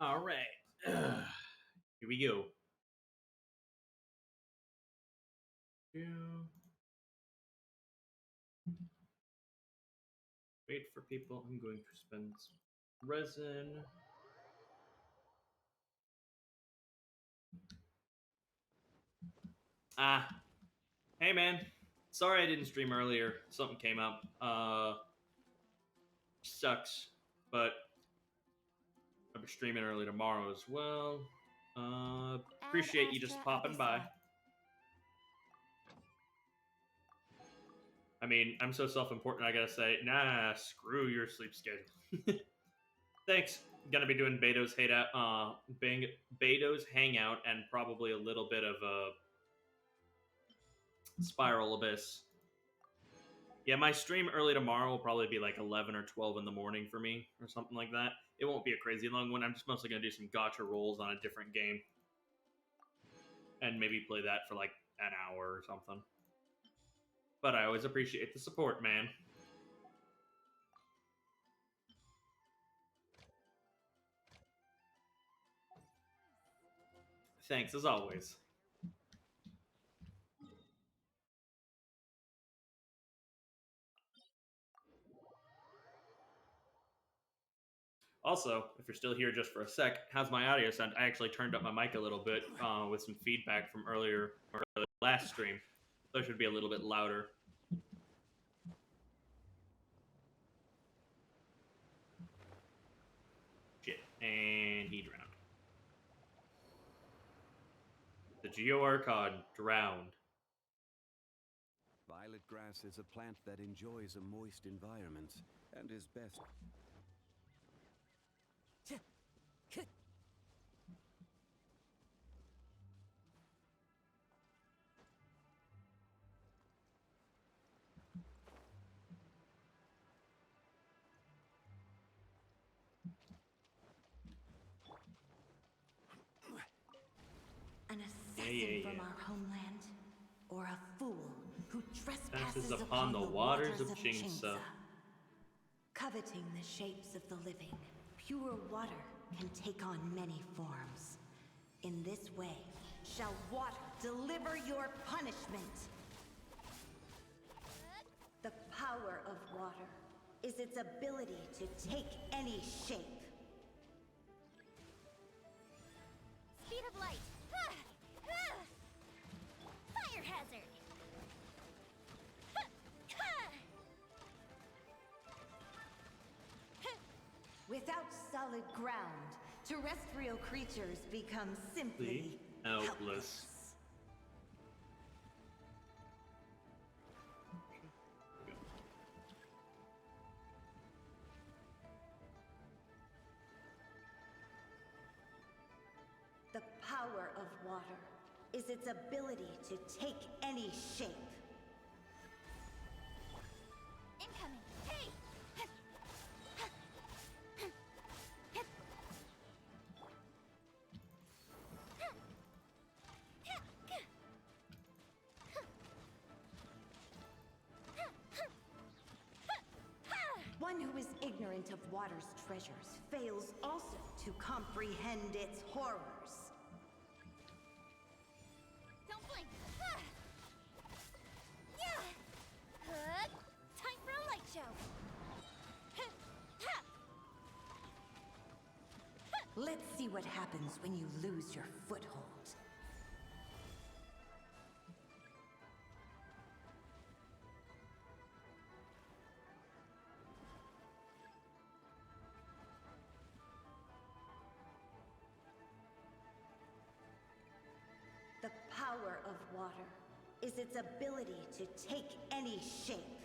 All right. Here we go. Yeah. Wait for people. I'm going to spend some resin. Ah, hey man. Sorry I didn't stream earlier. Something came up. Sucks. But I'll be streaming early tomorrow as well. Ad Appreciate you just Astra popping by. Abyssal. I mean, I'm so self-important. I gotta say, nah, screw your sleep schedule. Thanks. Gonna be doing Beidou's Beidou's Hangout, and probably a little bit of a Spiral Abyss. Yeah, my stream early tomorrow will probably be like 11 or 12 in the morning for me, or something like that. It won't be a crazy long one. I'm just mostly gonna do some gotcha rolls on a different game, and maybe play that for like an hour or something. But I always appreciate the support, man. Thanks as always. Also, if you're still here just for a sec, how's my audio sound? I actually turned up my mic a little bit with some feedback from earlier or last stream, so it should be a little bit louder. Shit, and he drowned. The Geo Archon drowned. Violet grass is a plant that enjoys a moist environment and is best. An assassin from our homeland, or a fool who trespasses upon the waters of Chingsa. Coveting the shapes of the living, pure water can take on many forms. In this way, shall water deliver your punishment. The power of water is its ability to take any shape. Speed of light. Fire hazard. Without solid ground, terrestrial creatures become simply helpless. The power of water is its ability to take any shape. Incoming. Hey! One who is ignorant of water's treasures fails also to comprehend its horrors. Don't blink. Time for a light show. Let's see what happens when you lose your foothold. The power of water is its ability to take any shape.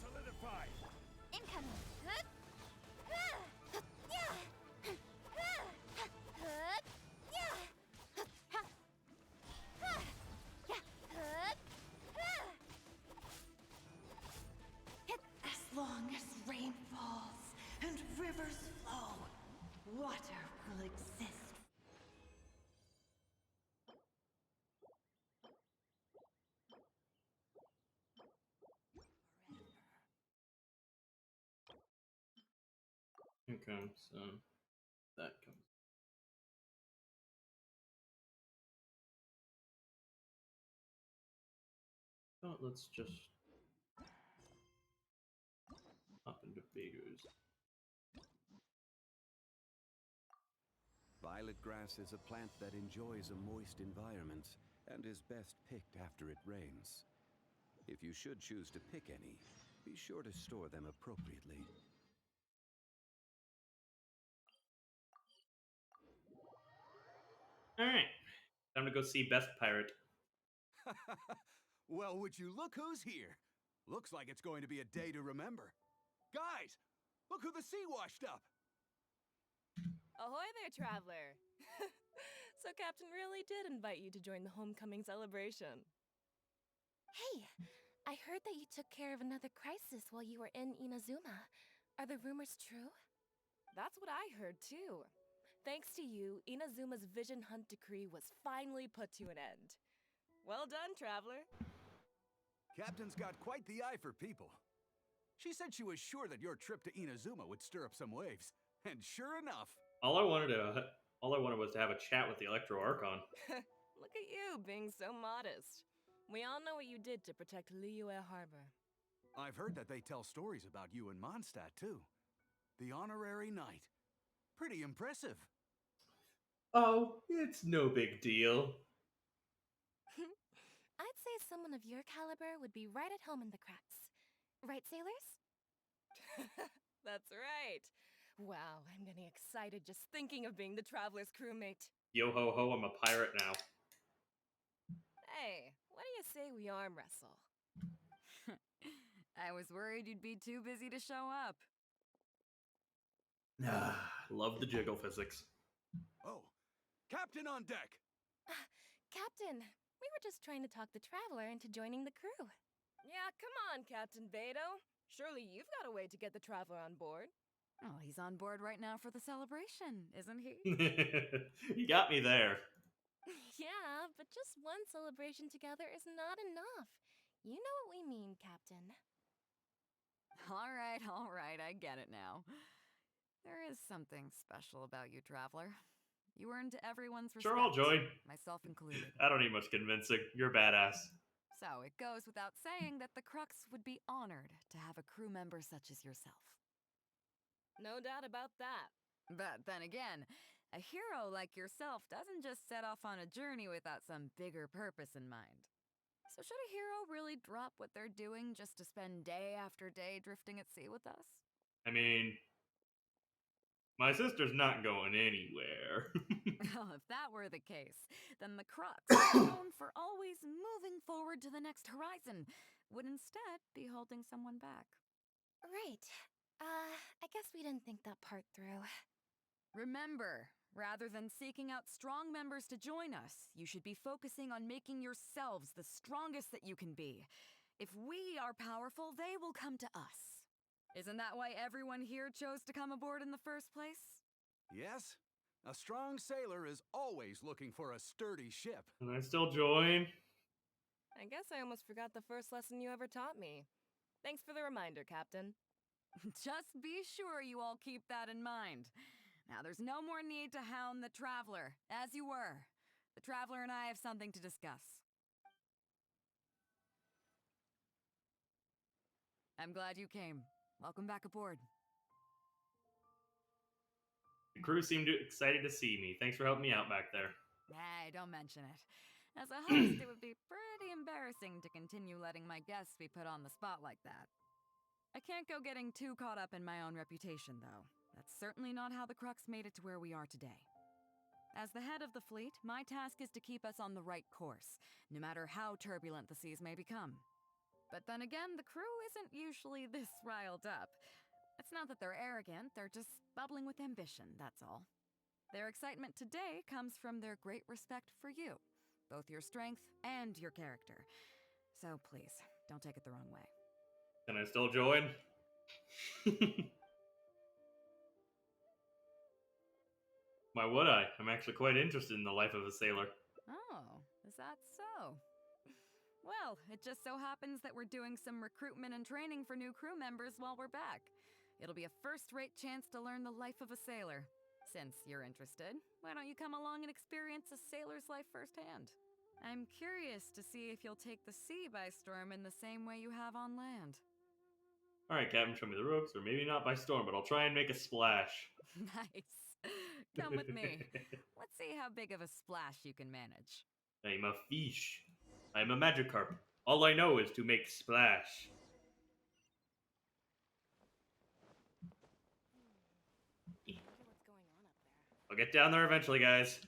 Solidify! Incoming. As long as rain falls and rivers flow, water will exist. Okay, so that comes. Oh, let's just hop into Beidou's. Violet grass is a plant that enjoys a moist environment and is best picked after it rains. If you should choose to pick any, be sure to store them appropriately. All right, time to go see Best Pirate. Well, would you look who's here? Looks like it's going to be a day to remember. Guys, look who the sea washed up. Ahoy there, traveler! So Captain really did invite you to join the homecoming celebration. Hey, I heard that you took care of another crisis while you were in Inazuma. Are the rumors true? That's what I heard too. Thanks to you, Inazuma's Vision Hunt decree was finally put to an end. Well done, traveler. Captain's got quite the eye for people. She said she was sure that your trip to Inazuma would stir up some waves. And sure enough... All I wanted was to have a chat with the Electro Archon. Look at you, being so modest. We all know what you did to protect Liyue Harbor. I've heard that they tell stories about you in Mondstadt, too. The honorary knight. Pretty impressive. Oh, it's no big deal. I'd say someone of your caliber would be right at home in the cracks. Right, sailors? That's right. Wow, I'm getting excited just thinking of being the traveler's crewmate. Yo ho ho, I'm a pirate now. Hey, what do you say we arm wrestle? I was worried you'd be too busy to show up. Love the jiggle physics. Oh, Captain on deck! Captain, we were just trying to talk the traveler into joining the crew. Yeah, come on, Captain Beidou. Surely you've got a way to get the traveler on board. Oh, he's on board right now for the celebration, isn't he? You got me there. Yeah, but just one celebration together is not enough. You know what we mean, Captain. All right, I get it now. There is something special about you, traveler. You earned everyone's respect. Sure, I'll join. Myself included. I don't need much convincing. You're badass. So it goes without saying that the Crux would be honored to have a crew member such as yourself. No doubt about that. But then again, a hero like yourself doesn't just set off on a journey without some bigger purpose in mind. So should a hero really drop what they're doing just to spend day after day drifting at sea with us? I mean, my sister's not going anywhere. Oh, if that were the case, then the Crux, known for always moving forward to the next horizon, would instead be holding someone back. Right. I guess we didn't think that part through. Remember, rather than seeking out strong members to join us, you should be focusing on making yourselves the strongest that you can be. If we are powerful, they will come to us. Isn't that why everyone here chose to come aboard in the first place? Yes? A strong sailor is always looking for a sturdy ship. Can I still join? I guess I almost forgot the first lesson you ever taught me. Thanks for the reminder, Captain. Just be sure you all keep that in mind. Now, there's no more need to hound the Traveler, as you were. The Traveler and I have something to discuss. I'm glad you came. Welcome back aboard. The crew seemed excited to see me. Thanks for helping me out back there. Hey, don't mention it. As a host, it would be pretty embarrassing to continue letting my guests be put on the spot like that. I can't go getting too caught up in my own reputation, though. That's certainly not how the Crux made it to where we are today. As the head of the fleet, my task is to keep us on the right course, no matter how turbulent the seas may become. But then again, the crew isn't usually this riled up. It's not that they're arrogant, they're just bubbling with ambition, that's all. Their excitement today comes from their great respect for you, both your strength and your character. So please, don't take it the wrong way. Can I still join? Why would I? I'm actually quite interested in the life of a sailor. Oh, is that so? Well, it just so happens that we're doing some recruitment and training for new crew members while we're back. It'll be a first-rate chance to learn the life of a sailor. Since you're interested, why don't you come along and experience a sailor's life firsthand? I'm curious to see if you'll take the sea by storm in the same way you have on land. Alright, Captain, show me the ropes, or maybe not by storm, but I'll try and make a splash. Nice. Come with me. Let's see how big of a splash you can manage. I'm a fish. I'm a Magikarp. All I know is to make splash. Wonder what's going on up there. I'll get down there eventually, guys.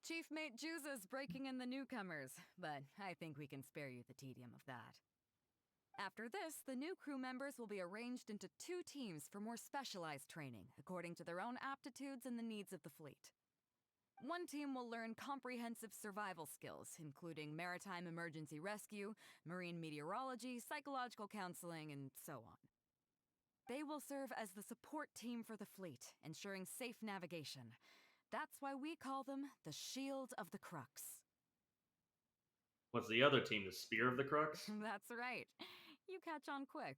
Chief Mate Juza's breaking in the newcomers, but I think we can spare you the tedium of that. After this, the new crew members will be arranged into 2 teams for more specialized training, according to their own aptitudes and the needs of the fleet. One team will learn comprehensive survival skills, including maritime emergency rescue, marine meteorology, psychological counseling, and so on. They will serve as the support team for the fleet, ensuring safe navigation. That's why we call them the Shield of the Crux. What's the other team? The Spear of the Crux? That's right. You catch on quick.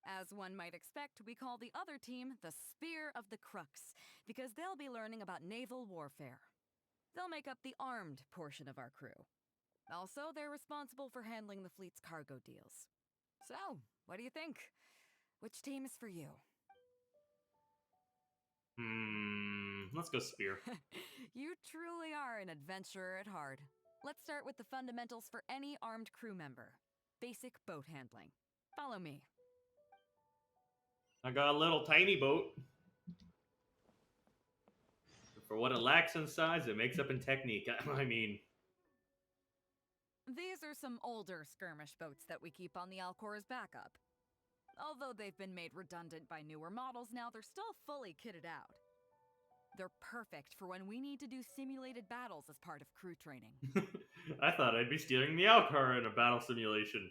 As one might expect, we call the other team the Spear of the Crux, because they'll be learning about naval warfare. They'll make up the armed portion of our crew. Also, they're responsible for handling the fleet's cargo deals. So, what do you think? Which team is for you? Let's go Spear. You truly are an adventurer at heart. Let's start with the fundamentals for any armed crew member. Basic boat handling. Follow me. I got a little tiny boat. For what it lacks in size, it makes up in technique. I mean... These are some older skirmish boats that we keep on the Alcor as backup. Although they've been made redundant by newer models now, they're still fully kitted out. They're perfect for when we need to do simulated battles as part of crew training. I thought I'd be steering the Alcar in a battle simulation.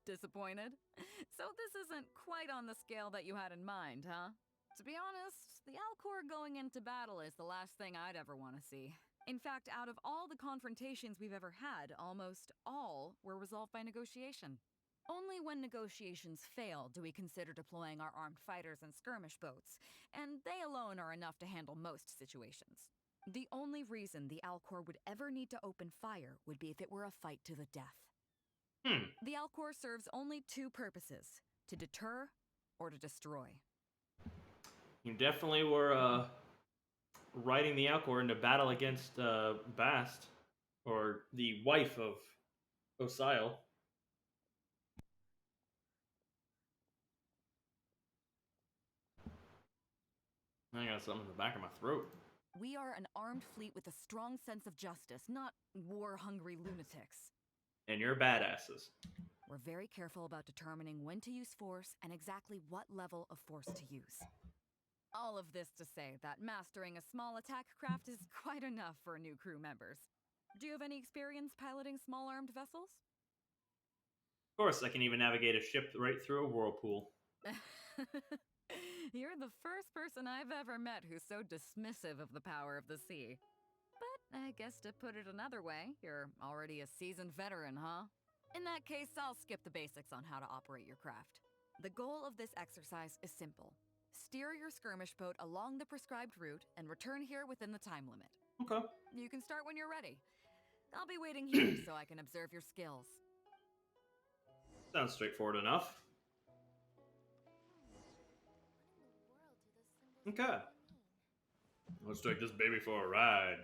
Disappointed? So this isn't quite on the scale that you had in mind, huh? To be honest, the Alcor going into battle is the last thing I'd ever want to see. In fact, out of all the confrontations we've ever had, almost all were resolved by negotiation. Only when negotiations fail do we consider deploying our armed fighters and skirmish boats, and they alone are enough to handle most situations. The only reason the Alcor would ever need to open fire would be if it were a fight to the death. The Alcor serves only 2 purposes: to deter or to destroy. You definitely were riding the Alcor into battle against Bast, or the wife of Osile. I got something in the back of my throat. We are an armed fleet with a strong sense of justice, not war-hungry lunatics. And you're badasses. We're very careful about determining when to use force and exactly what level of force to use. All of this to say that mastering a small attack craft is quite enough for new crew members. Do you have any experience piloting small armed vessels? Of course, I can even navigate a ship right through a whirlpool. You're the first person I've ever met who's so dismissive of the power of the sea. But I guess to put it another way, you're already a seasoned veteran, huh? In that case, I'll skip the basics on how to operate your craft. The goal of this exercise is simple. Steer your skirmish boat along the prescribed route and return here within the time limit. Okay. You can start when you're ready. I'll be waiting here so I can observe your skills. Sounds straightforward enough. Okay. Let's take this baby for a ride.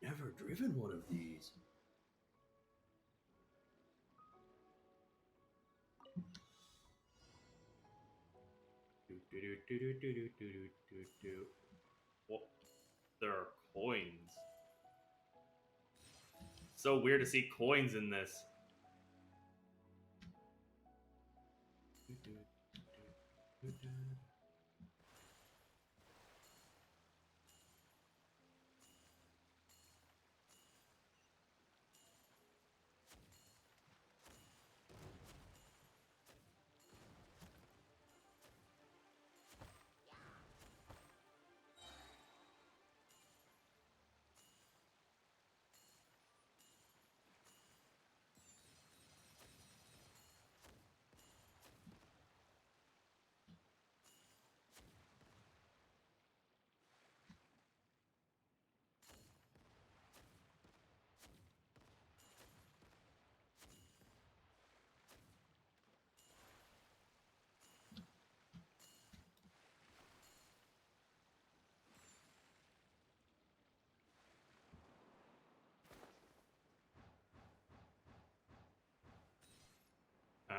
Never driven one of these. Well, there are coins. So weird to see coins in this.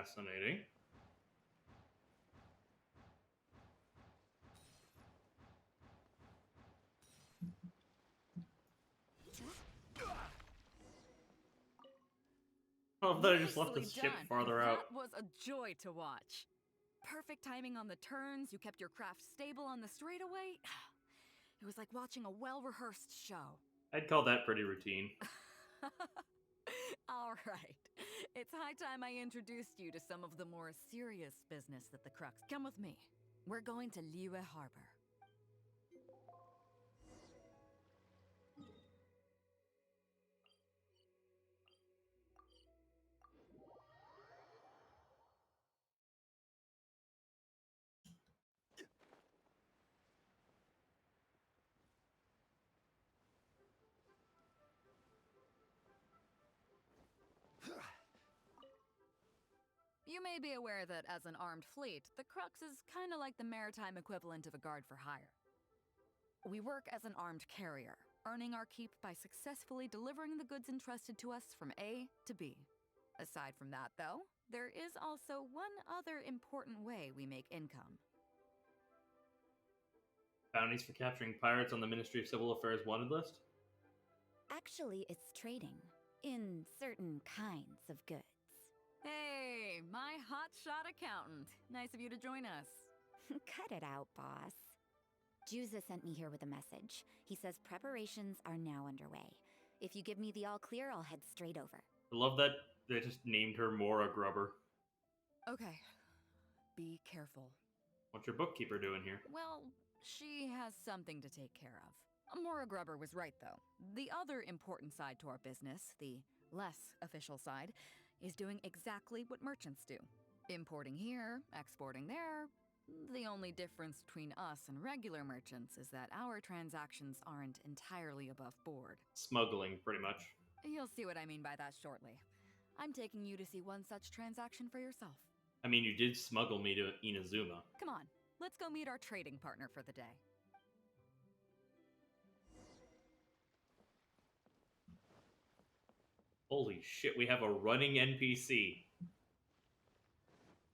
Fascinating. Oh, they just left the Nicely ship done. farther out. That was a joy to watch. Perfect timing on the turns, you kept your craft stable on the straightaway. It was like watching a well-rehearsed show. I'd call that pretty routine. All right. It's high time I introduced you to some of the more serious business at the Crux. Come with me. We're going to Liyue Harbor. You may be aware that as an armed fleet, the Crux is kind of like the maritime equivalent of a guard for hire. We work as an armed carrier, earning our keep by successfully delivering the goods entrusted to us from A to B. Aside from that, though, there is also one other important way we make income. Bounties for capturing pirates on the Ministry of Civil Affairs wanted list? Actually, it's trading in certain kinds of goods. Hey, my hotshot accountant. Nice of you to join us. Cut it out, boss. Juza sent me here with a message. He says preparations are now underway. If you give me the all clear, I'll head straight over. I love that they just named her Mora Grubber. Okay. Be careful. What's your bookkeeper doing here? Well, she has something to take care of. Mora Grubber was right, though. The other important side to our business, the less official side, is doing exactly what merchants do. Importing here, exporting there. The only difference between us and regular merchants is that our transactions aren't entirely above board. Smuggling, pretty much. You'll see what I mean by that shortly. I'm taking you to see one such transaction for yourself. I mean, you did smuggle me to Inazuma. Come on, let's go meet our trading partner for the day. Holy shit, we have a running NPC.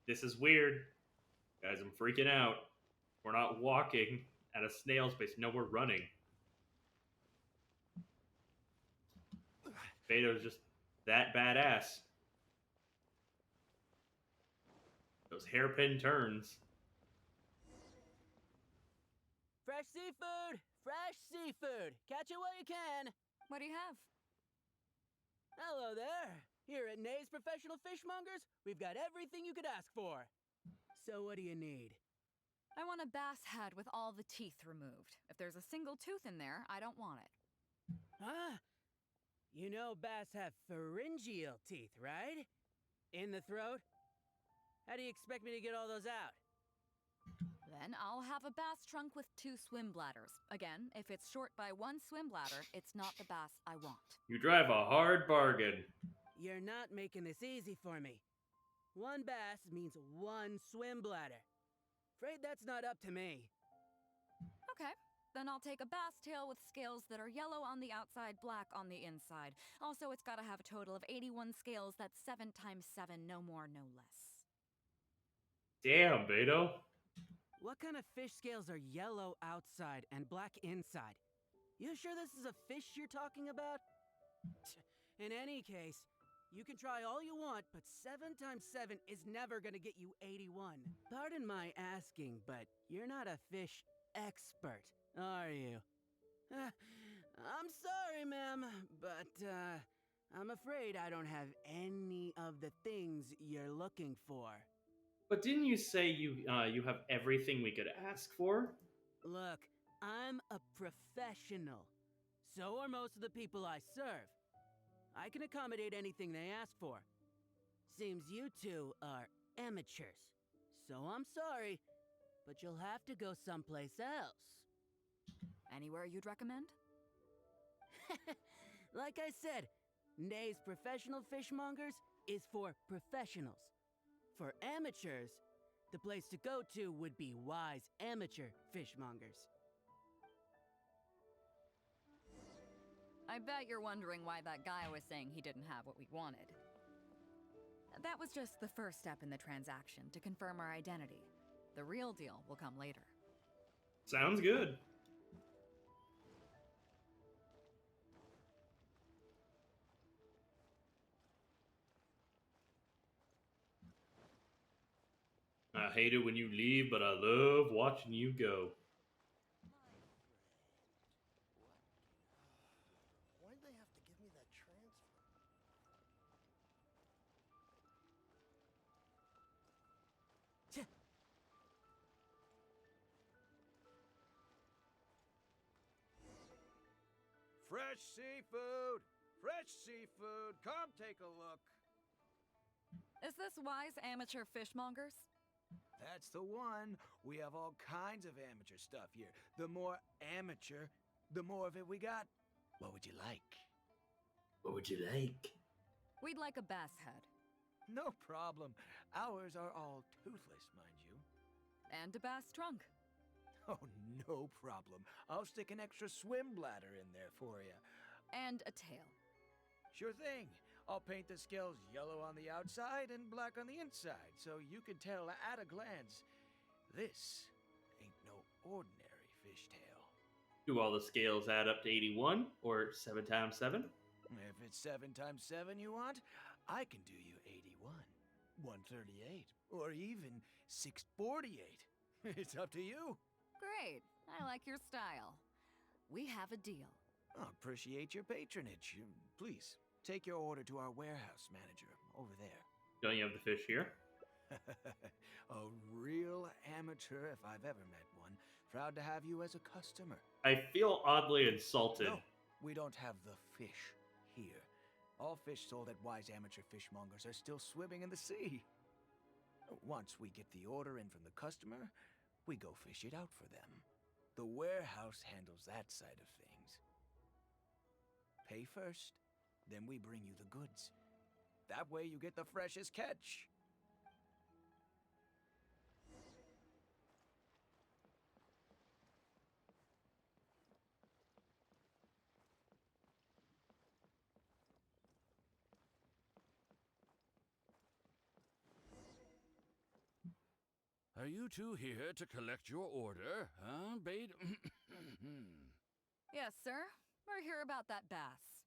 This is weird. Guys, I'm freaking out. We're not walking at a snail's pace. No, we're running. Beidou's just that badass. Those hairpin turns. Fresh seafood! Fresh seafood! Catch it while you can! What do you have? Hello there! Here at Nay's Professional Fishmongers, we've got everything you could ask for. So what do you need? I want a bass head with all the teeth removed. If there's a single tooth in there, I don't want it. Huh? You know bass have pharyngeal teeth, right? In the throat? How do you expect me to get all those out? Then I'll have a bass trunk with 2 swim bladders. Again, if it's short by 1 swim bladder, it's not the bass I want. You drive a hard bargain. You're not making this easy for me. 1 bass means 1 swim bladder. Afraid that's not up to me. Okay, then I'll take a bass tail with scales that are yellow on the outside, black on the inside. Also, it's gotta have a total of 81 scales. That's 7 times 7, no more, no less. Damn, Beidou. What kind of fish scales are yellow outside and black inside? You sure this is a fish you're talking about? In any case, you can try all you want, but 7 times 7 is never gonna get you 81. Pardon my asking, but you're not a fish expert, are you? I'm sorry, ma'am, but I'm afraid I don't have any of the things you're looking for. But didn't you say you have everything we could ask for? Look, I'm a professional. So are most of the people I serve. I can accommodate anything they ask for. Seems you two are amateurs. So I'm sorry, but you'll have to go someplace else. Anywhere you'd recommend? Like I said, Nay's Professional Fishmongers is for professionals. For amateurs, the place to go to would be Wise Amateur Fishmongers. I bet you're wondering why that guy was saying he didn't have what we wanted. That was just the first step in the transaction to confirm our identity. The real deal will come later. Sounds good. I hate it when you leave, but I love watching you go. Why'd they have to give me that transfer? Fresh seafood! Fresh seafood! Come take a look! Is this Wise Amateur Fishmongers? That's the one. We have all kinds of amateur stuff here. The more amateur, the more of it we got. What would you like? What would you like? We'd like a bass head. No problem. Ours are all toothless, mind you. And a bass trunk. Oh, no problem. I'll stick an extra swim bladder in there for you. And a tail. Sure thing. I'll paint the scales yellow on the outside and black on the inside, so you can tell at a glance, this ain't no ordinary fishtail. Do all the scales add up to 81 or 7 times 7? If it's 7 times 7 you want, I can do you 81, 138, or even 648. It's up to you. Great. I like your style. We have a deal. I appreciate your patronage. Please, take your order to our warehouse manager over there. Don't you have the fish here? A real amateur if I've ever met one. Proud to have you as a customer. I feel oddly insulted. No, we don't have the fish here. All fish sold at Wise Amateur Fishmongers are still swimming in the sea. Once we get the order in from the customer, we go fish it out for them. The warehouse handles that side of things. Pay first, then we bring you the goods. That way you get the freshest catch. Are you two here to collect your order, huh, Beidou? Yes, sir. We're here about that bass.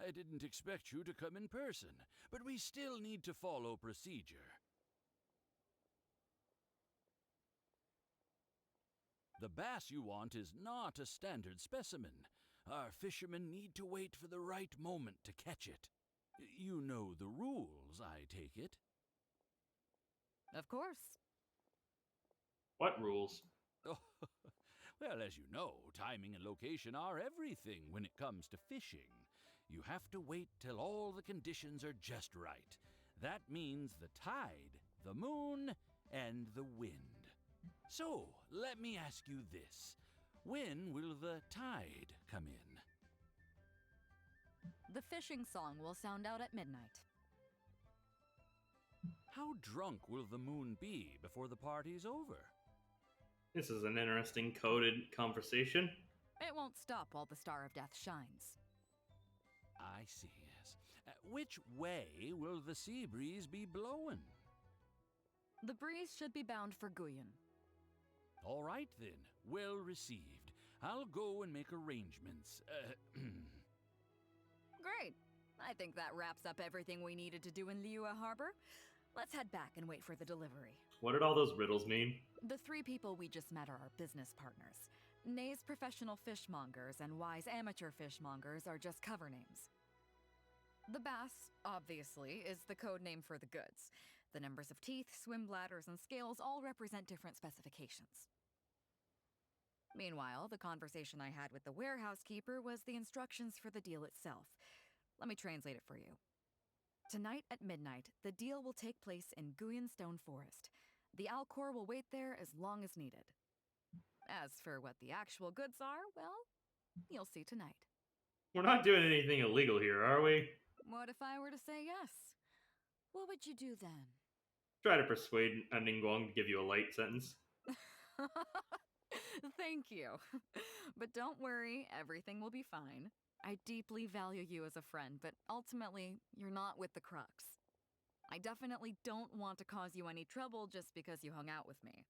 I didn't expect you to come in person, but we still need to follow procedure. The bass you want is not a standard specimen. Our fishermen need to wait for the right moment to catch it. You know the rules, I take it? Of course. What rules? Oh, well, as you know, timing and location are everything when it comes to fishing. You have to wait till all the conditions are just right. That means the tide, the moon, and the wind. So, let me ask you this. When will the tide come in? The fishing song will sound out at midnight. How drunk will the moon be before the party's over? This is an interesting coded conversation. It won't stop while the Star of Death shines. I see, yes. Which way will the sea breeze be blowing? The breeze should be bound for Guyan. All right, then. Well received. I'll go and make arrangements. Great. I think that wraps up everything we needed to do in Liyue Harbor. Let's head back and wait for the delivery. What did all those riddles mean? The 3 people we just met are our business partners. Nay's professional fishmongers and Wise amateur fishmongers are just cover names. The bass, obviously, is the code name for the goods. The numbers of teeth, swim bladders, and scales all represent different specifications. Meanwhile, the conversation I had with the warehouse keeper was the instructions for the deal itself. Let me translate it for you. Tonight at midnight, the deal will take place in Guyan Stone Forest. The Alcor will wait there as long as needed. As for what the actual goods are, well, you'll see tonight. We're not doing anything illegal here, are we? What if I were to say yes? What would you do then? Try to persuade a Ningguang to give you a light sentence. Thank you. But don't worry, everything will be fine. I deeply value you as a friend, but ultimately, you're not with the Crux. I definitely don't want to cause you any trouble just because you hung out with me.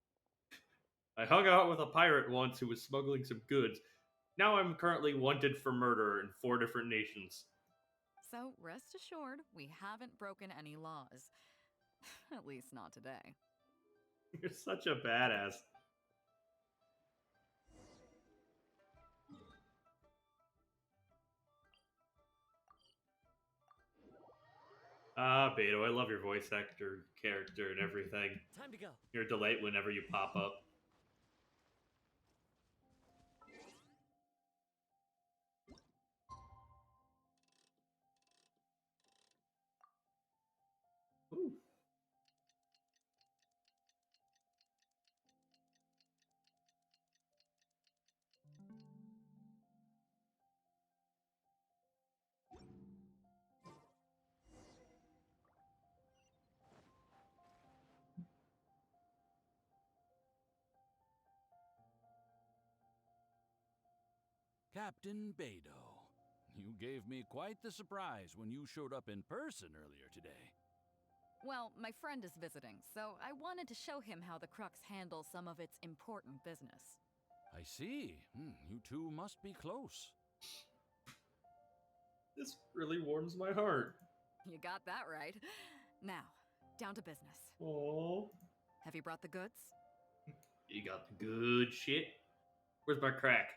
I hung out with a pirate once who was smuggling some goods. Now I'm currently wanted for murder in 4 different nations. So rest assured, we haven't broken any laws. At least not today. You're such a badass. Ah, Beidou, I love your voice actor, character, and everything. Time to go. You're a delight whenever you pop up. Ooh. Captain Beidou, you gave me quite the surprise when you showed up in person earlier today. Well, my friend is visiting, so I wanted to show him how the Crux handles some of its important business. I see. You two must be close. This really warms my heart. You got that right. Now, down to business. Oh, Have you brought the goods? you got the good shit. Where's my crack?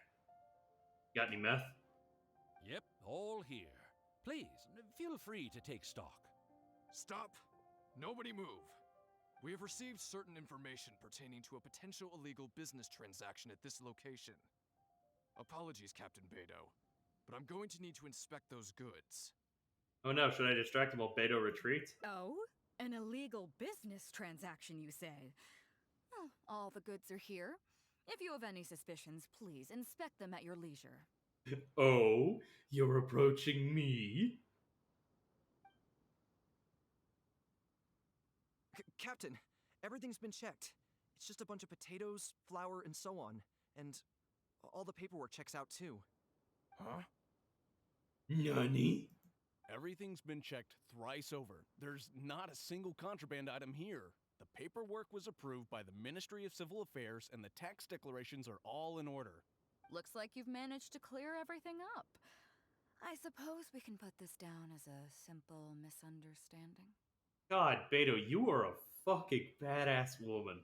Got any meth? Yep, all here. Please, feel free to take stock. Stop! Nobody move! We have received certain information pertaining to a potential illegal business transaction at this location. Apologies, Captain Beidou, but I'm going to need to inspect those goods. Oh no, should I distract him while Beidou retreats? Oh? An illegal business transaction, you say? Oh, all the goods are here. If you have any suspicions, please inspect them at your leisure. Oh, you're approaching me? Captain, everything's been checked. It's just a bunch of potatoes, flour, and so on. And all the paperwork checks out too. Huh? Nani? Everything's been checked thrice over. There's not a single contraband item here. The paperwork was approved by the Ministry of Civil Affairs and the tax declarations are all in order. Looks like you've managed to clear everything up. I suppose we can put this down as a simple misunderstanding. God, Beidou, you are a fucking badass woman.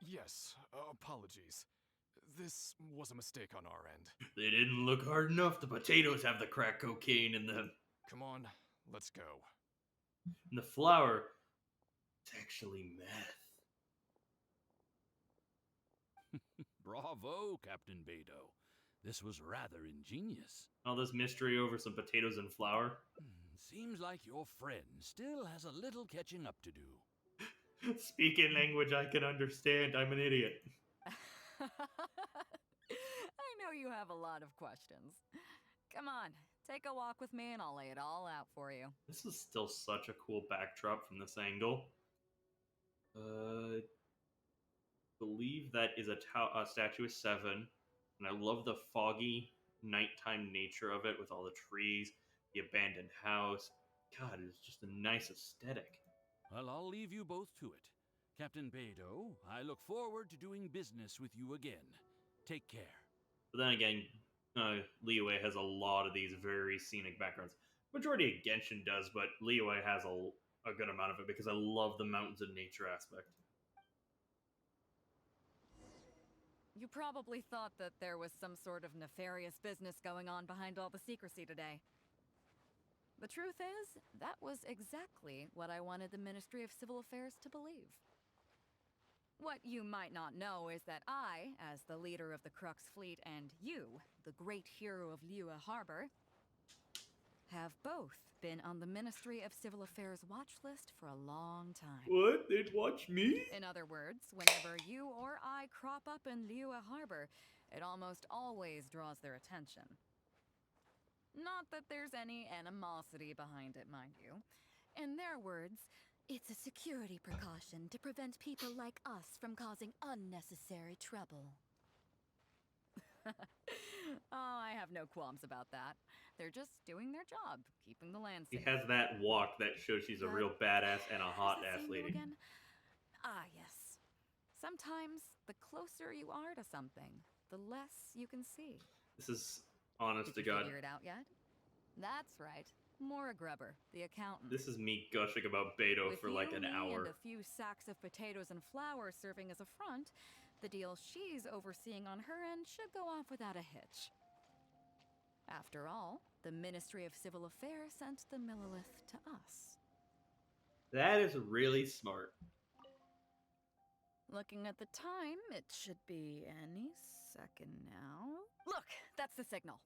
Yes, apologies. This was a mistake on our end. They didn't look hard enough. The potatoes have the crack cocaine in them. Come on, let's go. And the flour, it's actually meth. Bravo, Captain Beidou. This was rather ingenious. All this mystery over some potatoes and flour. Seems like your friend still has a little catching up to do. Speaking language I can understand. I'm an idiot. I know you have a lot of questions. Come on, take a walk with me and I'll lay it all out for you. This is still such a cool backdrop from this angle. Believe that is a statue of 7, and I love the foggy nighttime nature of it with all the trees, the abandoned house. God, it's just a nice aesthetic. Well, I'll leave you both to it. Captain Beidou, I look forward to doing business with you again. Take care. But then again, Liyue has a lot of these very scenic backgrounds. Majority of Genshin does, but Liyue has a good amount of it because I love the mountains and nature aspect. You probably thought that there was some sort of nefarious business going on behind all the secrecy today. The truth is, that was exactly what I wanted the Ministry of Civil Affairs to believe. What you might not know is that I, as the leader of the Crux Fleet, and you, the great hero of Liyue Harbor, have both been on the Ministry of Civil Affairs watch list for a long time. What? They'd watch me? In other words, whenever you or I crop up in Liyue Harbor, it almost always draws their attention. Not that there's any animosity behind it, mind you. In their words, it's a security precaution to prevent people like us from causing unnecessary trouble. Oh, I have no qualms about that. They're just doing their job, keeping the land She safe. has that walk that shows she's a real badass and a hot Is ass that seeing you lady. again? Ah, yes. Sometimes the closer you are to something, the less you can see. This is honest Did to you God. figure it out yet? That's right. Maura Grubber, the accountant. This is me gushing about Beidou With for like you, an me, hour. and a few sacks of potatoes and flour serving as a front, the deal she's overseeing on her end should go off without a hitch. After all, the Ministry of Civil Affairs sent the Millilith to us. That is really smart. Looking at the time, it should be any second now. Look, that's the signal.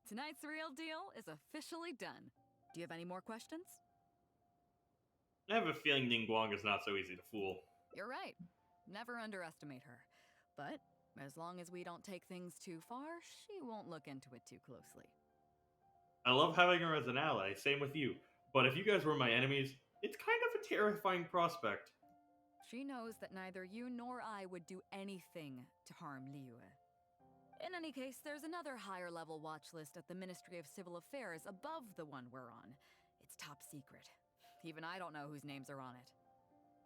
Tonight's real deal is officially done. Do you have any more questions? I have a feeling Ningguang is not so easy to fool. You're right. Never underestimate her. But as long as we don't take things too far, she won't look into it too closely. I love having her as an ally, same with you. But if you guys were my enemies, it's kind of a terrifying prospect. She knows that neither you nor I would do anything to harm Liyue. In any case, there's another higher level watch list at the Ministry of Civil Affairs above the one we're on. It's top secret. Even I don't know whose names are on it.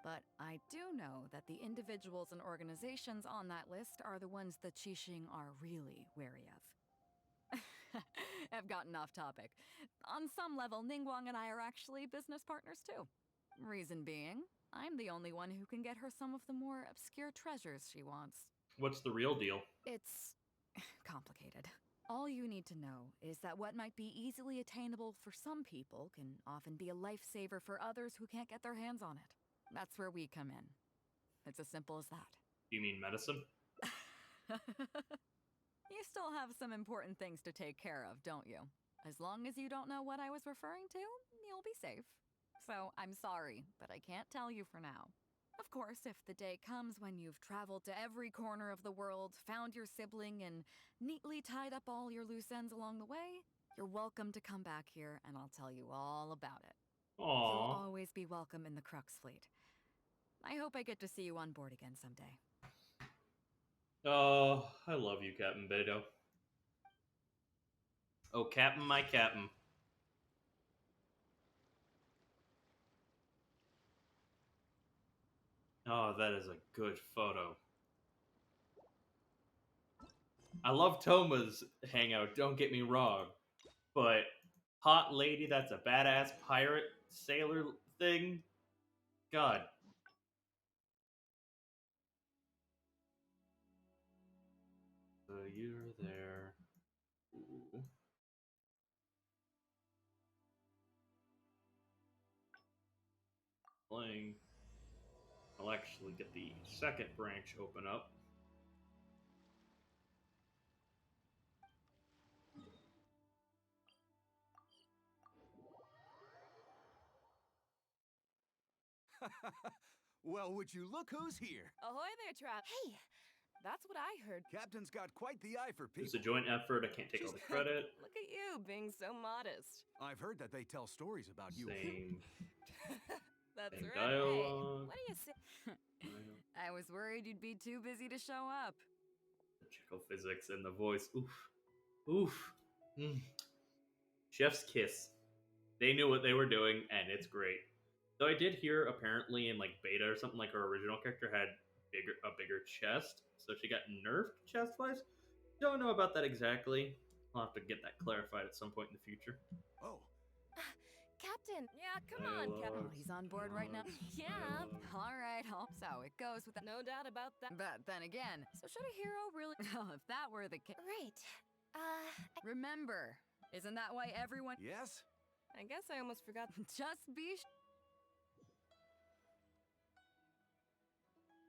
But I do know that the individuals and organizations on that list are the ones the Qixing are really wary of. I've gotten off topic. On some level, Ningguang and I are actually business partners too. Reason being, I'm the only one who can get her some of the more obscure treasures she wants. What's the real deal? It's complicated. All you need to know is that what might be easily attainable for some people can often be a lifesaver for others who can't get their hands on it. That's where we come in. It's as simple as that. You mean medicine? You still have some important things to take care of, don't you? As long as you don't know what I was referring to, you'll be safe. So I'm sorry, but I can't tell you for now. Of course, if the day comes when you've traveled to every corner of the world, found your sibling, and neatly tied up all your loose ends along the way, you're welcome to come back here and I'll tell you all about it. Aww. You'll always be welcome in the Crux fleet. I hope I get to see you on board again someday. Oh, I love you, Captain Beidou. Oh, Captain, my Captain. Oh, that is a good photo. I love Toma's hangout, don't get me wrong. But hot lady that's a badass pirate sailor thing? God. So you're there. Ooh. Playing. I'll actually get the second branch open up. Well, would you look who's here? Ahoy there, Trap. Hey, that's what I heard. Captain's got quite the eye for people. It's a joint effort. I can't take all the credit. Look at you, being so modest. I've heard that they tell stories about you. Same. That's Same right. dialogue. Hey, what do you say? I was worried you'd be too busy to show up. The Checo physics and the voice. Oof. Oof. Mm. Chef's kiss. They knew what they were doing, and it's great. Though I did hear apparently in like beta or something, like her original character had a bigger chest, so she got nerfed chest wise. Don't know about that exactly. I'll have to get that clarified at some point in the future. Oh. Captain, yeah, come on, Captain. Oh, he's on board right now. Yeah. All right, so it goes with that. No doubt about that. But then again, so should a hero really? Well, if that were the case, Right. remember, isn't that why everyone? Yes? I guess I almost forgot. Just be.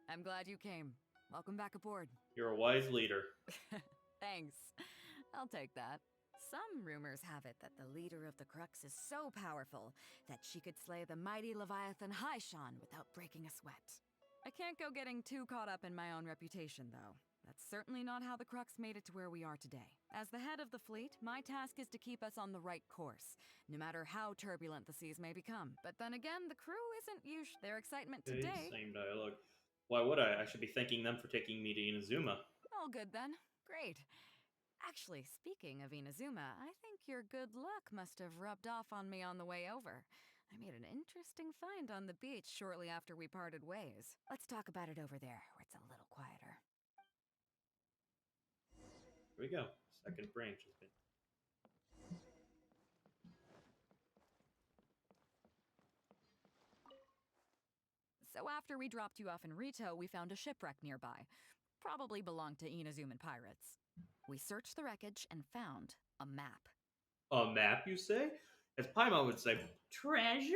I'm glad you came. Welcome back aboard. You're a wise leader. Thanks. I'll take that. Some rumors have it that the leader of the Crux is so powerful that she could slay the mighty Leviathan Haishan without breaking a sweat. I can't go getting too caught up in my own reputation, though. That's certainly not how the Crux made it to where we are today. As the head of the fleet, my task is to keep us on the right course, no matter how turbulent the seas may become. But then again, the crew isn't usually their excitement Okay, today. same dialogue. Why would I? I should be thanking them for taking me to Inazuma. All good then. Great. Actually, speaking of Inazuma, I think your good luck must have rubbed off on me on the way over. I made an interesting find on the beach shortly after we parted ways. Let's talk about it over there, where it's a little quieter. Here we go. Second branch has been. So after we dropped you off in Rito, we found a shipwreck nearby. Probably belonged to Inazuman pirates. We searched the wreckage and found a map. A map, you say? As Paimon would say, treasure?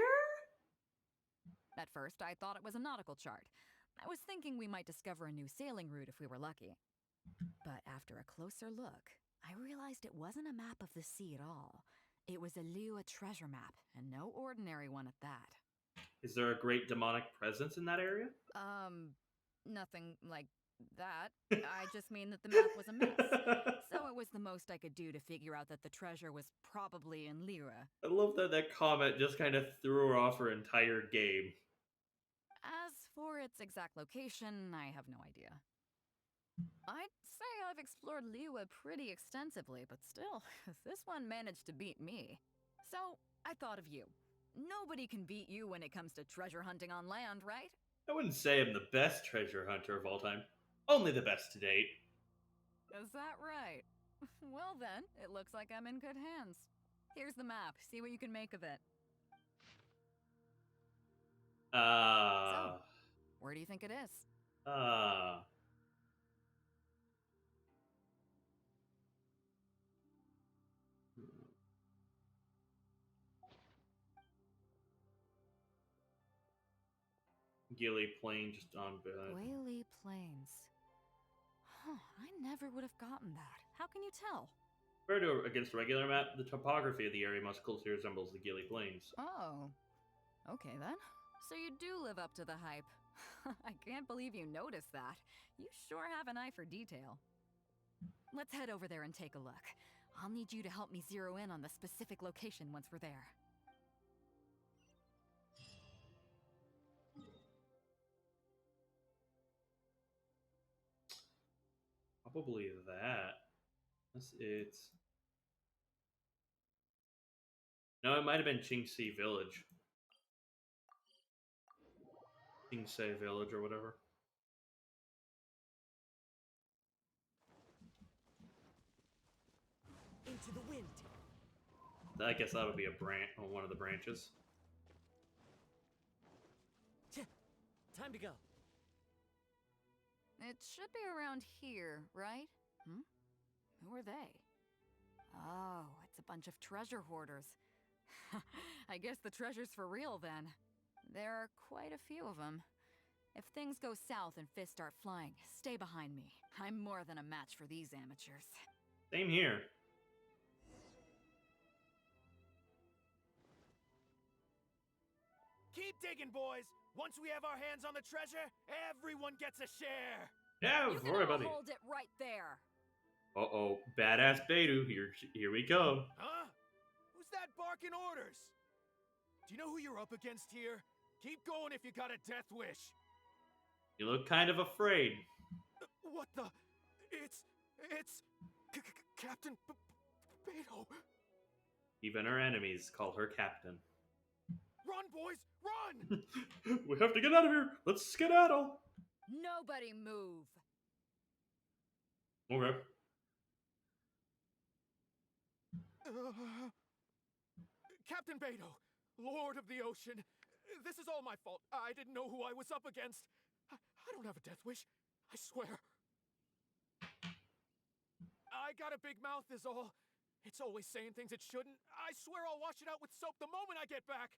At first, I thought it was a nautical chart. I was thinking we might discover a new sailing route if we were lucky. But after a closer look, I realized it wasn't a map of the sea at all. It was a Liyue treasure map, and no ordinary one at that. Is there a great demonic presence in that area? Nothing like that. I just mean that the map was a mess. So it was the most I could do to figure out that the treasure was probably in Liyue. I love that that comment just kind of threw her off her entire game. As for its exact location, I have no idea. I'd say I've explored Liyue pretty extensively, but still, this one managed to beat me. So, I thought of you. Nobody can beat you when it comes to treasure hunting on land, right? I wouldn't say I'm the best treasure hunter of all time. Only the best to date. Is that right? Well then, it looks like I'm in good hands. Here's the map. See what you can make of it. So, where do you think it is? Gilly Plain just on Whaley Plains. Huh, I never would have gotten that. How can you tell? Compared to against a regular map, the topography of the area most closely resembles the Gilly Plains. Oh. Okay then. So you do live up to the hype. I can't believe you noticed that. You sure have an eye for detail. Let's head over there and take a look. I'll need you to help me zero in on the specific location once we're there. Probably that. It's... No, it might have been Qingxi Village. Qingxi Village or whatever. Into the wind. I guess that'll be a branch on one of the branches. Time to go. It should be around here, right? Who are they? Oh, it's a bunch of treasure hoarders. I guess the treasure's for real then. There are quite a few of them. If things go south and fists start flying, stay behind me. I'm more than a match for these amateurs. Same here. Keep digging, boys! Once we have our hands on the treasure, everyone gets a share! Yeah, you for everybody. Hold it right there! Uh-oh, badass Beidou, here we go. Huh? Who's that barking orders? Do you know who you're up against here? Keep going if you got a death wish. You look kind of afraid. What the? It's Captain Beidou. Even her enemies call her captain. Run, boys, run! We have to get out of here. Let's skedaddle. Nobody move. Okay. Captain Beidou, Lord of the Ocean, this is all my fault. I didn't know who I was up against. I don't have a death wish. I swear. I got a big mouth is all. It's always saying things it shouldn't. I swear I'll wash it out with soap the moment I get back.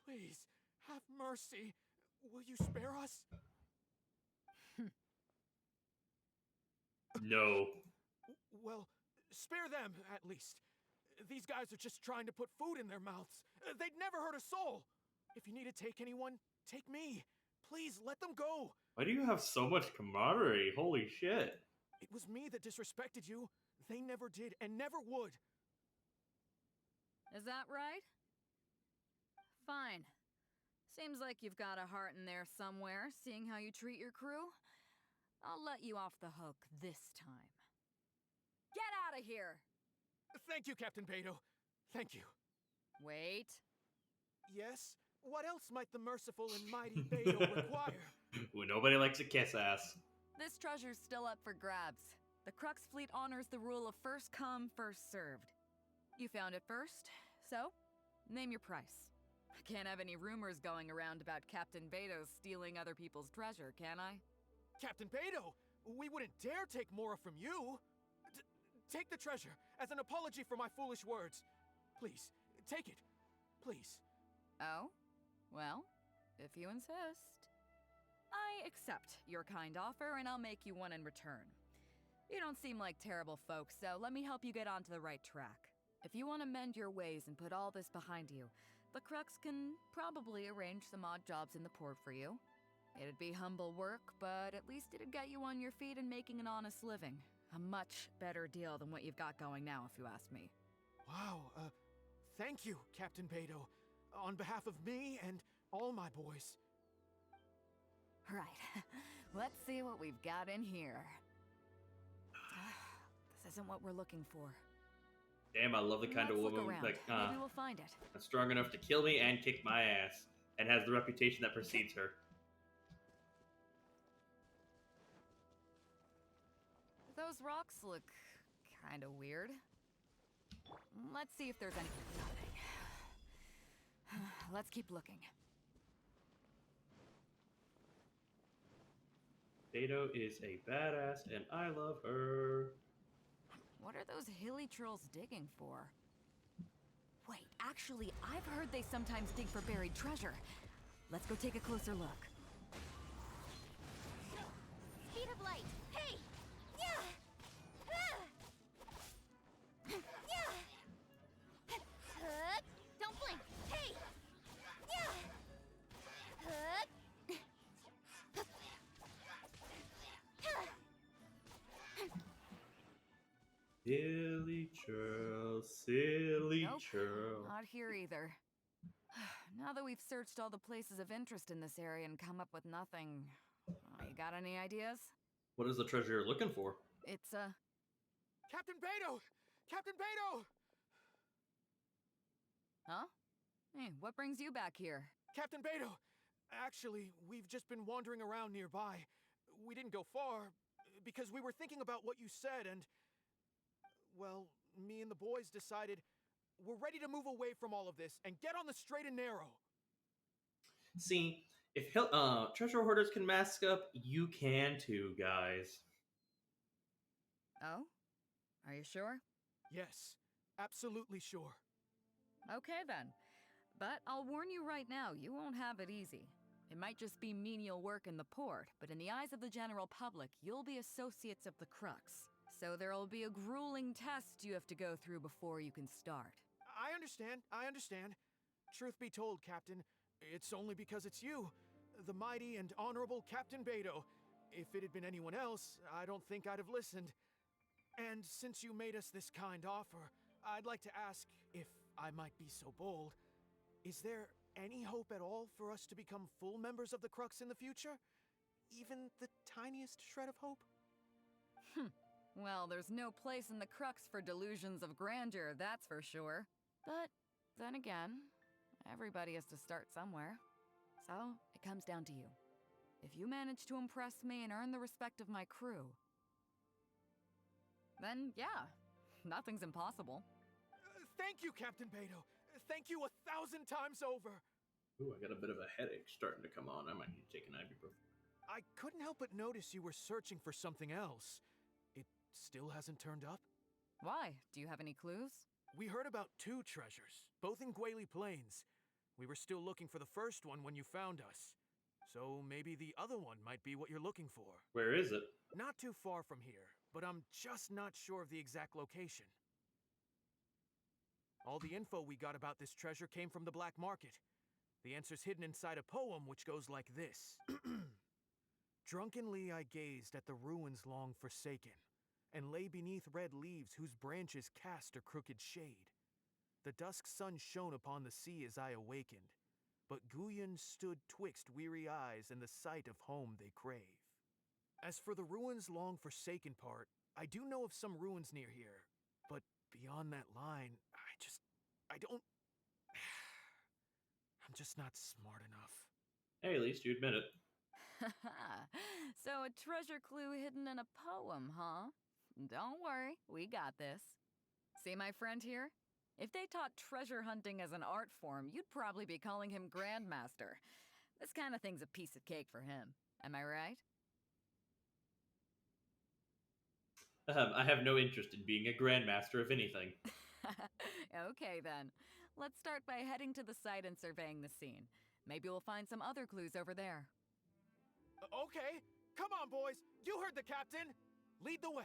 Please, have mercy. Will you spare us? No. Well, spare them, at least. These guys are just trying to put food in their mouths. They'd never hurt a soul. If you need to take anyone, take me. Please, let them go. Why do you have so much camaraderie? Holy shit. It was me that disrespected you. They never did and never would. Is that right? Fine. Seems like you've got a heart in there somewhere, seeing how you treat your crew. I'll let you off the hook this time. Get out of here! Thank you, Captain Beidou. Thank you. Wait. Yes? What else might the merciful and mighty Beidou require? Well, nobody likes a kiss ass. This treasure's still up for grabs. The Crux fleet honors the rule of first come, first served. You found it first, so name your price. I can't have any rumors going around about Captain Beidou stealing other people's treasure, can I? Captain Beidou, we wouldn't dare take more from you. Take the treasure as an apology for my foolish words. Please, take it. Please. Oh? Well, if you insist. I accept your kind offer, and I'll make you one in return. You don't seem like terrible folks, so let me help you get onto the right track. If you want to mend your ways and put all this behind you, the Crux can probably arrange some odd jobs in the port for you. It'd be humble work, but at least it'd get you on your feet and making an honest living. A much better deal than what you've got going now, if you ask me. Wow, thank you, Captain Beidou. On behalf of me and all my boys. Right. Let's see what we've got in here. This isn't what we're looking for. Damn, I love the kind of Let's look woman around. like Maybe we'll find it. that's strong enough to kill me and kick my ass, and has the reputation that precedes her. Those rocks look kind of weird. Let's see if there's any... Nothing. Let's keep looking. Beidou is a badass, and I love her. What are those hilly trolls digging for? Wait, actually, I've heard they sometimes dig for buried treasure. Let's go take a closer look. Speed of light. Hey! Yeah! Don't blink. Hey! Yeah! Silly churl, silly Nope, churl. not here either. Now that we've searched all the places of interest in this area and come up with nothing, you got any ideas? What is the treasure you're looking for? It's, Captain Beidou! Captain Beidou! Huh? Hey, what brings you back here? Captain Beidou! Actually, we've just been wandering around nearby. We didn't go far, because we were thinking about what you said, and... well, me and the boys decided we're ready to move away from all of this and get on the straight and narrow. See, if treasure hoarders can mask up, you can too, guys. Oh? Are you sure? Yes, absolutely sure. Okay then. But I'll warn you right now, you won't have it easy. It might just be menial work in the port, but in the eyes of the general public, you'll be associates of the Crux. So there'll be a grueling test you have to go through before you can start. I understand. Truth be told, Captain, it's only because it's you, the mighty and honorable Captain Beidou. If it had been anyone else, I don't think I'd have listened. And since you made us this kind offer, I'd like to ask, if I might be so bold, is there any hope at all for us to become full members of the Crux in the future? Even the tiniest shred of hope? Well, there's no place in the Crux for delusions of grandeur, that's for sure. But then again, everybody has to start somewhere. So, it comes down to you. If you manage to impress me and earn the respect of my crew, then yeah, nothing's impossible. Thank you, Captain Beidou. Thank you 1,000 times over. Ooh, I got a bit of a headache starting to come on. I might need to take an ibuprofen. I couldn't help but notice you were searching for something else. It still hasn't turned up? Why? Do you have any clues? We heard about 2 treasures, both in Guili Plains. We were still looking for the first one when you found us. So maybe the other one might be what you're looking for. Where is it? Not too far from here, but I'm just not sure of the exact location. All the info we got about this treasure came from the black market. The answer's hidden inside a poem which goes like this. Drunkenly I gazed at the ruins long forsaken, and lay beneath red leaves whose branches cast a crooked shade. The dusk sun shone upon the sea as I awakened, but Guyon stood twixt weary eyes and the sight of home they crave. As for the ruins long forsaken part, I do know of some ruins near here, but beyond that line, I don't. I'm just not smart enough. Hey, at least you admit it. So a treasure clue hidden in a poem, huh? Don't worry, we got this. See my friend here? If they taught treasure hunting as an art form, you'd probably be calling him Grandmaster. This kind of thing's a piece of cake for him. Am I right? I have no interest in being a grandmaster of anything. Okay then. Let's start by heading to the site and surveying the scene. Maybe we'll find some other clues over there. Okay, come on, boys. You heard the captain. Lead the way.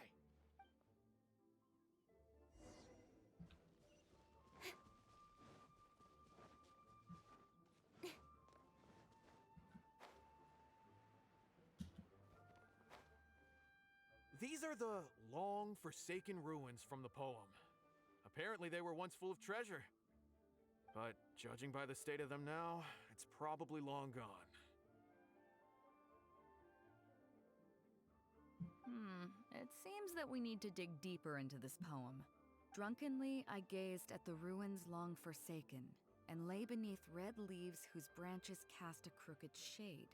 These are the long forsaken ruins from the poem. Apparently they were once full of treasure. But judging by the state of them now, it's probably long gone. It seems that we need to dig deeper into this poem. Drunkenly, I gazed at the ruins long forsaken, and lay beneath red leaves whose branches cast a crooked shade.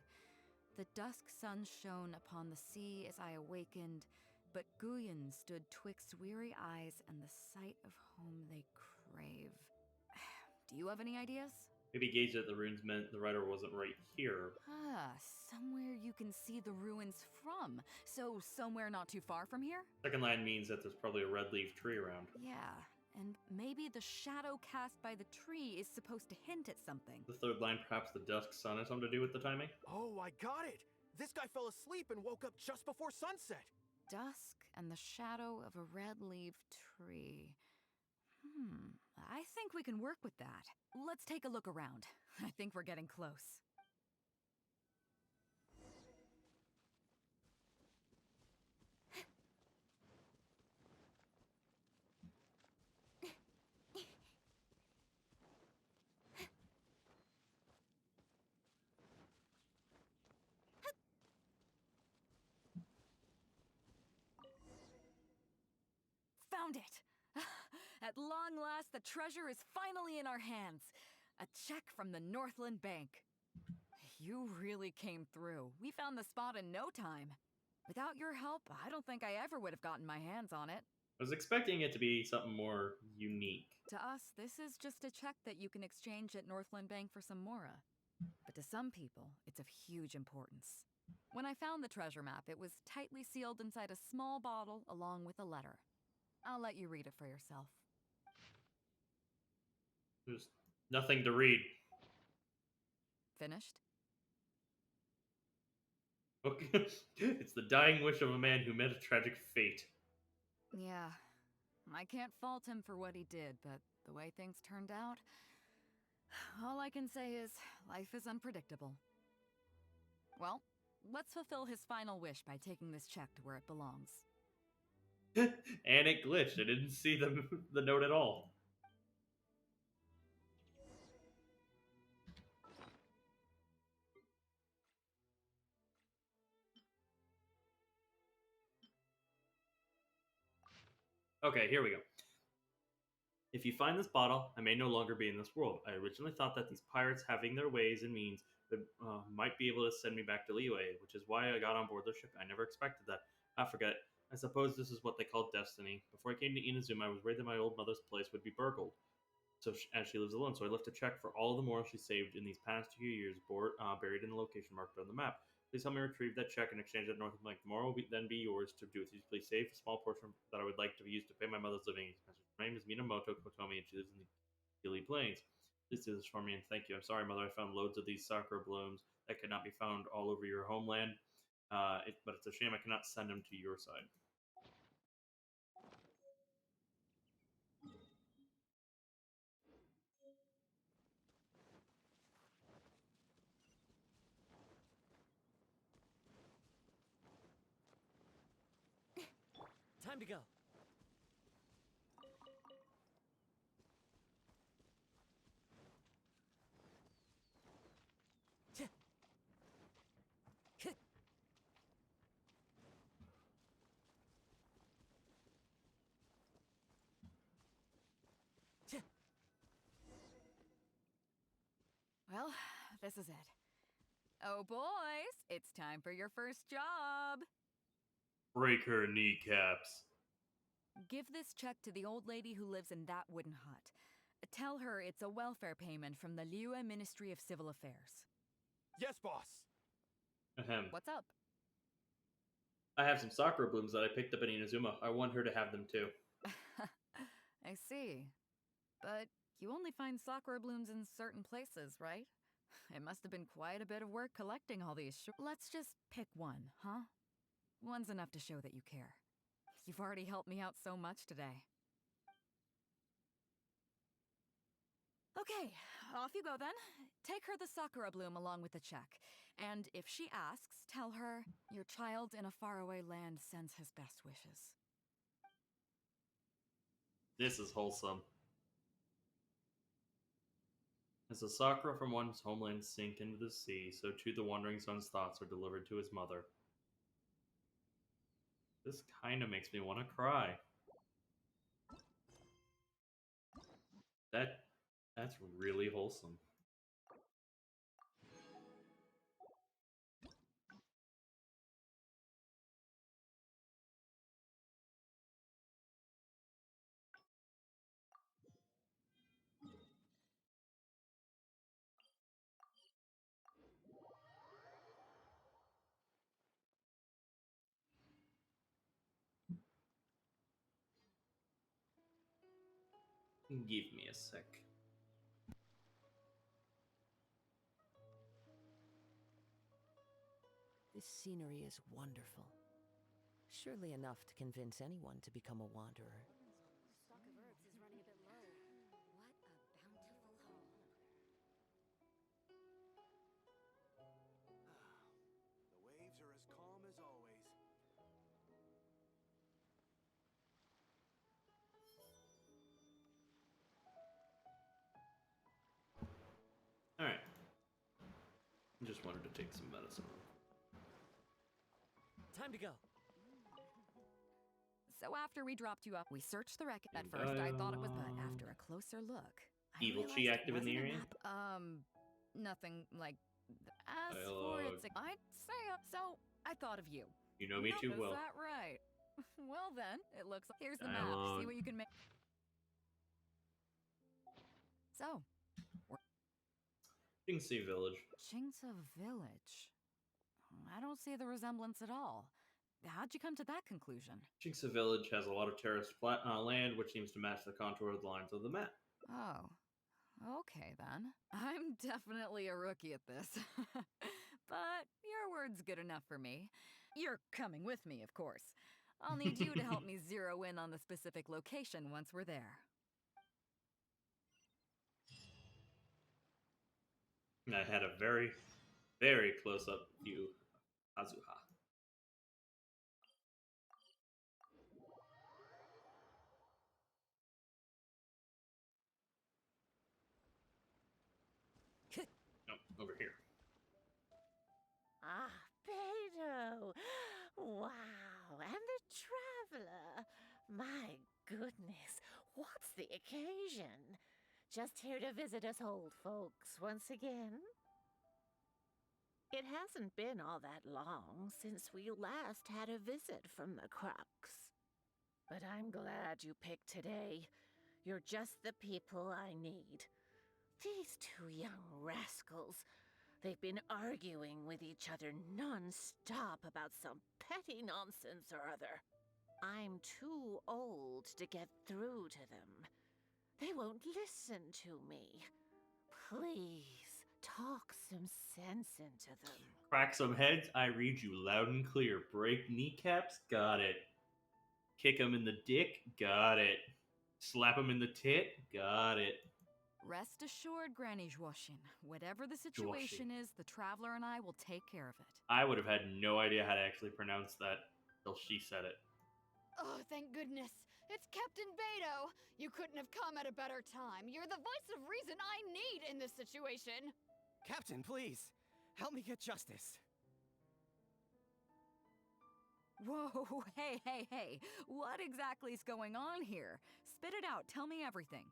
The dusk sun shone upon the sea as I awakened, but Guyon stood twixt weary eyes and the sight of home they crave. Do you have any ideas? Maybe gaze at the runes meant the writer wasn't right here. Somewhere you can see the ruins from. So somewhere not too far from here? Second line means that there's probably a red leaf tree around. Yeah, and maybe the shadow cast by the tree is supposed to hint at something. The third line, perhaps the dusk sun, has something to do with the timing? Oh, I got it! This guy fell asleep and woke up just before sunset. Dusk and the shadow of a red-leaved tree. I think we can work with that. Let's take a look around. I think we're getting close. Found it! At long last, the treasure is finally in our hands. A check from the Northland Bank. You really came through. We found the spot in no time. Without your help, I don't think I ever would have gotten my hands on it. I was expecting it to be something more unique. To us, this is just a check that you can exchange at Northland Bank for some Mora. But to some people, it's of huge importance. When I found the treasure map, it was tightly sealed inside a small bottle along with a letter. I'll let you read it for yourself. There's nothing to read. Finished? Okay. It's the dying wish of a man who met a tragic fate. Yeah. I can't fault him for what he did, but the way things turned out, all I can say is life is unpredictable. Well, let's fulfill his final wish by taking this check to where it belongs. And it glitched. I didn't see the note at all. Okay, here we go. If you find this bottle, I may no longer be in this world. I originally thought that these pirates, having their ways and means, might be able to send me back to Liyue, which is why I got on board the ship. I never expected that. I forget. I suppose this is what they call destiny. Before I came to Inazuma, I was worried that my old mother's place would be burgled. As she lives alone, so I left a check for all the Mora she saved in these past 2 years, buried in the location marked on the map. Please help me retrieve that check and exchange it at Northland Bank. Tomorrow will then be yours to do with you. Please save a small portion that I would like to use to pay my mother's living expenses. My name is Minamoto Kotomi, and she lives in the Gili Plains. Please do this for me, and thank you. I'm sorry, Mother, I found loads of these sakura blooms that could not be found all over your homeland, but it's a shame I cannot send them to your side. to go. Well, this is it. Oh, boys, it's time for your first job. Break her kneecaps. Give this check to the old lady who lives in that wooden hut. Tell her it's a welfare payment from the Liyue Ministry of Civil Affairs. Yes, boss. Ahem. What's up? I have some sakura blooms that I picked up in Inazuma. I want her to have them too. I see. But you only find sakura blooms in certain places, right? It must have been quite a bit of work collecting all these. Let's just pick one, huh? One's enough to show that you care. You've already helped me out so much today. Okay, off you go then. Take her the sakura bloom along with the check. And if she asks, tell her your child in a faraway land sends his best wishes. This is wholesome. As the sakura from one's homeland sink into the sea, so too the wandering son's thoughts are delivered to his mother. This kind of makes me want to cry. That's really wholesome. Give me a sec. This scenery is wonderful. Surely enough to convince anyone to become a wanderer. Stock of herbs is running a bit low. What a bountiful haul. The waves are as calm as always. Alright. Just wanted to take some medicine. Time to go. So after we dropped you up, we searched the wreck. At first, I thought it was, but after a closer look, Evil I Chi realized active it in the wasn't a area? map. Nothing like. As for its, I'd say so. I thought of you. You know me too Nope, well. Is that right? Well then, it looks like here's the Dialogue. map. See what you can make. So, Jingxi Village. Qingce Village. I don't see the resemblance at all. How'd you come to that conclusion? Jingxi Village has a lot of terraced land, which seems to match the contour of the lines of the map. Oh, okay then. I'm definitely a rookie at this. But your word's good enough for me. You're coming with me, of course. I'll need you to help me zero in on the specific location once we're there. I had a very, very close-up view of Kazuha. Oh, over here. Ah, Beidou! Wow, and the traveler! My goodness, what's the occasion? Just here to visit us old folks once again? It hasn't been all that long since we last had a visit from the Crux. But I'm glad you picked today. You're just the people I need. These two young rascals, they've been arguing with each other non-stop about some petty nonsense or other. I'm too old to get through to them. They won't listen to me. Please, talk some sense into them. Crack some heads, I read you loud and clear. Break kneecaps, got it. Kick him in the dick, got it. Slap him in the tit, got it. Rest assured, Granny Zhuoshin, whatever the situation is, the Traveler and I will take care of it. I would have had no idea how to actually pronounce that till she said it. Oh, thank goodness. It's Captain Beidou. You couldn't have come at a better time. You're the voice of reason I need in this situation. Captain, please. Help me get justice. Whoa, hey. What exactly is going on here? Spit it out. Tell me everything.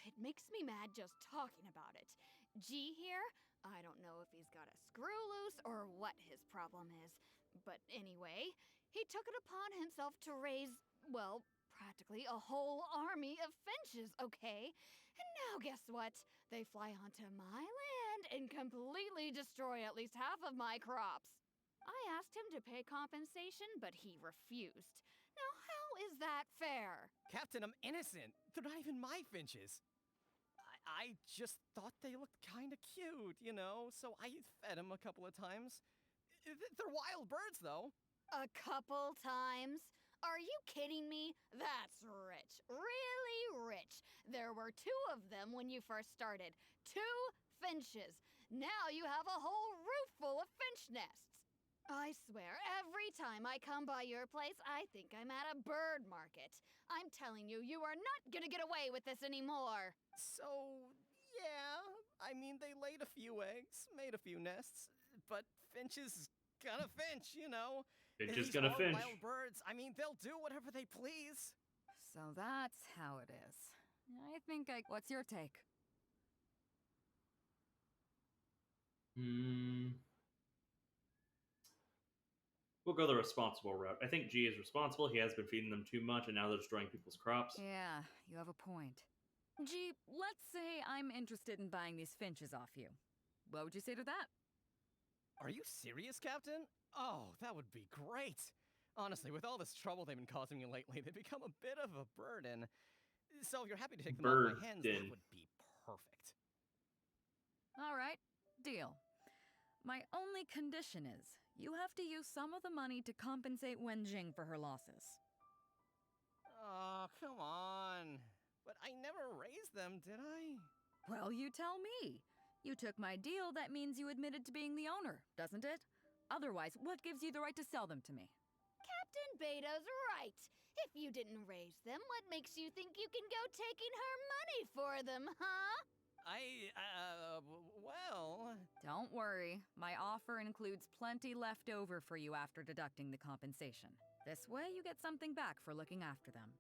It makes me mad just talking about it. G here, I don't know if he's got a screw loose or what his problem is. But anyway, he took it upon himself to raise, well, practically a whole army of finches, okay? And now guess what? They fly onto my land and completely destroy at least half of my crops. I asked him to pay compensation, but he refused. Now, how is that fair? Captain, I'm innocent. They're not even my finches. I just thought they looked kinda cute, you know, so I fed them a couple of times. They're wild birds, though. A couple times? Are you kidding me? That's rich. Really rich. There were 2 of them when you first started. 2 finches. Now you have a whole roof full of finch nests. I swear, every time I come by your place, I think I'm at a bird market. I'm telling you, you are not gonna get away with this anymore. So, yeah, I mean, they laid a few eggs, made a few nests, but finch is gonna finch, you know. Finch is These gonna are finch. wild birds. I mean, they'll do whatever they please. So that's how it is. What's your take? We'll go the responsible route. I think G is responsible. He has been feeding them too much, and now they're destroying people's crops. Yeah, you have a point. Gee, let's say I'm interested in buying these finches off you. What would you say to that? Are you serious, Captain? Oh, that would be great. Honestly, with all this trouble they've been causing me lately, they've become a bit of a burden. So if you're happy to take them off my hands, that would be perfect. All right, deal. My only condition is you have to use some of the money to compensate Wenjing for her losses. Oh, come on. But I never raised them, did I? Well, you tell me. You took my deal, that means you admitted to being the owner, doesn't it? Otherwise, what gives you the right to sell them to me? Captain Beidou's right. If you didn't raise them, what makes you think you can go taking her money for them, huh? Well... Don't worry. My offer includes plenty left over for you after deducting the compensation. This way, you get something back for looking after them.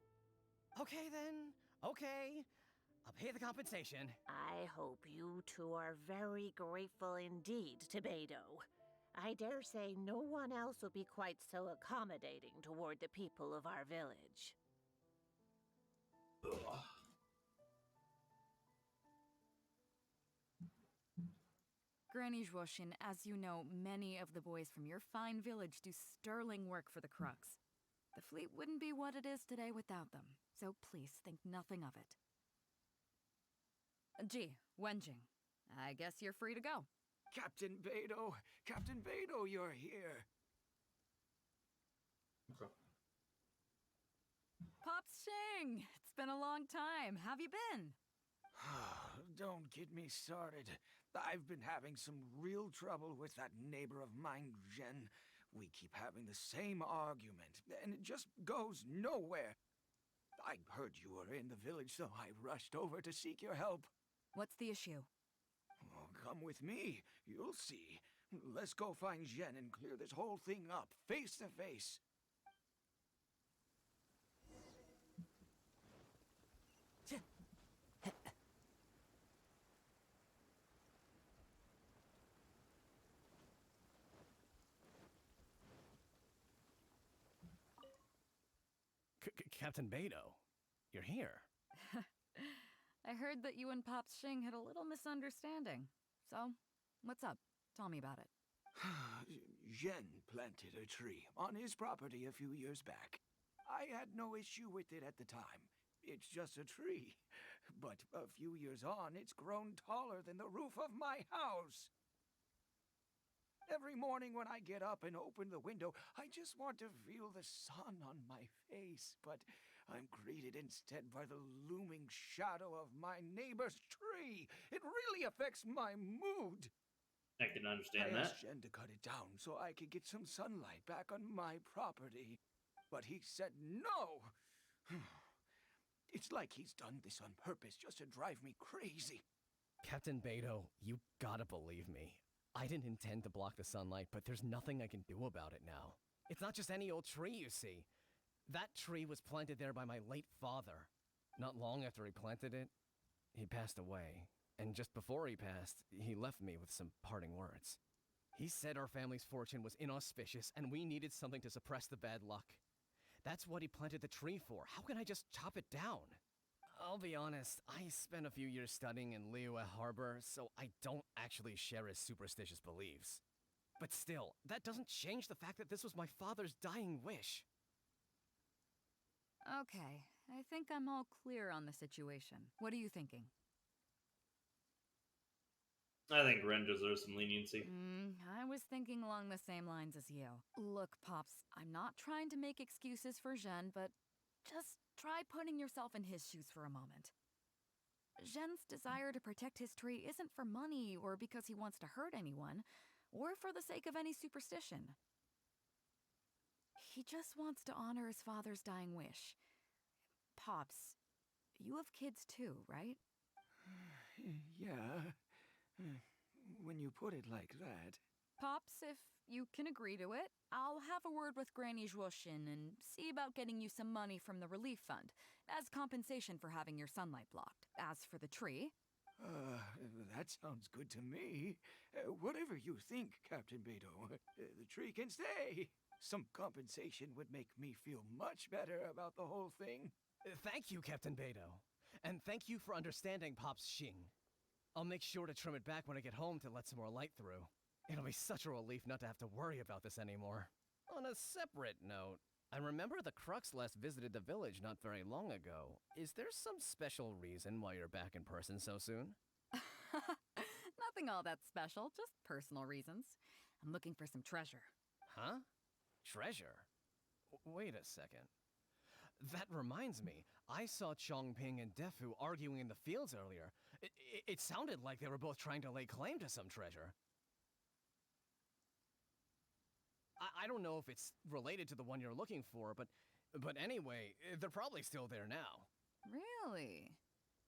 Okay, then. Okay. I'll pay the compensation. I hope you 2 are very grateful indeed to Beidou. I dare say no one else will be quite so accommodating toward the people of our village. Ugh. Granny Zhuoshin, as you know, many of the boys from your fine village do sterling work for the Crux. The fleet wouldn't be what it is today without them, so please think nothing of it. Gee, Wenjing, I guess you're free to go. Captain Beidou, you're here. Okay. Pops Shing, it's been a long time. Have you been? Don't get me started. I've been having some real trouble with that neighbor of mine, Jen. We keep having the same argument, and it just goes nowhere. I heard you were in the village, so I rushed over to seek your help. What's the issue? Oh, come with me. You'll see. Let's go find Jen and clear this whole thing up, face to face. Captain Beidou, you're here. I heard that you and Pops Shing had a little misunderstanding. So, what's up? Tell me about it. Jen planted a tree on his property a few years back. I had no issue with it at the time. It's just a tree. But a few years on, it's grown taller than the roof of my house. Every morning when I get up and open the window, I just want to feel the sun on my face, but I'm greeted instead by the looming shadow of my neighbor's tree. It really affects my mood. I can understand I that. asked Jen to cut it down so I could get some sunlight back on my property. but he said no. It's like he's done this on purpose just to drive me crazy. Captain Beidou, you gotta believe me. I didn't intend to block the sunlight, but there's nothing I can do about it now. It's not just any old tree, you see. That tree was planted there by my late father. Not long after he planted it, he passed away. And just before he passed, he left me with some parting words. He said our family's fortune was inauspicious and we needed something to suppress the bad luck. That's what he planted the tree for. How can I just chop it down? I'll be honest, I spent a few years studying in Liyue Harbor, so I don't actually share his superstitious beliefs. But still, that doesn't change the fact that this was my father's dying wish. Okay, I think I'm all clear on the situation. What are you thinking? I think Ren deserves some leniency. I was thinking along the same lines as you. Look, Pops, I'm not trying to make excuses for Zhen, but just try putting yourself in his shoes for a moment. Zhen's desire to protect his tree isn't for money or because he wants to hurt anyone, or for the sake of any superstition. He just wants to honor his father's dying wish. Pops, you have kids too, right? Yeah. When you put it like that. Pops, if you can agree to it, I'll have a word with Granny Zhuoshin and see about getting you some money from the relief fund as compensation for having your sunlight blocked. As for the tree... That sounds good to me. Whatever you think, Captain Beidou, the tree can stay. Some compensation would make me feel much better about the whole thing. Thank you, Captain Beidou. And thank you for understanding Pop's Xing. I'll make sure to trim it back when I get home to let some more light through. It'll be such a relief not to have to worry about this anymore. On a separate note, I remember the Crux last visited the village not very long ago. Is there some special reason why you're back in person so soon? Nothing all that special, just personal reasons. I'm looking for some treasure. Huh? Treasure? Wait a second. That reminds me, I saw Chongping and Defu arguing in the fields earlier. It sounded like they were both trying to lay claim to some treasure. I don't know if it's related to the one you're looking for, but anyway, they're probably still there now. Really?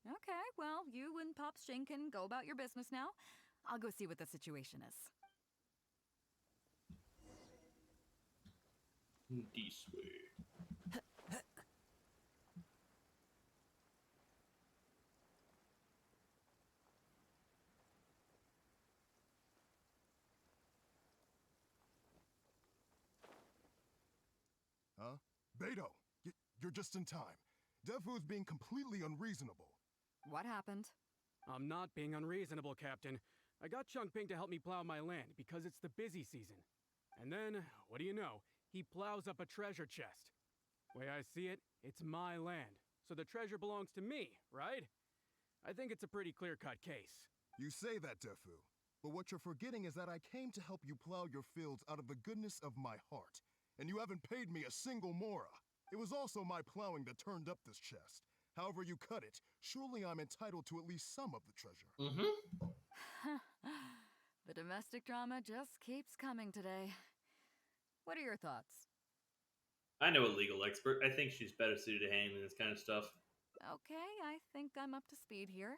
Okay, well, you and Pop Xing can go about your business now. I'll go see what the situation is. This way. Huh? Beidou, you're just in time. Defu's being completely unreasonable. What happened? I'm not being unreasonable, Captain. I got Chongping to help me plow my land because it's the busy season. And then, what do you know? He plows up a treasure chest. Way I see it, it's my land, so the treasure belongs to me, right? I think it's a pretty clear-cut case. You say that, Defu, but what you're forgetting is that I came to help you plow your fields out of the goodness of my heart, and you haven't paid me a single mora. It was also my plowing that turned up this chest. However you cut it, surely I'm entitled to at least some of the treasure. The domestic drama just keeps coming today. What are your thoughts? I know a legal expert. I think she's better suited to handling this kind of stuff. Okay, I think I'm up to speed here.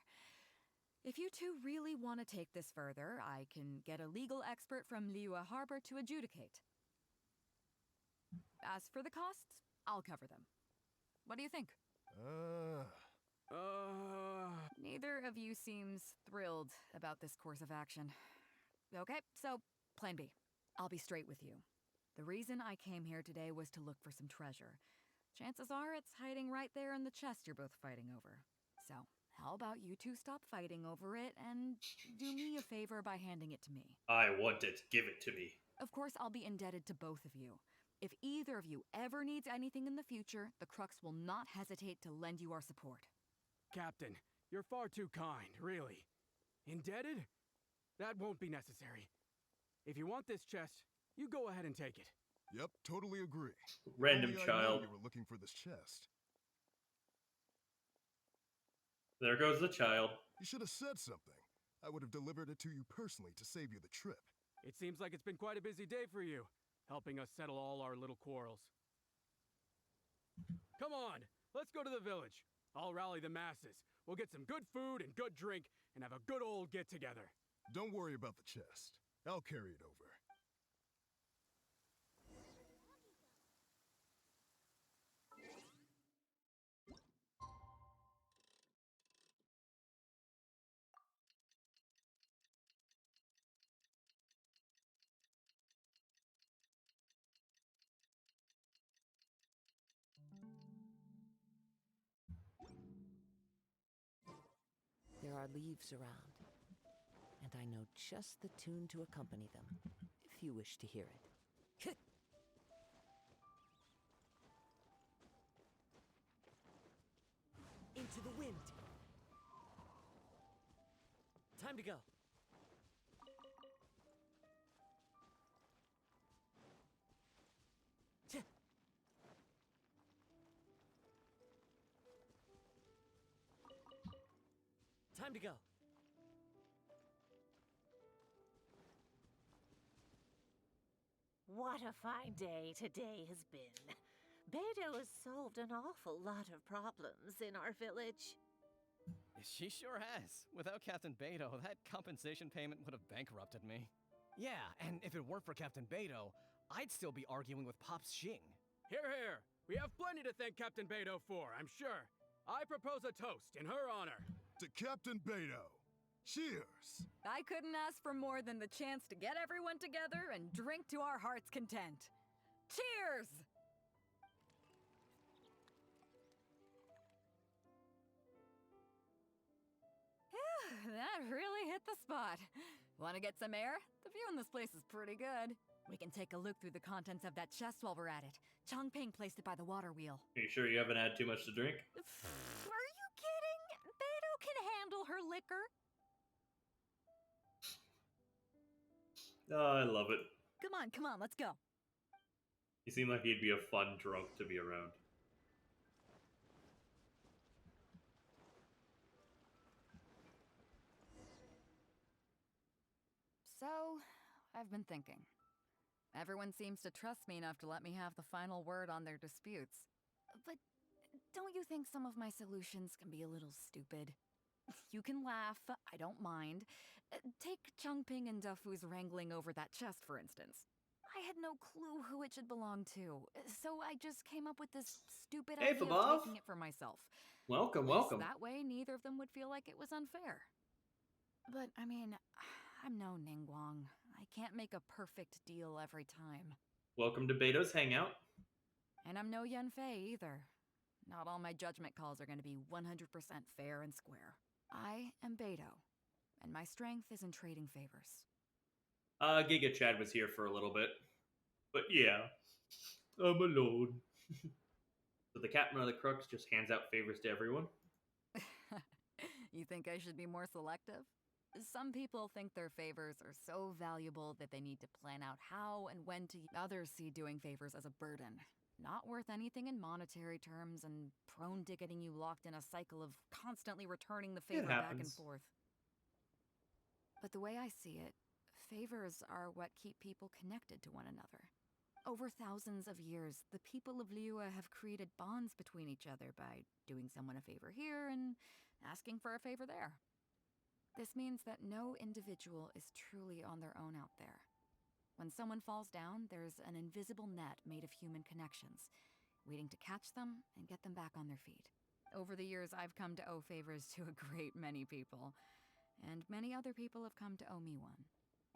If you two really want to take this further, I can get a legal expert from Liyue Harbor to adjudicate. As for the costs, I'll cover them. What do you think? Neither of you seems thrilled about this course of action. Okay, so plan B. I'll be straight with you. The reason I came here today was to look for some treasure. Chances are it's hiding right there in the chest you're both fighting over. So, how about you two stop fighting over it and do me a favor by handing it to me? I want it. Give it to me. Of course, I'll be indebted to both of you. If either of you ever needs anything in the future, the Crux will not hesitate to lend you our support. Captain, you're far too kind, really. Indebted? That won't be necessary. If you want this chest, you go ahead and take it. Yep, totally agree. Random Only child. I knew you were looking for this chest. There goes the child. You should have said something. I would have delivered it to you personally to save you the trip. It seems like it's been quite a busy day for you, helping us settle all our little quarrels. Come on, let's go to the village. I'll rally the masses. We'll get some good food and good drink and have a good old get-together. Don't worry about the chest. I'll carry it over. There are leaves around, and I know just the tune to accompany them, if you wish to hear it. Into the wind! Time to go! Time to go! What a fine day today has been. Beidou has solved an awful lot of problems in our village. She sure has. Without Captain Beidou, that compensation payment would have bankrupted me. Yeah, and if it weren't for Captain Beidou, I'd still be arguing with Pops Xing. Here, here! We have plenty to thank Captain Beidou for, I'm sure. I propose a toast in her honor. To Captain Beidou. Cheers! I couldn't ask for more than the chance to get everyone together and drink to our heart's content. Cheers! That really hit the spot. Want to get some air? The view in this place is pretty good. We can take a look through the contents of that chest while we're at it. Chongping placed it by the water wheel. Are you sure you haven't had too much to drink? Are you kidding? Beidou can handle her liquor. Oh, I love it. Come on, let's go. He seemed like he'd be a fun drunk to be around. So, I've been thinking. Everyone seems to trust me enough to let me have the final word on their disputes. But don't you think some of my solutions can be a little stupid? You can laugh, I don't mind. Take Chongping and Dufu's wrangling over that chest, for instance. I had no clue who it should belong to, so I just came up with this stupid idea of taking it for myself. Welcome, welcome. That way, neither of them would feel like it was unfair. But, I mean, I'm no Ningguang. I can't make a perfect deal every time. Welcome to Beidou's Hangout. And I'm no Yanfei either. Not all my judgment calls are going to be 100% fair and square. I am Beidou, and my strength is in trading favors. Giga Chad was here for a little bit. But yeah, I'm alone. So the captain of the crooks just hands out favors to everyone? You think I should be more selective? Some people think their favors are so valuable that they need to plan out how and when to. Others see doing favors as a burden. Not worth anything in monetary terms and prone to getting you locked in a cycle of constantly returning the favor back and forth. But the way I see it, favors are what keep people connected to one another. Over thousands of years, the people of Liyue have created bonds between each other by doing someone a favor here and asking for a favor there. This means that no individual is truly on their own out there. When someone falls down, there's an invisible net made of human connections, waiting to catch them and get them back on their feet. Over the years, I've come to owe favors to a great many people, and many other people have come to owe me one.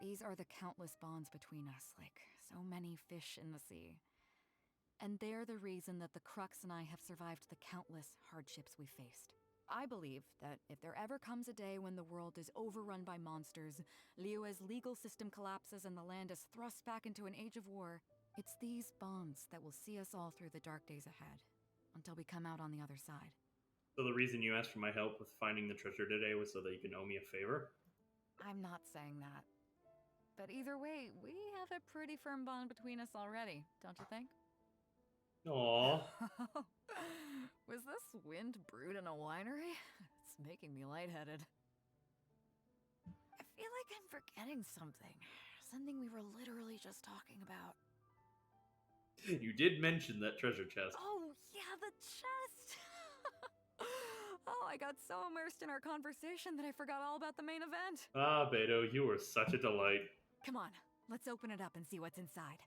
These are the countless bonds between us, like so many fish in the sea. And they're the reason that the Crux and I have survived the countless hardships we faced. I believe that if there ever comes a day when the world is overrun by monsters, Liyue's legal system collapses and the land is thrust back into an age of war, it's these bonds that will see us all through the dark days ahead, until we come out on the other side. So the reason you asked for my help with finding the treasure today was so that you can owe me a favor? I'm not saying that. But either way, we have a pretty firm bond between us already, don't you think? Aww. Was this wind brewed in a winery? It's making me lightheaded. I feel like I'm forgetting something. Something we were literally just talking about. You did mention that treasure chest. Oh, yeah, the chest! Oh, I got so immersed in our conversation that I forgot all about the main event. Ah, Beidou, you were such a delight. Come on, let's open it up and see what's inside.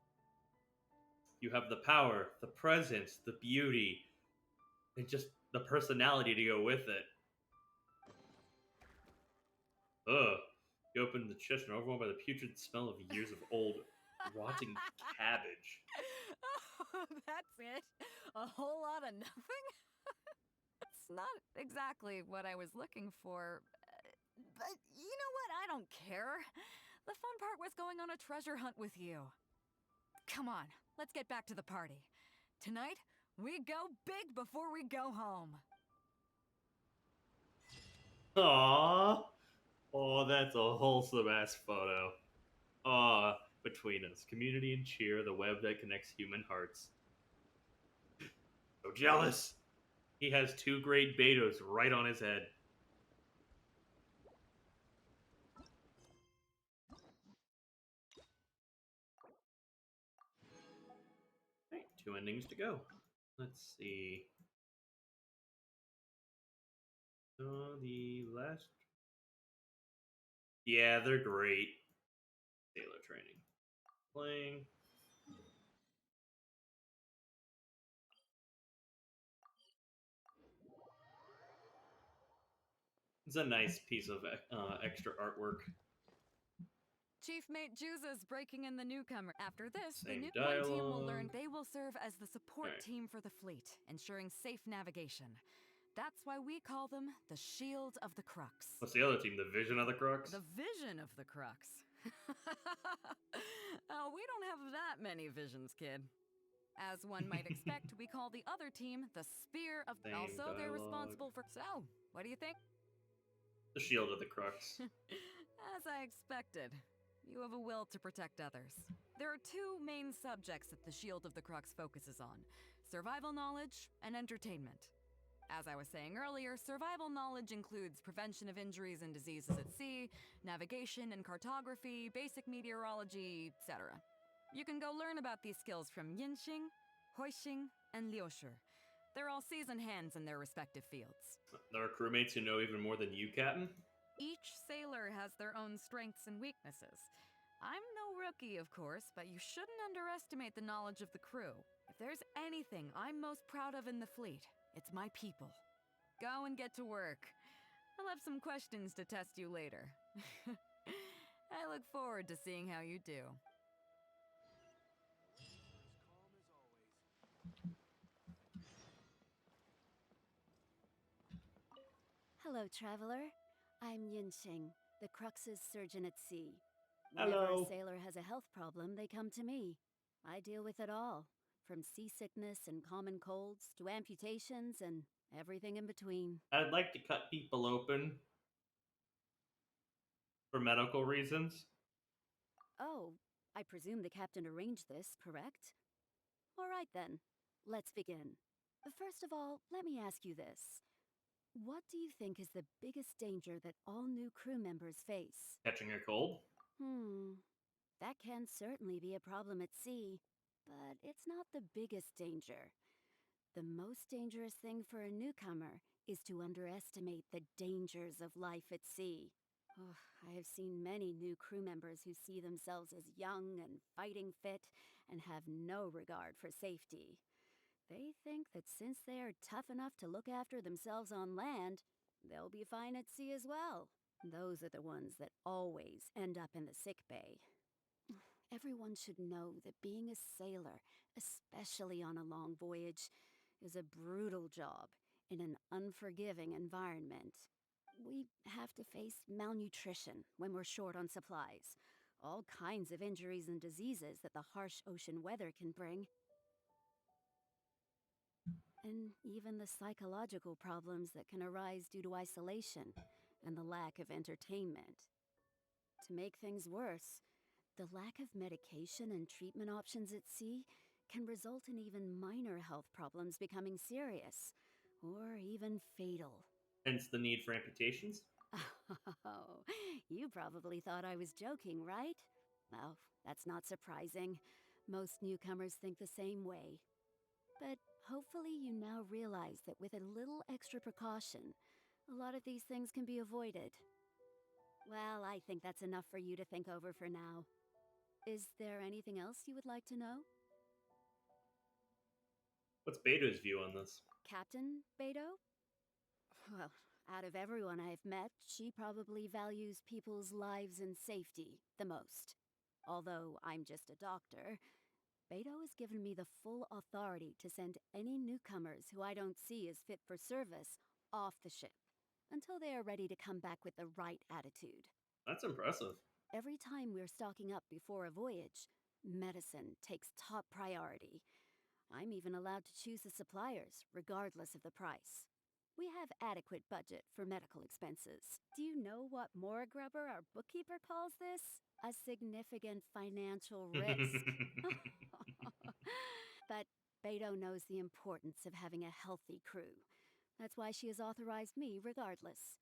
You have the power, the presence, the beauty, and just the personality to go with it. Ugh. You open the chest and overwhelmed by the putrid smell of years of old, rotting cabbage. Oh, that's it? A whole lot of nothing? It's not exactly what I was looking for. But you know what? I don't care. The fun part was going on a treasure hunt with you. Come on, let's get back to the party. Tonight, we go big before we go home. Aww. Oh, that's a wholesome ass photo. Aw, between us, community and cheer, the web that connects human hearts. So jealous. He has two great Beidous right on his head. Alright, 2 endings to go. Let's see. The last... Yeah, they're great. Sailor training. Playing. It's a nice piece of extra artwork. Chief Mate Juza's breaking in the newcomer. After this, Same the new one team will dialogue. learn they will serve as the support Alright. team for the fleet, ensuring safe navigation. That's why we call them the Shield of the Crux. What's the other team? The Vision of the Crux? The Vision of the Crux. Oh, we don't have that many visions, kid. As one might expect, we call the other team the Spear of... Same Also, they're dialogue. responsible for... So, what do you think? The Shield of the Crux. As I expected, you have a will to protect others. There are 2 main subjects that the Shield of the Crux focuses on: survival knowledge and entertainment. As I was saying earlier, survival knowledge includes prevention of injuries and diseases at sea, navigation and cartography, basic meteorology, etc. You can go learn about these skills from Yinxing, Huixing, and Liushi. They're all seasoned hands in their respective fields. There are crewmates who know even more than you, Captain? Each sailor has their own strengths and weaknesses. I'm no rookie, of course, but you shouldn't underestimate the knowledge of the crew. If there's anything I'm most proud of in the fleet, it's my people. Go and get to work. I'll have some questions to test you later. I look forward to seeing how you do. Hello, traveler. I'm Yinxing, the Crux's surgeon at sea. Hello. Whenever a sailor has a health problem, they come to me. I deal with it all, from seasickness and common colds to amputations and everything in between. I'd like to cut people open for medical reasons. Oh, I presume the captain arranged this, correct? All right then, let's begin. First of all, let me ask you this. What do you think is the biggest danger that all new crew members face? Catching a cold? That can certainly be a problem at sea, but it's not the biggest danger. The most dangerous thing for a newcomer is to underestimate the dangers of life at sea. Oh, I have seen many new crew members who see themselves as young and fighting fit and have no regard for safety. They think that since they are tough enough to look after themselves on land, they'll be fine at sea as well. Those are the ones that always end up in the sick bay. Everyone should know that being a sailor, especially on a long voyage, is a brutal job in an unforgiving environment. We have to face malnutrition when we're short on supplies, all kinds of injuries and diseases that the harsh ocean weather can bring, and even the psychological problems that can arise due to isolation and the lack of entertainment. To make things worse, the lack of medication and treatment options at sea can result in even minor health problems becoming serious, or even fatal. Hence the need for amputations? Oh, you probably thought I was joking, right? Well, that's not surprising. Most newcomers think the same way. But hopefully you now realize that with a little extra precaution, a lot of these things can be avoided. Well, I think that's enough for you to think over for now. Is there anything else you would like to know? What's Beidou's view on this? Captain Beidou? Well, out of everyone I've met, she probably values people's lives and safety the most. Although I'm just a doctor, Beidou has given me the full authority to send any newcomers who I don't see as fit for service off the ship, until they are ready to come back with the right attitude. That's impressive. Every time we're stocking up before a voyage, medicine takes top priority. I'm even allowed to choose the suppliers, regardless of the price. We have adequate budget for medical expenses. Do you know what Morgrubber, our bookkeeper, calls this? A significant financial risk. But Beidou knows the importance of having a healthy crew. That's why she has authorized me regardless.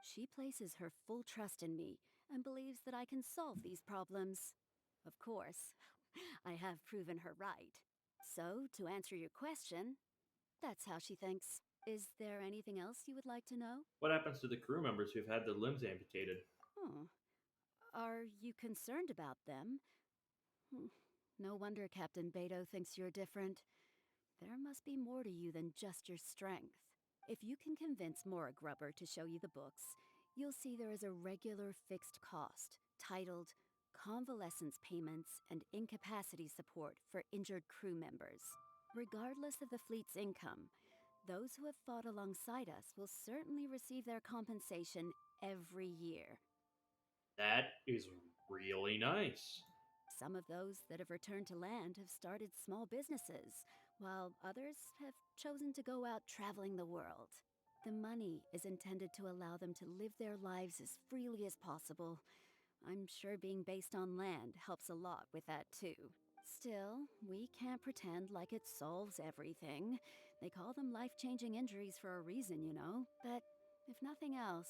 She places her full trust in me and believes that I can solve these problems. Of course, I have proven her right. So, to answer your question, that's how she thinks. Is there anything else you would like to know? What happens to the crew members who've had their limbs amputated? Oh. Are you concerned about them? No wonder Captain Beidou thinks you're different. There must be more to you than just your strength. If you can convince Morgrubber to show you the books, you'll see there is a regular fixed cost, titled Convalescence Payments and Incapacity Support for Injured Crew Members. Regardless of the fleet's income, those who have fought alongside us will certainly receive their compensation every year. That is really nice. Some of those that have returned to land have started small businesses, while others have chosen to go out traveling the world. The money is intended to allow them to live their lives as freely as possible. I'm sure being based on land helps a lot with that too. Still, we can't pretend like it solves everything. They call them life-changing injuries for a reason, you know. But if nothing else,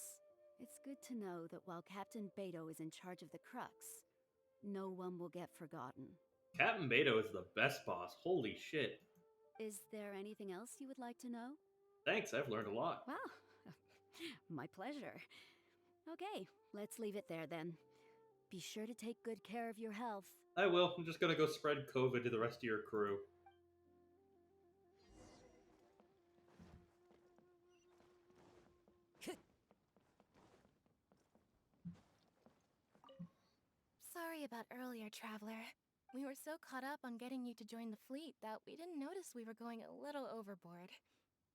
it's good to know that while Captain Beidou is in charge of the Crux, no one will get forgotten. Captain Beidou is the best boss. Holy shit. Is there anything else you would like to know? Thanks, I've learned a lot. Wow, my pleasure. Okay, let's leave it there then. Be sure to take good care of your health. I will. I'm just gonna go spread COVID to the rest of your crew. Sorry about earlier, Traveler. We were so caught up on getting you to join the fleet that we didn't notice we were going a little overboard.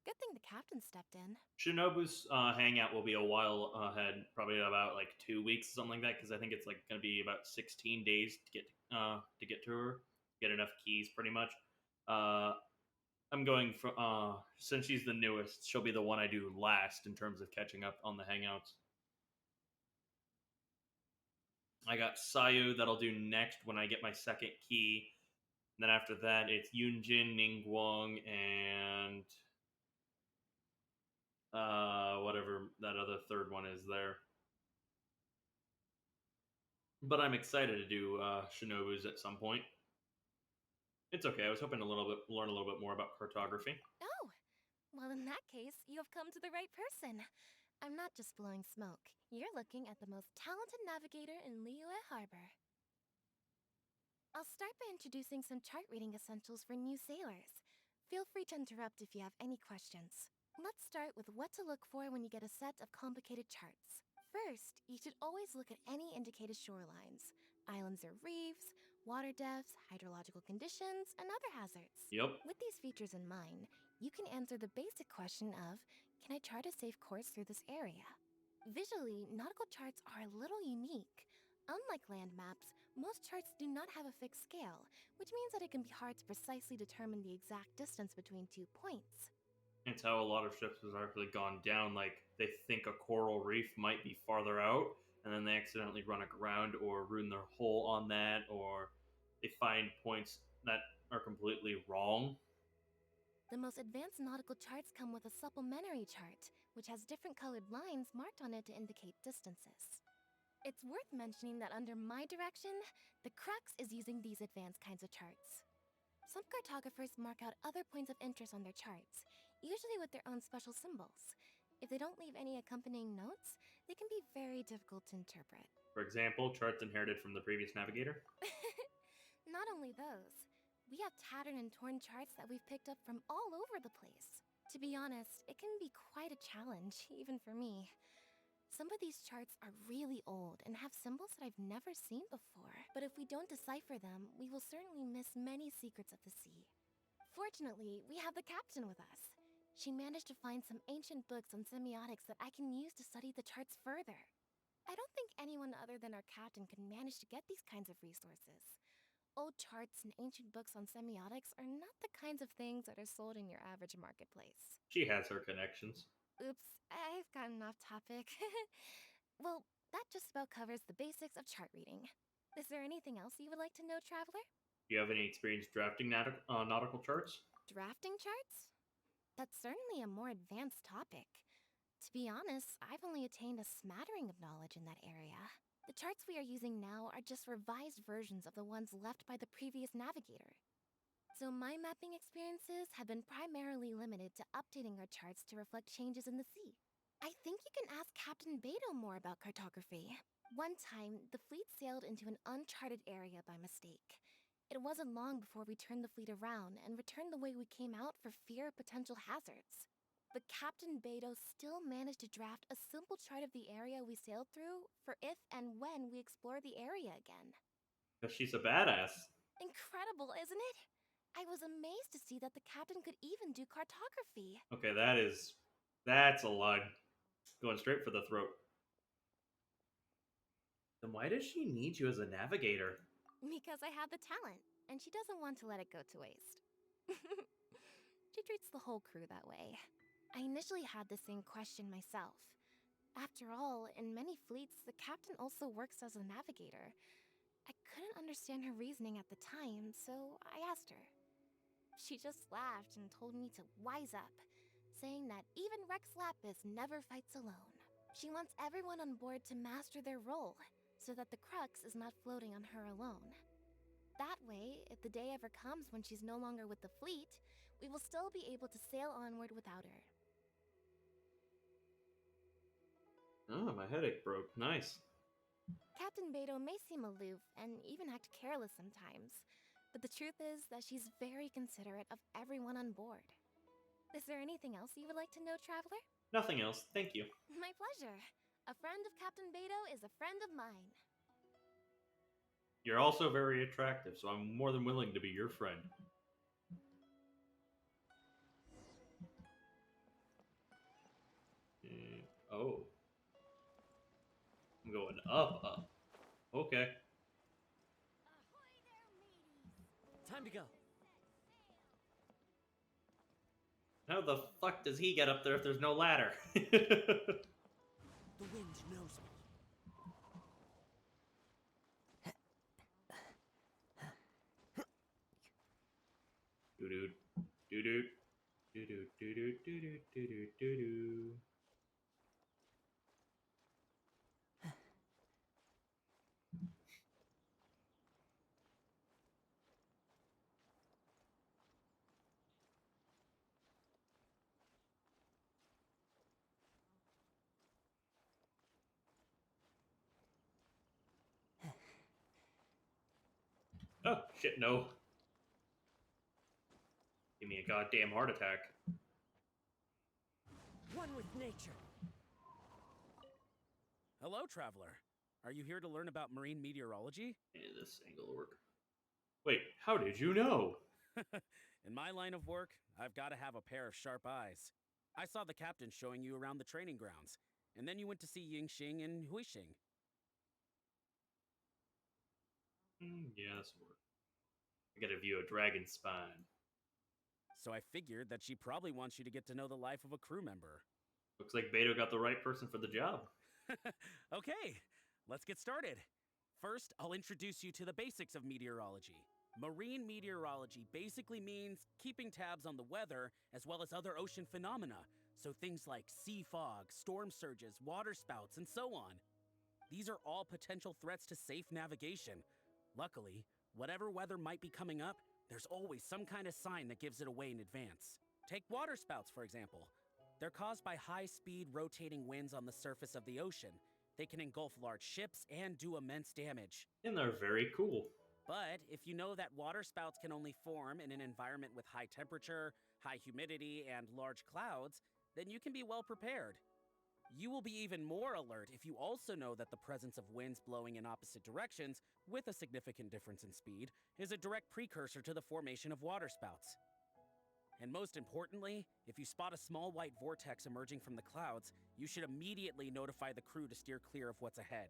Good thing the captain stepped in. Shinobu's hangout will be a while ahead, probably about like 2 weeks, something like that, because I think it's like going to be about 16 days to get to her, get enough keys, pretty much. I'm going for since she's the newest, she'll be the one I do last in terms of catching up on the hangouts. I got Sayu that'll do next when I get my second key. And then after that, it's Yunjin, Ningguang, and whatever that other third one is there. But I'm excited to do Shinobu's at some point. It's okay. I was hoping to learn a little bit more about cartography. Oh, well in that case, you have come to the right person. I'm not just blowing smoke. You're looking at the most talented navigator in Liyue Harbor. I'll start by introducing some chart reading essentials for new sailors. Feel free to interrupt if you have any questions. Let's start with what to look for when you get a set of complicated charts. First, you should always look at any indicated shorelines, islands or reefs, water depths, hydrological conditions, and other hazards. Yep. With these features in mind, you can answer the basic question of, can I chart a safe course through this area? Visually, nautical charts are a little unique. Unlike land maps, most charts do not have a fixed scale, which means that it can be hard to precisely determine the exact distance between 2 points. It's how a lot of ships have actually gone down. Like, they think a coral reef might be farther out, and then they accidentally run aground or ruin their hull on that, or they find points that are completely wrong. The most advanced nautical charts come with a supplementary chart, which has different colored lines marked on it to indicate distances. It's worth mentioning that under my direction, the Crux is using these advanced kinds of charts. Some cartographers mark out other points of interest on their charts, usually with their own special symbols. If they don't leave any accompanying notes, they can be very difficult to interpret. For example, charts inherited from the previous navigator. Not only those, we have tattered and torn charts that we've picked up from all over the place. To be honest, it can be quite a challenge, even for me. Some of these charts are really old and have symbols that I've never seen before. But if we don't decipher them, we will certainly miss many secrets of the sea. Fortunately, we have the captain with us. She managed to find some ancient books on semiotics that I can use to study the charts further. I don't think anyone other than our captain could manage to get these kinds of resources. Old charts and ancient books on semiotics are not the kinds of things that are sold in your average marketplace. She has her connections. Oops, I've gotten off topic. Well, that just about covers the basics of chart reading. Is there anything else you would like to know, Traveler? Do you have any experience drafting nautical charts? Drafting charts? That's certainly a more advanced topic. To be honest, I've only attained a smattering of knowledge in that area. The charts we are using now are just revised versions of the ones left by the previous navigator. So my mapping experiences have been primarily limited to updating our charts to reflect changes in the sea. I think you can ask Captain Beidou more about cartography. One time, the fleet sailed into an uncharted area by mistake. It wasn't long before we turned the fleet around and returned the way we came out for fear of potential hazards. But Captain Beidou still managed to draft a simple chart of the area we sailed through for if and when we explore the area again. Because she's a badass. Incredible, isn't it? I was amazed to see that the captain could even do cartography. Okay, that's a lot. Going straight for the throat. Then why does she need you as a navigator? Because I have the talent, and she doesn't want to let it go to waste. She treats the whole crew that way. I initially had the same question myself. After all, in many fleets, the captain also works as a navigator. I couldn't understand her reasoning at the time, so I asked her. She just laughed and told me to wise up, saying that even Rex Lapis never fights alone. She wants everyone on board to master their role, so that the crux is not floating on her alone. That way, if the day ever comes when she's no longer with the fleet, we will still be able to sail onward without her. Oh, my headache broke. Nice. Captain Beidou may seem aloof and even act careless sometimes, but the truth is that she's very considerate of everyone on board. Is there anything else you would like to know, Traveler? Nothing else, thank you. My pleasure. A friend of Captain Beidou is a friend of mine. You're also very attractive, so I'm more than willing to be your friend. Oh. I'm going up. Okay. Time to go. How the fuck does he get up there if there's no ladder? The wind knows me. Doo-doo. Doo-doo. Doo-doo. Doo-doo. Doo-doo. Doo-doo. Doo-doo. Oh, shit, no. Give me a goddamn heart attack. One with nature. Hello, traveler. Are you here to learn about marine meteorology? This angle will work. Wait, how did you know? In my line of work, I've got to have a pair of sharp eyes. I saw the captain showing you around the training grounds, and then you went to see Yingxing and Huixing. Yeah, this will work. I get a view of Dragon's Spine. So I figured that she probably wants you to get to know the life of a crew member. Looks like Beidou got the right person for the job. Okay, let's get started. First, I'll introduce you to the basics of meteorology. Marine meteorology basically means keeping tabs on the weather as well as other ocean phenomena, so things like sea fog, storm surges, water spouts, and so on. These are all potential threats to safe navigation. Luckily, whatever weather might be coming up, There's always some kind of sign that gives it away in advance. Take waterspouts, for example. They're caused by high-speed rotating winds on the surface of the ocean. They can engulf large ships and do immense damage. And they're very cool. But if you know that waterspouts can only form in an environment with high temperature, high humidity, and large clouds, then you can be well prepared. You will be even more alert if you also know that the presence of winds blowing in opposite directions, with a significant difference in speed, is a direct precursor to the formation of waterspouts. And most importantly, if you spot a small white vortex emerging from the clouds, you should immediately notify the crew to steer clear of what's ahead.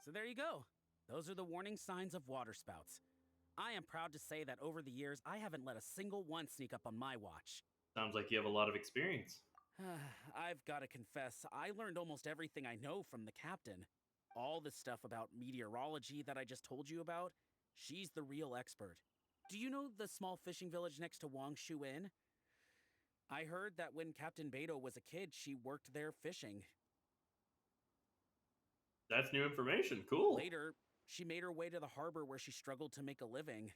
So there you go. Those are the warning signs of waterspouts. I am proud to say that over the years, I haven't let a single one sneak up on my watch. Sounds like you have a lot of experience. I've got to confess, I learned almost everything I know from the captain. All the stuff about meteorology that I just told you about, she's the real expert. Do you know the small fishing village next to Wangshu Inn? I heard that when Captain Beidou was a kid, she worked there fishing. That's new information. Cool. Later, she made her way to the harbor where she struggled to make a living.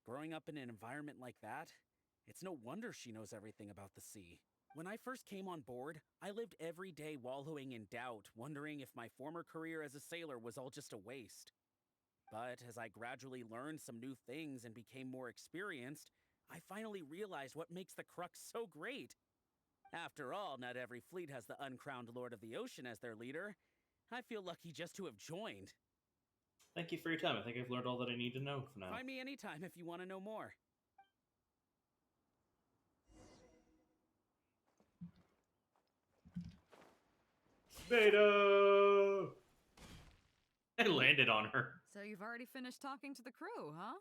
Growing up in an environment like that, it's no wonder she knows everything about the sea. When I first came on board, I lived every day wallowing in doubt, wondering if my former career as a sailor was all just a waste. But as I gradually learned some new things and became more experienced, I finally realized what makes the Crux so great. After all, not every fleet has the uncrowned Lord of the Ocean as their leader. I feel lucky just to have joined. Thank you for your time. I think I've learned all that I need to know for now. Find me anytime if you want to know more. Beidou! I landed on her. So you've already finished talking to the crew, huh?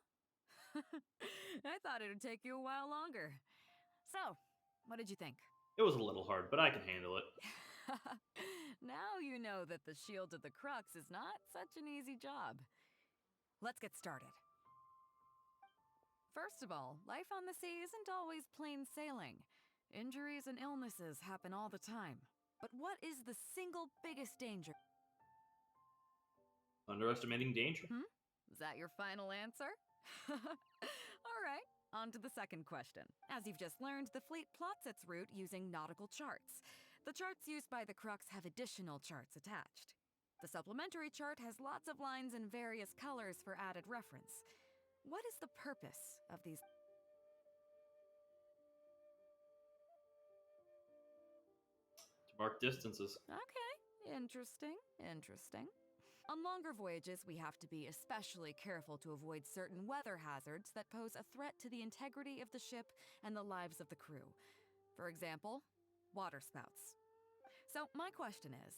I thought it would take you a while longer. So, what did you think? It was a little hard, but I can handle it. Now you know that the Shield of the Crux is not such an easy job. Let's get started. First of all, life on the sea isn't always plain sailing. Injuries and illnesses happen all the time. But what is the single biggest danger? Underestimating danger. Is that your final answer? All right, on to the second question. As you've just learned, the fleet plots its route using nautical charts. The charts used by the Crux have additional charts attached. The supplementary chart has lots of lines in various colors for added reference. What is the purpose of these? To mark distances. Okay, interesting. On longer voyages, we have to be especially careful to avoid certain weather hazards that pose a threat to the integrity of the ship and the lives of the crew. For example, waterspouts. So my question is,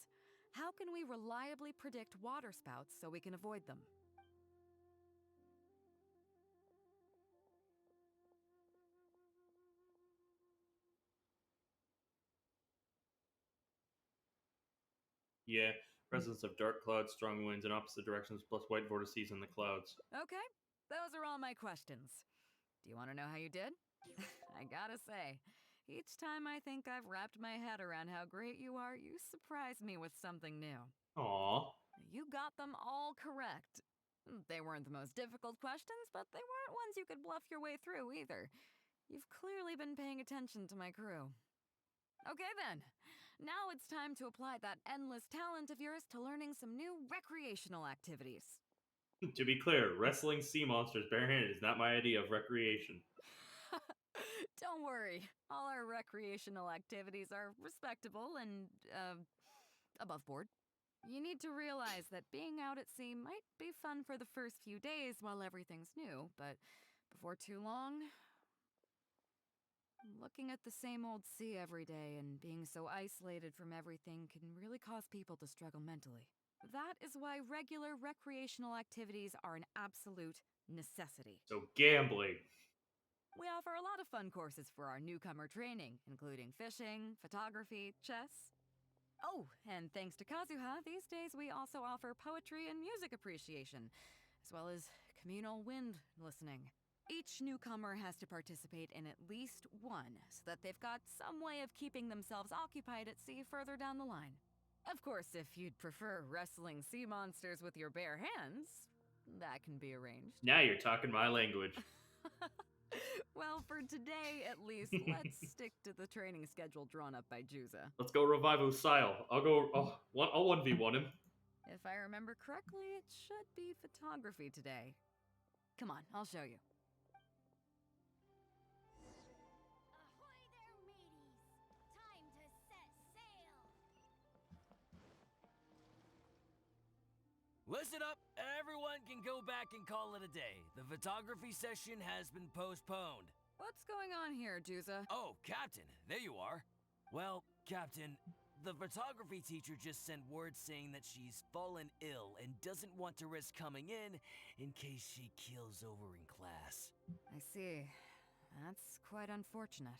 how can we reliably predict waterspouts so we can avoid them? Yeah, presence of dark clouds, strong winds in opposite directions, plus white vortices in the clouds. Okay, those are all my questions. Do you want to know how you did? I gotta say, each time I think I've wrapped my head around how great you are, you surprise me with something new. Aww. You got them all correct. They weren't the most difficult questions, but they weren't ones you could bluff your way through either. You've clearly been paying attention to my crew. Okay then, now it's time to apply that endless talent of yours to learning some new recreational activities. To be clear, wrestling sea monsters barehanded is not my idea of recreation. Don't worry, all our recreational activities are respectable and, above board. You need to realize that being out at sea might be fun for the first few days while everything's new, but before too long, looking at the same old sea every day and being so isolated from everything can really cause people to struggle mentally. That is why regular recreational activities are an absolute necessity. So gambling. We offer a lot of fun courses for our newcomer training, including fishing, photography, chess. Oh, and thanks to Kazuha, these days we also offer poetry and music appreciation, as well as communal wind listening. Each newcomer has to participate in at least one, so that they've got some way of keeping themselves occupied at sea further down the line. Of course, if you'd prefer wrestling sea monsters with your bare hands, that can be arranged. Now you're talking my language. Well, for today, at least, let's stick to the training schedule drawn up by Juza. Let's go revive Osile. I'll 1v1 him. If I remember correctly, it should be photography today. Come on, I'll show you. Ahoy there, mateys! Time to set sail! Listen up, everyone can go back and call it a day. The photography session has been postponed. What's going on here, Juza? Oh, Captain, there you are. Well, Captain, the photography teacher just sent word saying that she's fallen ill and doesn't want to risk coming in case she keels over in class. I see. That's quite unfortunate.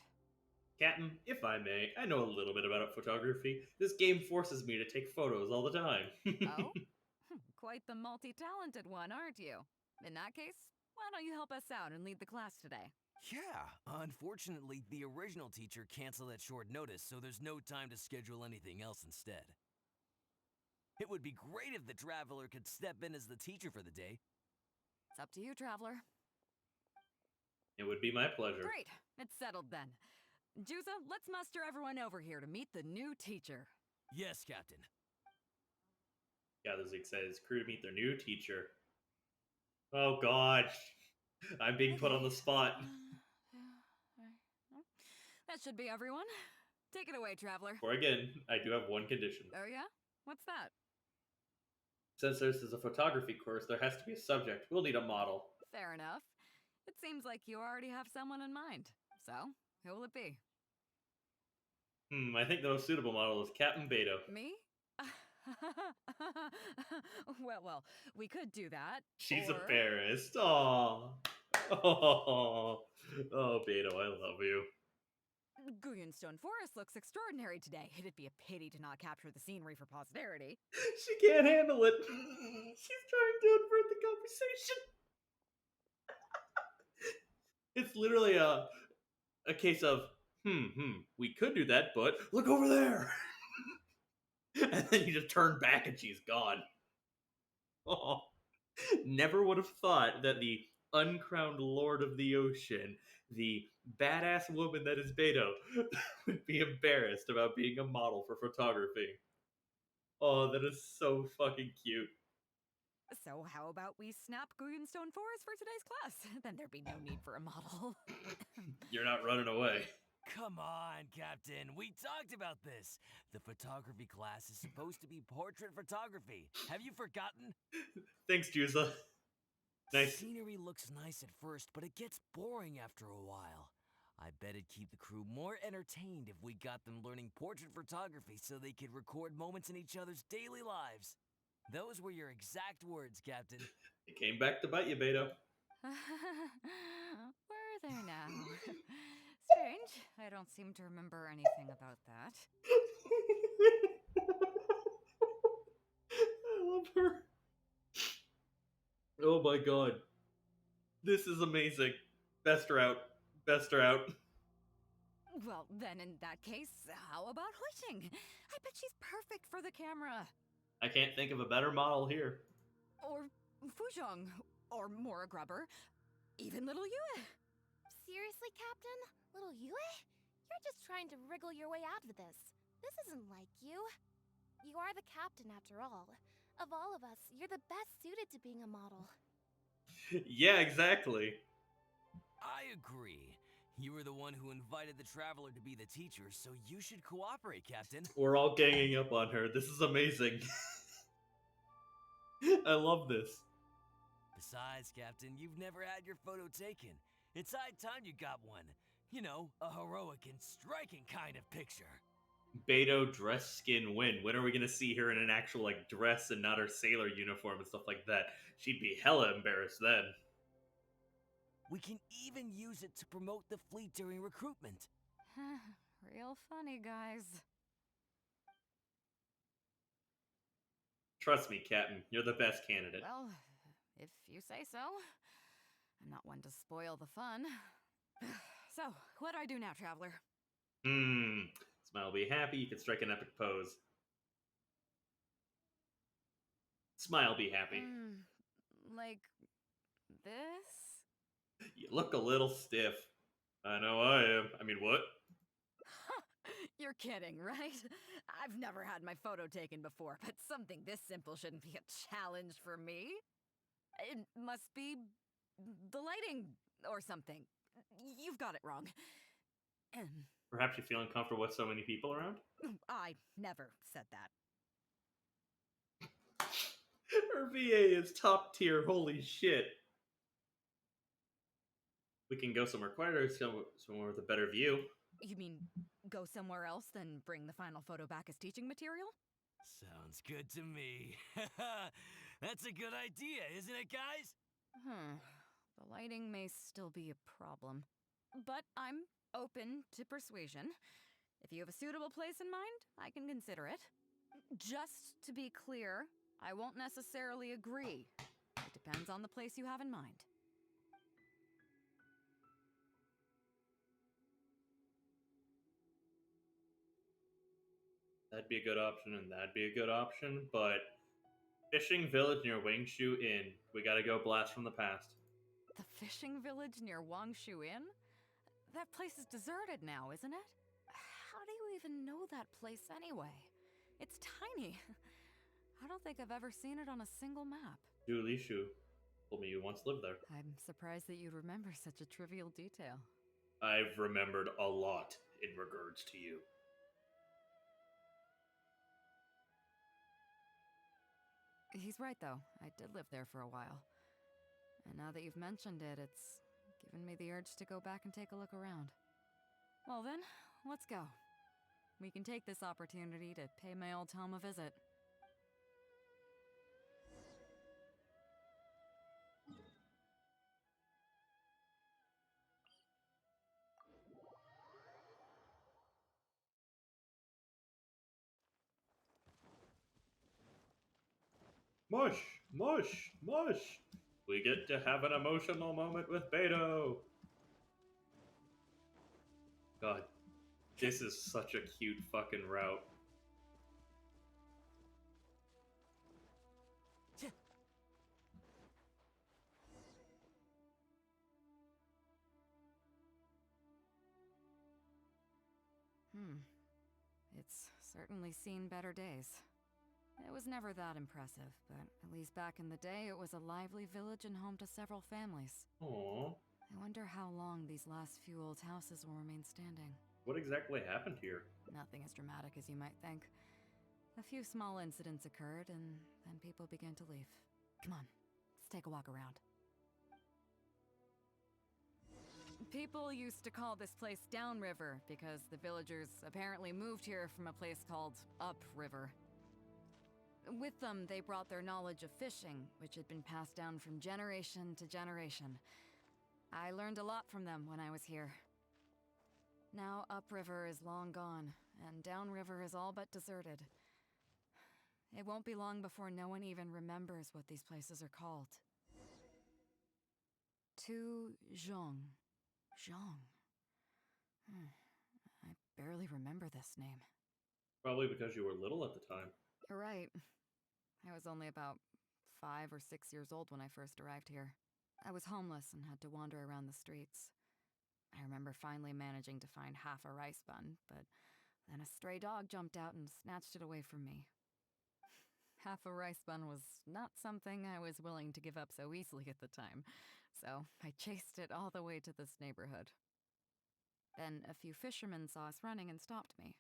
Captain, if I may, I know a little bit about photography. This game forces me to take photos all the time. Oh? Quite the multi-talented one, aren't you? In that case, why don't you help us out and lead the class today? Yeah, unfortunately, the original teacher canceled at short notice, so there's no time to schedule anything else instead. It would be great if the Traveler could step in as the teacher for the day. It's up to you, Traveler. It would be my pleasure. Great, it's settled then. Juza, let's muster everyone over here to meet the new teacher. Yes, Captain. Gathers excited his crew to meet their new teacher. Oh god. I'm being put on the spot. That should be everyone. Take it away, Traveler. Or again, I do have one condition. Oh yeah? What's that? Since this is a photography course, there has to be a subject. We'll need a model. Fair enough. It seems like you already have someone in mind. So, who will it be? I think the most suitable model is Captain Beidou. Me? well, we could do that. She's embarrassed. Aww. Oh, Beidou, I love you. Guyonstone Forest looks extraordinary today. It'd be a pity to not capture the scenery for posterity. She can't handle it. She's trying to invert the conversation. It's literally a case of, we could do that, but look over there. And then you just turn back and she's gone. Oh, never would have thought that the uncrowned lord of the ocean, the badass woman that is Beidou, would be embarrassed about being a model for photography. Oh, that is so fucking cute. So how about we snap Guyonstone Forest for today's class? Then there'd be no need for a model. You're not running away. Come on, Captain. We talked about this. The photography class is supposed to be portrait photography. Have you forgotten? Thanks, Juza. Nice. Scenery looks nice at first, but it gets boring after a while. I bet it'd keep the crew more entertained if we got them learning portrait photography so they could record moments in each other's daily lives. Those were your exact words, Captain. It came back to bite you, Beidou. Were there now? Strange. I don't seem to remember anything about that. I love her. Oh my god. This is amazing. Best her out. Best her out. Well, then in that case, how about Huixing? I bet she's perfect for the camera. I can't think of a better model here. Or Fuzhong. Or Mora Grubber. Even Little Yue. Seriously, Captain? Little Yue? You're just trying to wriggle your way out of this. This isn't like you. You are the captain, after all. Of all of us, you're the best suited to being a model. Yeah, exactly. I agree. You were the one who invited the Traveler to be the teacher, so you should cooperate, Captain. We're all ganging up on her. This is amazing. I love this. Besides, Captain, you've never had your photo taken. It's high time you got one. You know, a heroic and striking kind of picture. Beidou dress skin win. When are we gonna see her in an actual like dress and not her sailor uniform and stuff like that? She'd be hella embarrassed then. We can even use it to promote the fleet during recruitment. Real funny, guys. Trust me, Captain. You're the best candidate. Well, if you say so. I'm not one to spoil the fun. So, what do I do now, Traveler? Smile, be happy. You can strike an epic pose. Smile, be happy. Like this? You look a little stiff. I know I am. I mean, what? You're kidding, right? I've never had my photo taken before, but something this simple shouldn't be a challenge for me. It must be the lighting or something. You've got it wrong. Perhaps you feel uncomfortable with so many people around? I never said that. Her VA is top tier, holy shit. We can go somewhere quieter, somewhere with a better view. You mean go somewhere else than bring the final photo back as teaching material? Sounds good to me. That's a good idea, isn't it, guys? The lighting may still be a problem, but I'm open to persuasion. If you have a suitable place in mind, I can consider it. Just to be clear, I won't necessarily agree. It depends on the place you have in mind. That'd be a good option, and that'd be a good option, but fishing village near Wangshu Inn. We gotta go blast from the past. The fishing village near Wangshu Inn? That place is deserted now, isn't it? How do you even know that place anyway? It's tiny. I don't think I've ever seen it on a single map. Zhu Lishu told me you once lived there. I'm surprised that you'd remember such a trivial detail. I've remembered a lot in regards to you. He's right, though. I did live there for a while. And now that you've mentioned it, it's given me the urge to go back and take a look around. Well then, let's go. We can take this opportunity to pay my old home a visit. Mush! Mush! Mush! We get to have an emotional moment with Beidou! God, this is such a cute fucking route. It's certainly seen better days. It was never that impressive, but at least back in the day, it was a lively village and home to several families. Aww. I wonder how long these last few old houses will remain standing. What exactly happened here? Nothing as dramatic as you might think. A few small incidents occurred, and then people began to leave. Come on, let's take a walk around. People used to call this place Downriver because the villagers apparently moved here from a place called Upriver. With them, they brought their knowledge of fishing, which had been passed down from generation to generation. I learned a lot from them when I was here. Now Upriver is long gone, and Downriver is all but deserted. It won't be long before no one even remembers what these places are called. Tu Zhong. Zhong. I barely remember this name. Probably because you were little at the time. You're right. I was only about 5 or 6 years old when I first arrived here. I was homeless and had to wander around the streets. I remember finally managing to find half a rice bun, but then a stray dog jumped out and snatched it away from me. Half a rice bun was not something I was willing to give up so easily at the time, so I chased it all the way to this neighborhood. Then a few fishermen saw us running and stopped me.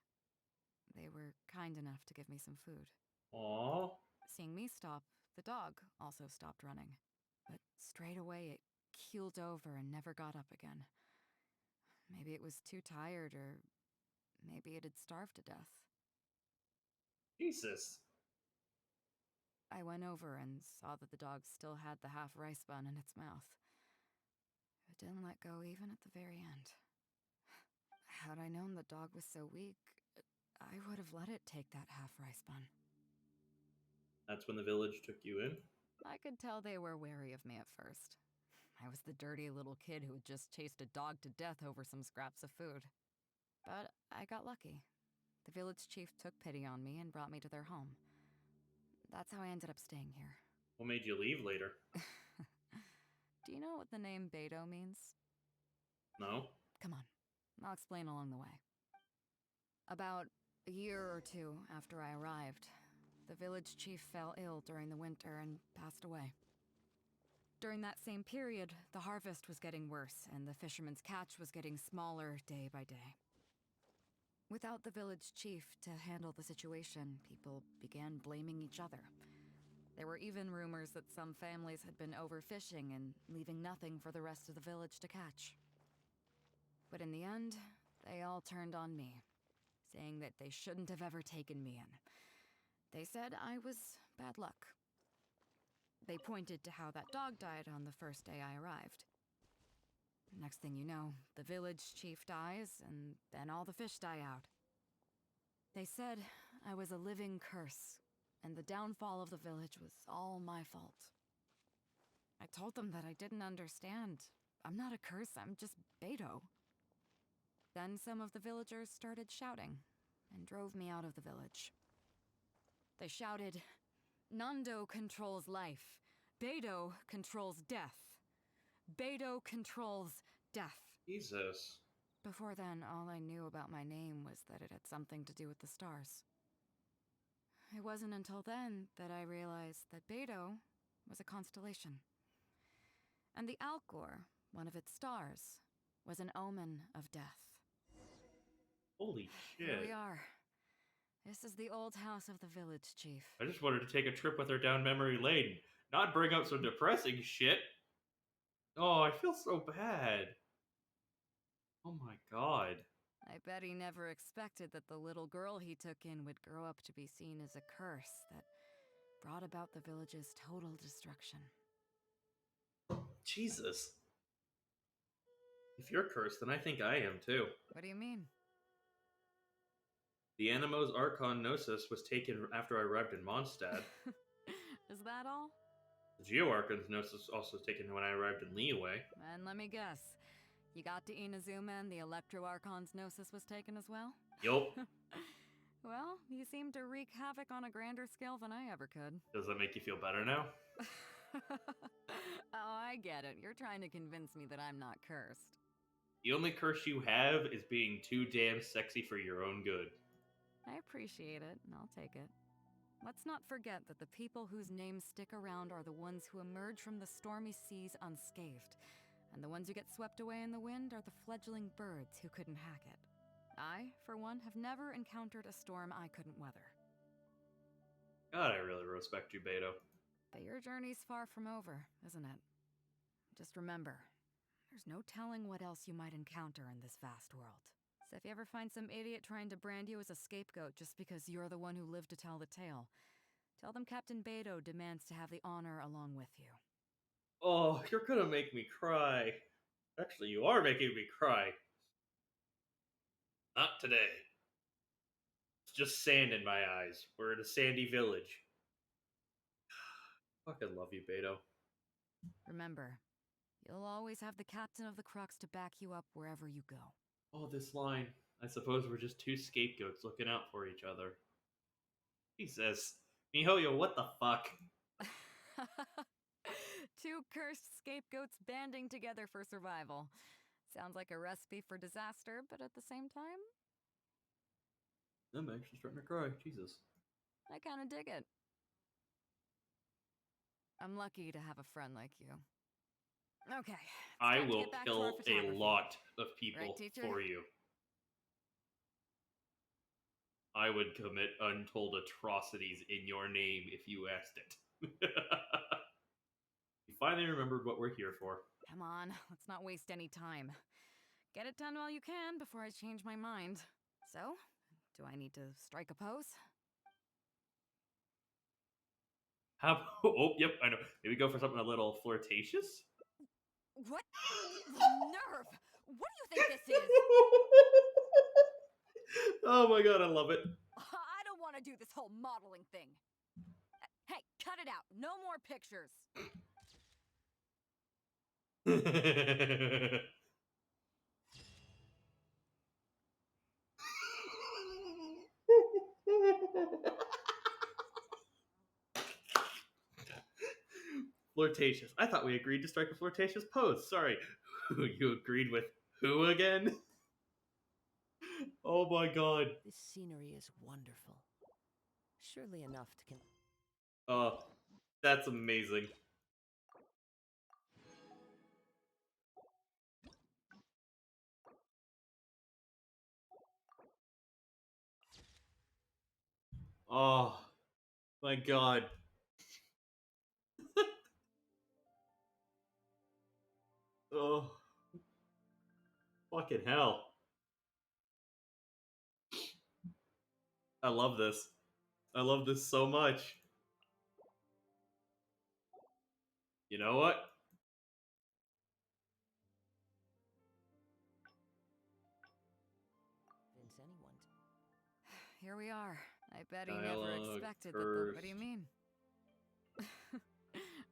They were kind enough to give me some food. Aww. Seeing me stop, the dog also stopped running. But straight away it keeled over and never got up again. Maybe it was too tired, or maybe it had starved to death. Jesus. I went over and saw that the dog still had the half rice bun in its mouth. It didn't let go even at the very end. Had I known the dog was so weak, I would have let it take that half rice bun. That's when the village took you in? I could tell they were wary of me at first. I was the dirty little kid who had just chased a dog to death over some scraps of food. But I got lucky. The village chief took pity on me and brought me to their home. That's how I ended up staying here. What made you leave later? Do you know what the name Beidou means? No? Come on, I'll explain along the way. About a year or two after I arrived, the village chief fell ill during the winter and passed away. During that same period, the harvest was getting worse, and the fishermen's catch was getting smaller day by day. Without the village chief to handle the situation, people began blaming each other. There were even rumors that some families had been overfishing and leaving nothing for the rest of the village to catch. But in the end, they all turned on me, saying that they shouldn't have ever taken me in. They said I was bad luck. They pointed to how that dog died on the first day I arrived. Next thing you know, the village chief dies, and then all the fish die out. They said I was a living curse, and the downfall of the village was all my fault. I told them that I didn't understand. I'm not a curse, I'm just Beidou. Then some of the villagers started shouting, and drove me out of the village. They shouted, "Nando controls life. Beidou controls death. Beidou controls death." Jesus. Before then, all I knew about my name was that it had something to do with the stars. It wasn't until then that I realized that Beidou was a constellation. And the Alcor, one of its stars, was an omen of death. Holy shit. Here we are. This is the old house of the village chief. I just wanted to take a trip with her down memory lane, not bring up some depressing shit. Oh, I feel so bad. Oh my god. I bet he never expected that the little girl he took in would grow up to be seen as a curse that brought about the village's total destruction. Jesus. If you're cursed, then I think I am too. What do you mean? The Animo's Archon Gnosis was taken after I arrived in Mondstadt. Is that all? The Geo-Archon's Gnosis also was taken when I arrived in Liyue. And let me guess. You got to Inazuma and the Electro-Archon's Gnosis was taken as well? Yup. Well, you seem to wreak havoc on a grander scale than I ever could. Does that make you feel better now? Oh, I get it. You're trying to convince me that I'm not cursed. The only curse you have is being too damn sexy for your own good. I appreciate it, and I'll take it. Let's not forget that the people whose names stick around are the ones who emerge from the stormy seas unscathed, and the ones who get swept away in the wind are the fledgling birds who couldn't hack it. I, for one, have never encountered a storm I couldn't weather. God, I really respect you, Beidou. But your journey's far from over, isn't it? Just remember, there's no telling what else you might encounter in this vast world. So if you ever find some idiot trying to brand you as a scapegoat just because you're the one who lived to tell the tale, tell them Captain Beidou demands to have the honor along with you. Oh, you're gonna make me cry. Actually, you are making me cry. Not today. It's just sand in my eyes. We're in a sandy village. Fucking love you, Beidou. Remember, you'll always have the captain of the Crux to back you up wherever you go. Oh, this line. I suppose we're just two scapegoats looking out for each other. Jesus. Mihoyo, what the fuck? Two cursed scapegoats banding together for survival. Sounds like a recipe for disaster, but at the same time, I'm actually starting to cry. Jesus. I kinda dig it. I'm lucky to have a friend like you. Okay. I will kill a lot of people Right, teacher? for you. I would commit untold atrocities in your name if you asked it. You finally remembered what we're here for. Come on, let's not waste any time. Get it done while you can before I change my mind. So, do I need to strike a pose? How? Oh, yep, I know. Maybe go for something a little flirtatious? What? Nerve! What do you think this is? Oh my god, I love it. I don't want to do this whole modeling thing. Hey, cut it out. No more pictures. Flirtatious. I thought we agreed to strike a flirtatious pose. Sorry. You agreed with who again? Oh my god. This scenery is wonderful. Surely enough to Oh, that's amazing. Oh my god. Oh, fucking hell. I love this. I love this so much. You know what? convince anyone. Here we are. I bet he never Dialogue expected that first. What do you mean?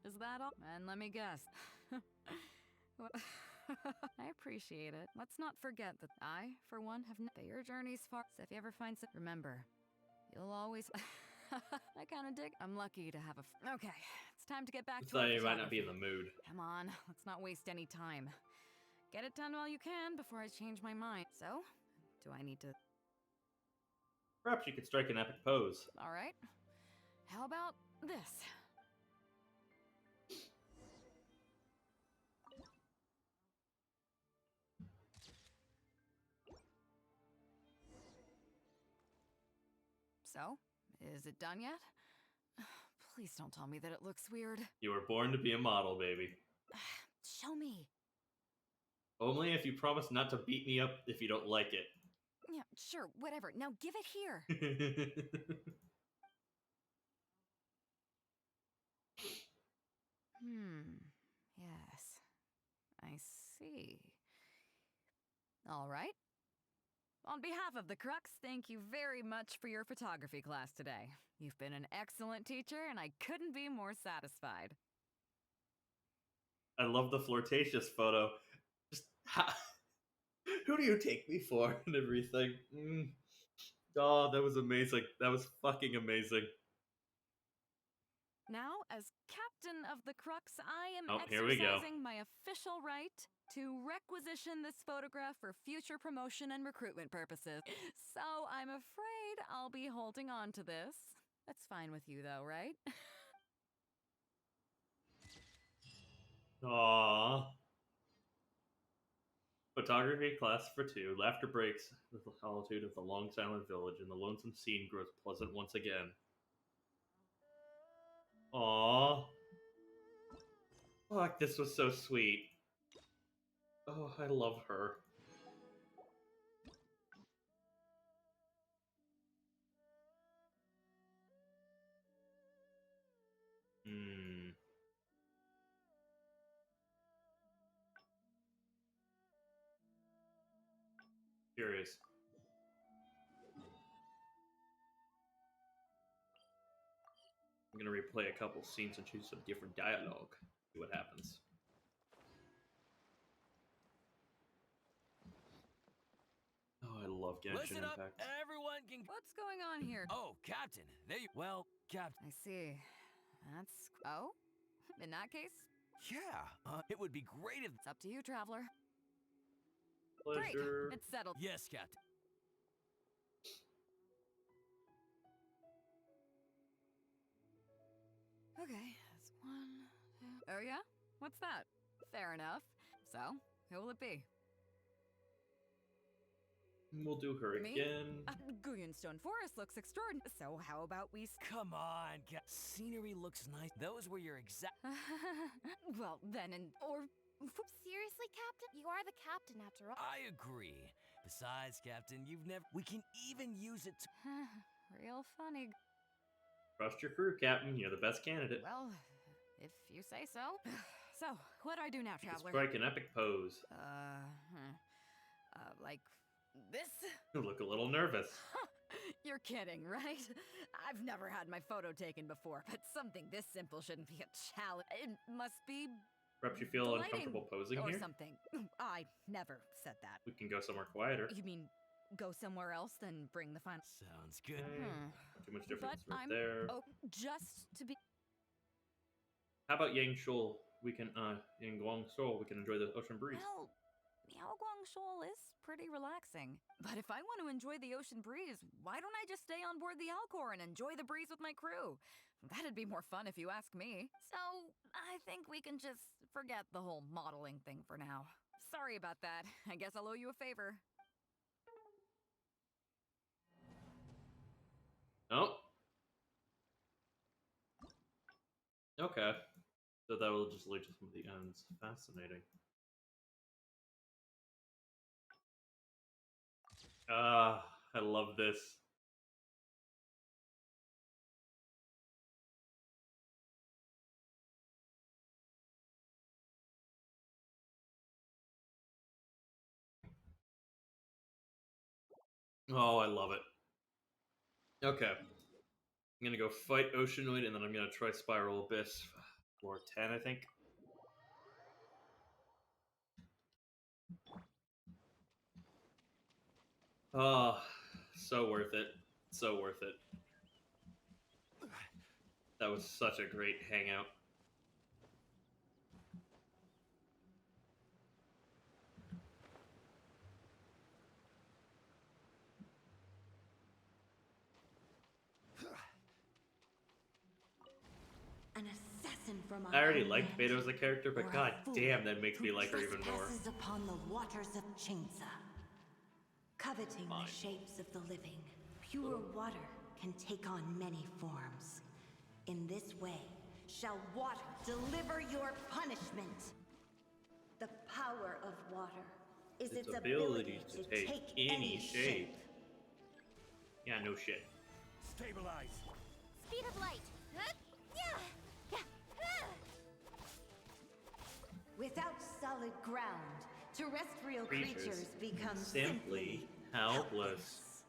Is that all? And let me guess. I appreciate it. Let's not forget that I, for one, have that your journey's far. So if you ever find some, remember, you'll always. I kind of dig. I'm lucky to have a. Okay, it's time to get back to So our you might not be in photography. the mood. Come on, let's not waste any time. Get it done while you can before I change my mind. So, do I need to? Perhaps you could strike an epic pose. All right. How about this? So, is it done yet? Please don't tell me that it looks weird. You were born to be a model, baby. Show me. Only if you promise not to beat me up if you don't like it. Yeah, sure, whatever. Now give it here. Yes. I see. All right. On behalf of the Crux, thank you very much for your photography class today. You've been an excellent teacher, and I couldn't be more satisfied. I love the flirtatious photo. Just who do you take me for and everything? Oh, that was amazing. That was fucking amazing. Now, as captain of the Crux, I am here we go. exercising my official right to requisition this photograph for future promotion and recruitment purposes. So I'm afraid I'll be holding on to this. That's fine with you, though, right? Aww. Photography class for 2. Laughter breaks the solitude of the long silent village, and the lonesome scene grows pleasant once again. Aww. Fuck, this was so sweet. Oh, I love her. Curious. I'm gonna replay a couple scenes and choose some different dialogue. See what happens. Oh, I love Genshin Listen up, Impact. everyone can. What's going on here? Oh, Captain. There you. Well, Captain. I see. That's. Oh? In that case? Yeah. It would be great if. It's up to you, Traveler. Pleasure. Great. It's settled. Yes, Captain. Okay, that's 1, 2. Oh, yeah? What's that? Fair enough. So, who will it be? We'll do her Me? again. Guyonstone Forest looks extraordinary. So, how about we. Come on, scenery looks nice. Those were your exact. Well, then, Seriously, Captain? You are the captain after all. I agree. Besides, Captain, you've never. We can even use it to. Real funny. Trust your crew, Captain. You're the best candidate. Well, if you say so. So, what do I do now, Traveler? Strike an epic pose. Like this? You look a little nervous. You're kidding, right? I've never had my photo taken before, but something this simple shouldn't be a challenge. It must be. Perhaps you feel delighting uncomfortable posing or here? something. I never said that. We can go somewhere quieter. You mean go somewhere else than bring the final? Sounds good. Too much difference But right I'm there. just to be. How about Yangshul? We can Yangguangshul. We can enjoy the ocean breeze. Well, Miaoguang Shoal is pretty relaxing. But if I want to enjoy the ocean breeze, why don't I just stay on board the Alcor and enjoy the breeze with my crew? That'd be more fun if you ask me. So, I think we can just forget the whole modeling thing for now. Sorry about that. I guess I'll owe you a favor. Oh. Okay. So that will just lead to some of the ends. Fascinating. Ah, I love this. Oh, I love it. Okay. I'm gonna go fight Oceanoid, and then I'm gonna try Spiral Abyss. Floor 10, I think. Oh, so worth it. So worth it. That was such a great hangout. An assassin from I already our liked homeland, Beidou as a character, but or a god fool damn, that makes me who like her even more. trespasses upon the waters of Chingsa, coveting Fine. the shapes of the living. Pure water can take on many forms. In this way, shall water deliver your punishment. The power of water is its ability to take any shape. Yeah, no shit. Stabilize. Speed of light. Without solid ground, terrestrial creatures become simply helpless.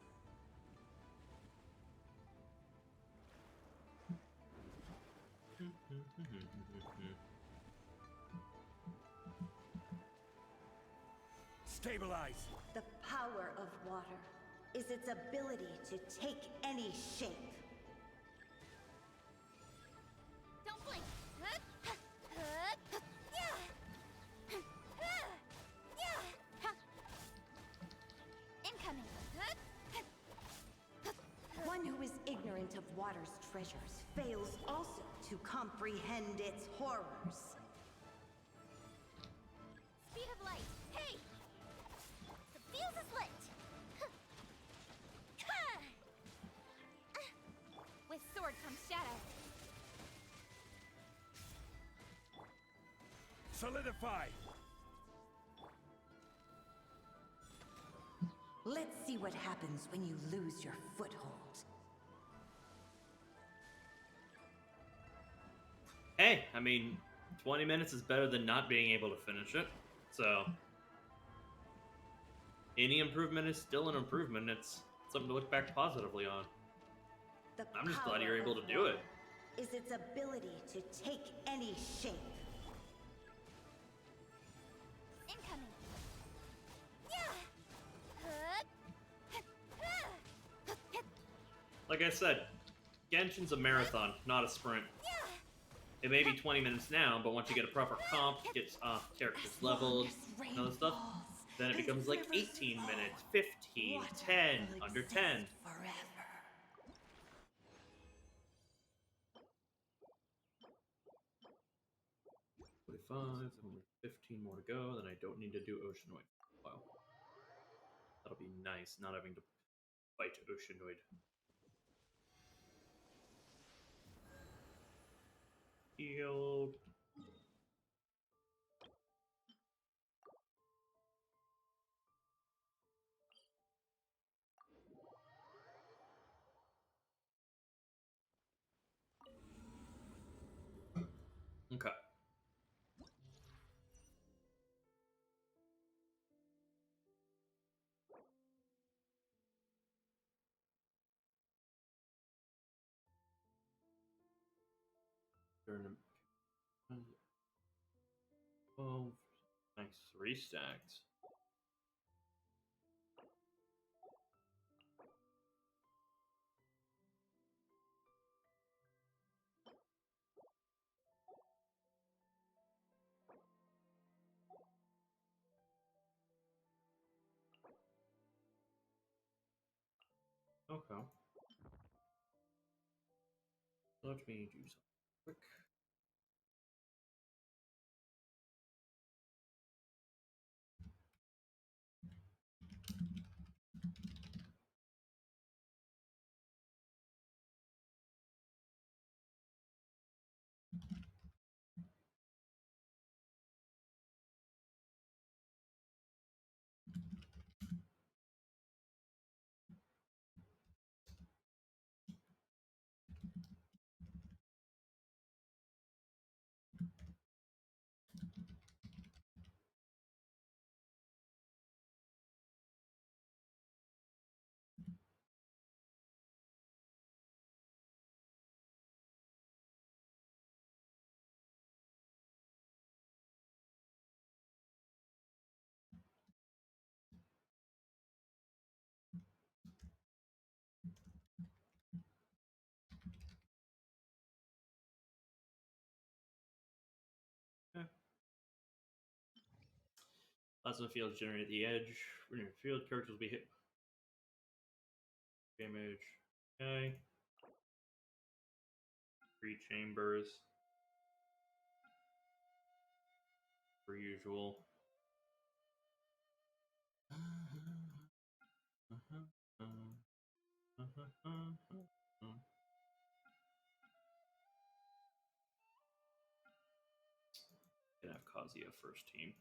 Stabilize. The power of water is its ability to take any shape. Don't blink. Incoming. One who is ignorant of water's treasures fails also to comprehend its horrors. Speed of light. Hey! The fuse is lit. With sword comes shadow. Solidify. Let's see what happens when you lose your foothold. Hey, I mean, 20 minutes is better than not being able to finish it. So, any improvement is still an improvement. It's something to look back positively on. I'm just glad you're able to do it. Is its ability to take any shape. Incoming. Like I said, Genshin's a marathon, not a sprint. It may be 20 minutes now, but once you get a proper comp, get characters leveled, and other stuff, then it becomes like 18 minutes, 15, 10, under 10. Forever. 45, only 15 more to go, then I don't need to do Oceanoid for a while. That'll be nice, not having to fight Oceanoid. Healed. Okay. Oh, nice. 3 stacks. Okay. Let me do something quick. Okay. Plasma fields generate the edge. When your field characters will be hit. Damage. Okay. 3 chambers. Per usual. Gonna have Kazuya first team.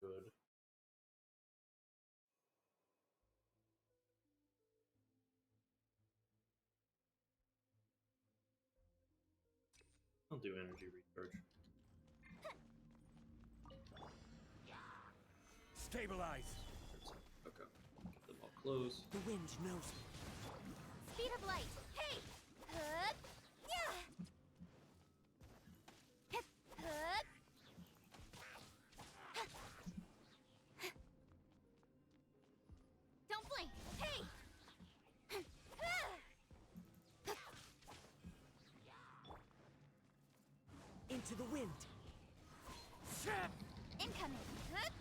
Good. I'll do energy recharge. Stabilize. Okay. Get them all close. The wind knows me. Speed of light. Hey! Hup! Yeah! Hip! Hup! Don't blink! Hey! Into the wind. Incoming! Hup!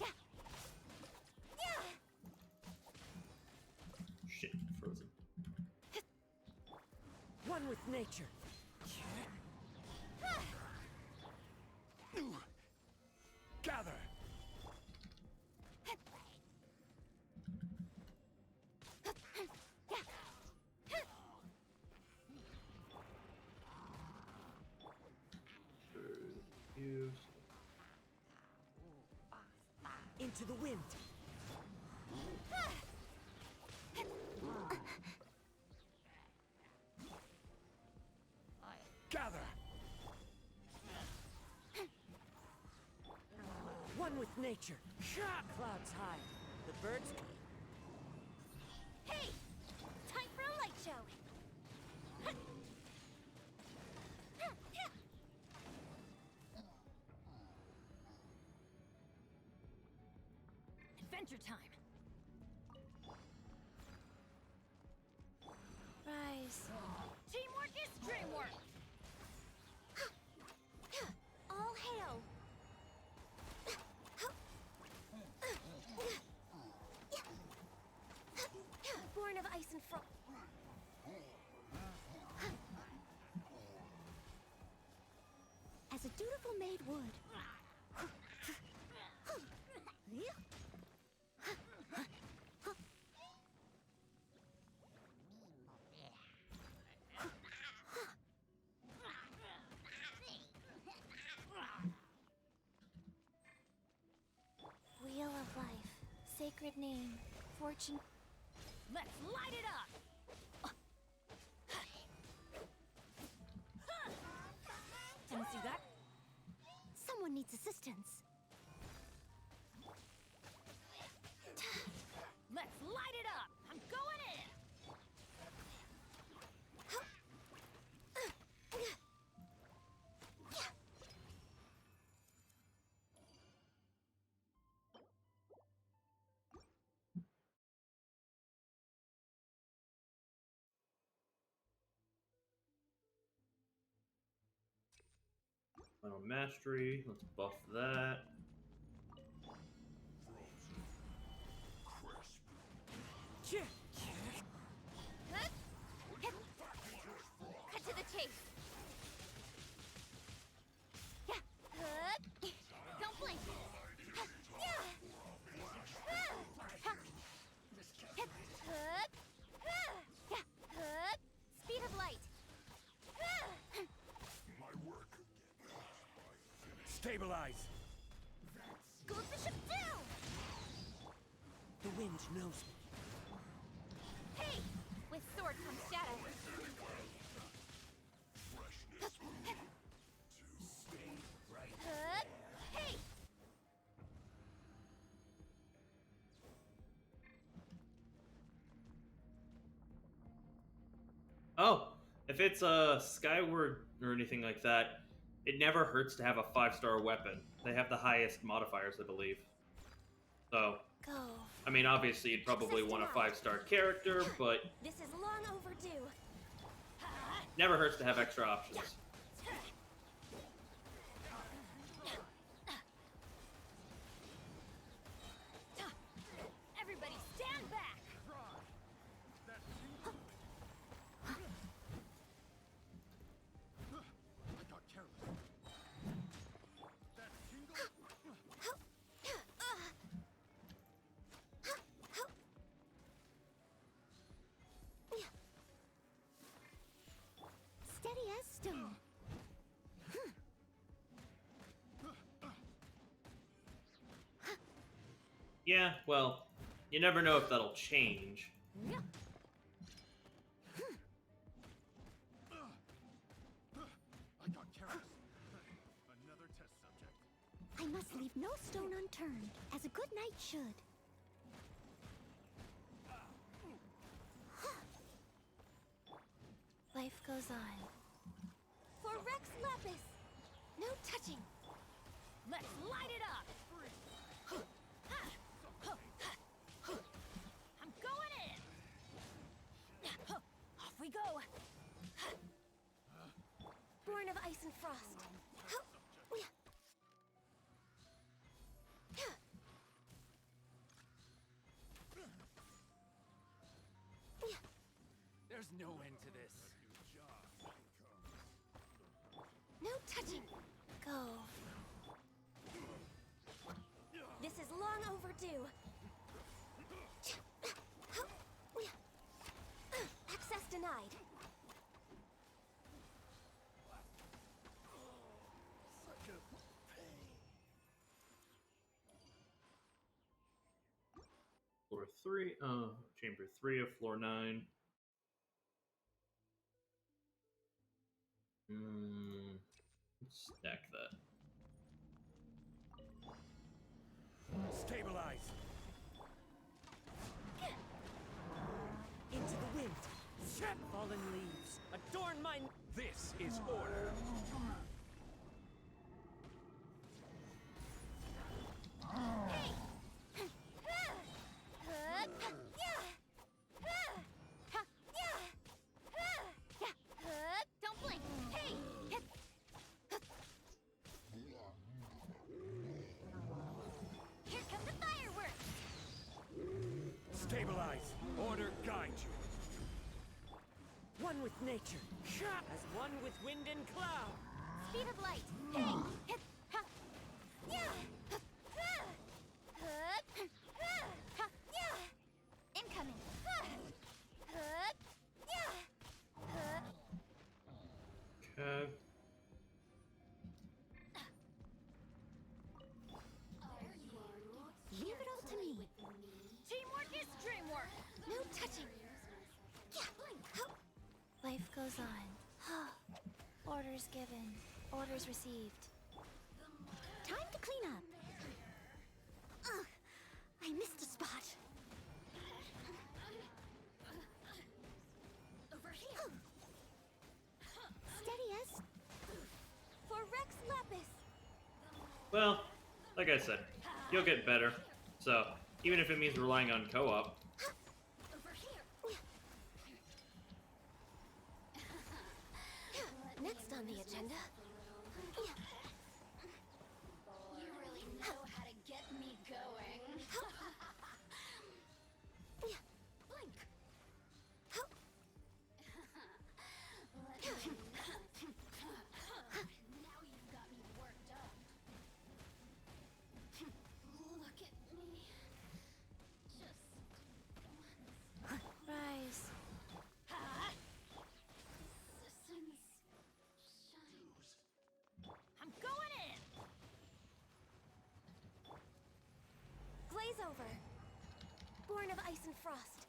Yeah! Yeah! Shit, frozen. One with nature. Gather. Into the wind. Gather. One with nature. Clouds high. The birds. Hey! Time for a light show! Adventure time. Rise. Teamwork is dreamwork. All hail! Born of ice and frost. As a dutiful maid would. Wheel of life, sacred name, fortune. Let's light it up. Didn't see that? Someone needs assistance. Final mastery. Let's buff that. Cut to the chase. Don't blink. Speed of light. Stabilize. Goes the ship down. The wind knows me. Hey, with sword from shadow. Hey. Oh, if it's Skyward or anything like that, it never hurts to have a 5-star weapon. They have the highest modifiers, I believe. So, Go. I mean, obviously you'd probably want a 5-star character, but This is long overdue. never hurts to have extra options. Everybody stand back. Steady as stone. Yeah, well, you never know if that'll change. I got careless. Another test subject. I must leave no stone unturned, as a good knight should. Life goes on. For Rex Lapis. No touching. Let's light it up. I'm going in. Off we go. Born of ice and frost. There's no end to this. No touching. Go. This is long overdue. Access denied. Such a pain. Floor 3, chamber 3 of floor 9. Let's stack that. Stabilize. Into the wind. Fallen leaves. Adorn my... This is order. Don't blink. Hey. Here come the fireworks. Stabilize. Order guide you. One with nature. As one with wind and cloud. Speed of light. Hey. Incoming. Okay. Leave it all to me. Teamwork is dreamwork. No touching. Life goes on. Orders given. Orders received. Time to clean up. Ugh, I missed a spot. Over here. Steady as... For Rex Lapis. Well, like I said, you'll get better. So, even if it means relying on co-op. Over here. Next on the agenda. return of ice and frost.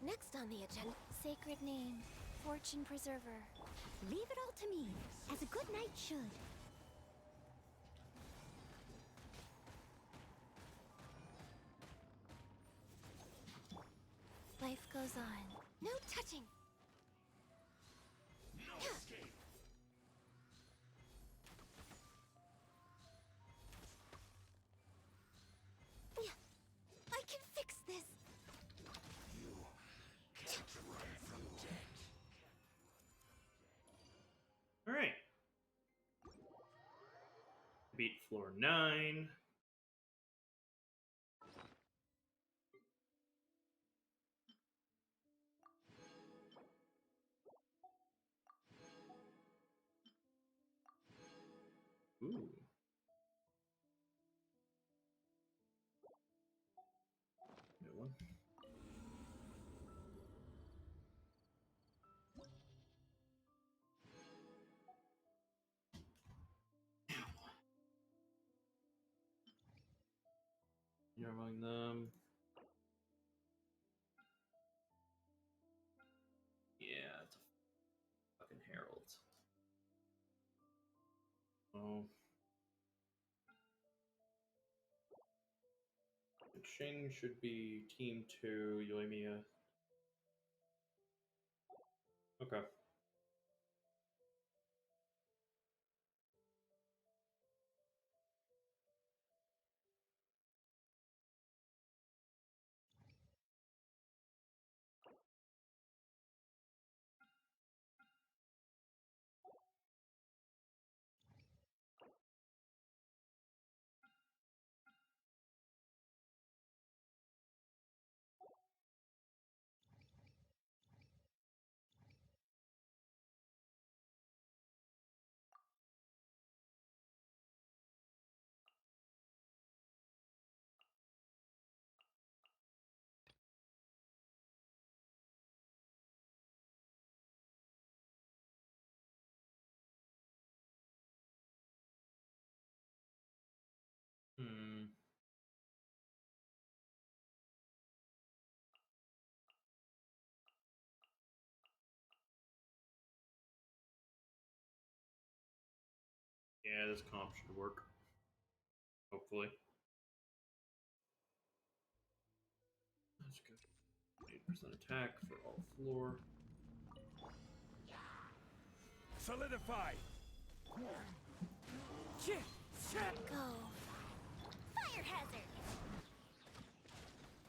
Next on the agenda, sacred name, Fortune Preserver. Leave it all to me, as a good knight should. Life goes on. No touching! No escape! I can fix this! You can't run from death. Alright. Beat floor 9. Ooh. Good one. You're among them. Yeah, it's a fucking herald. Oh. Shing should be team 2, Yoimiya. Okay. Hmm. Yeah, this comp should work. Hopefully. That's good. 8% attack for all floor. Solidify! Go. Fire hazard!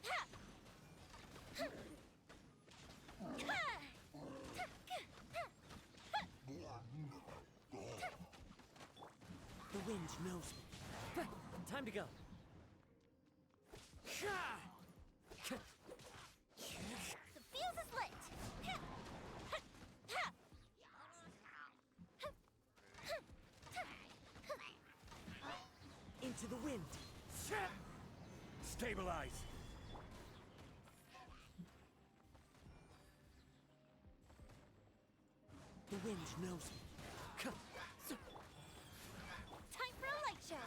Ha! Ha! The wind knows me. Time to go. The fuse is lit! Into the wind. Stabilize! The wind knows me. Time for a light show!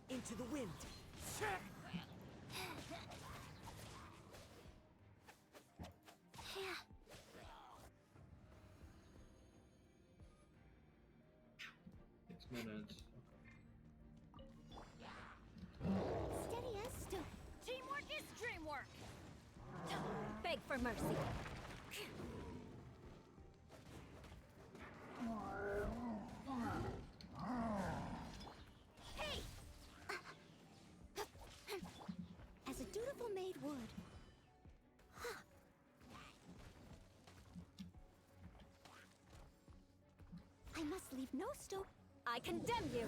Into the wind. Yeah. 6 minutes. Steady as stone. Teamwork is dreamwork! Beg for mercy. Hey! As a dutiful maid would. I must leave no stone. I condemn you.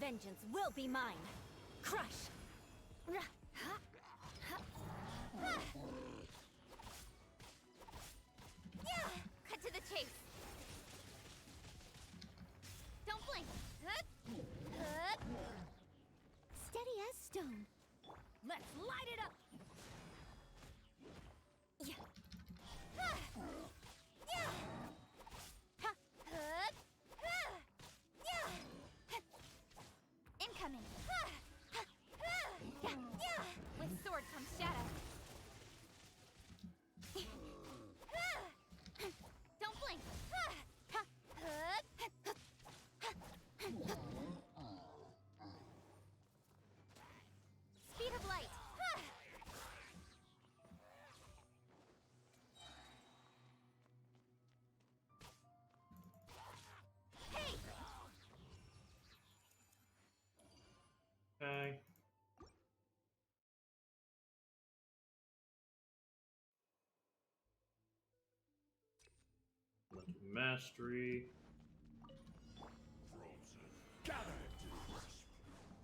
Vengeance will be mine. Crush. Cut to the chase. Don't blink. Steady as Mastery. Gather!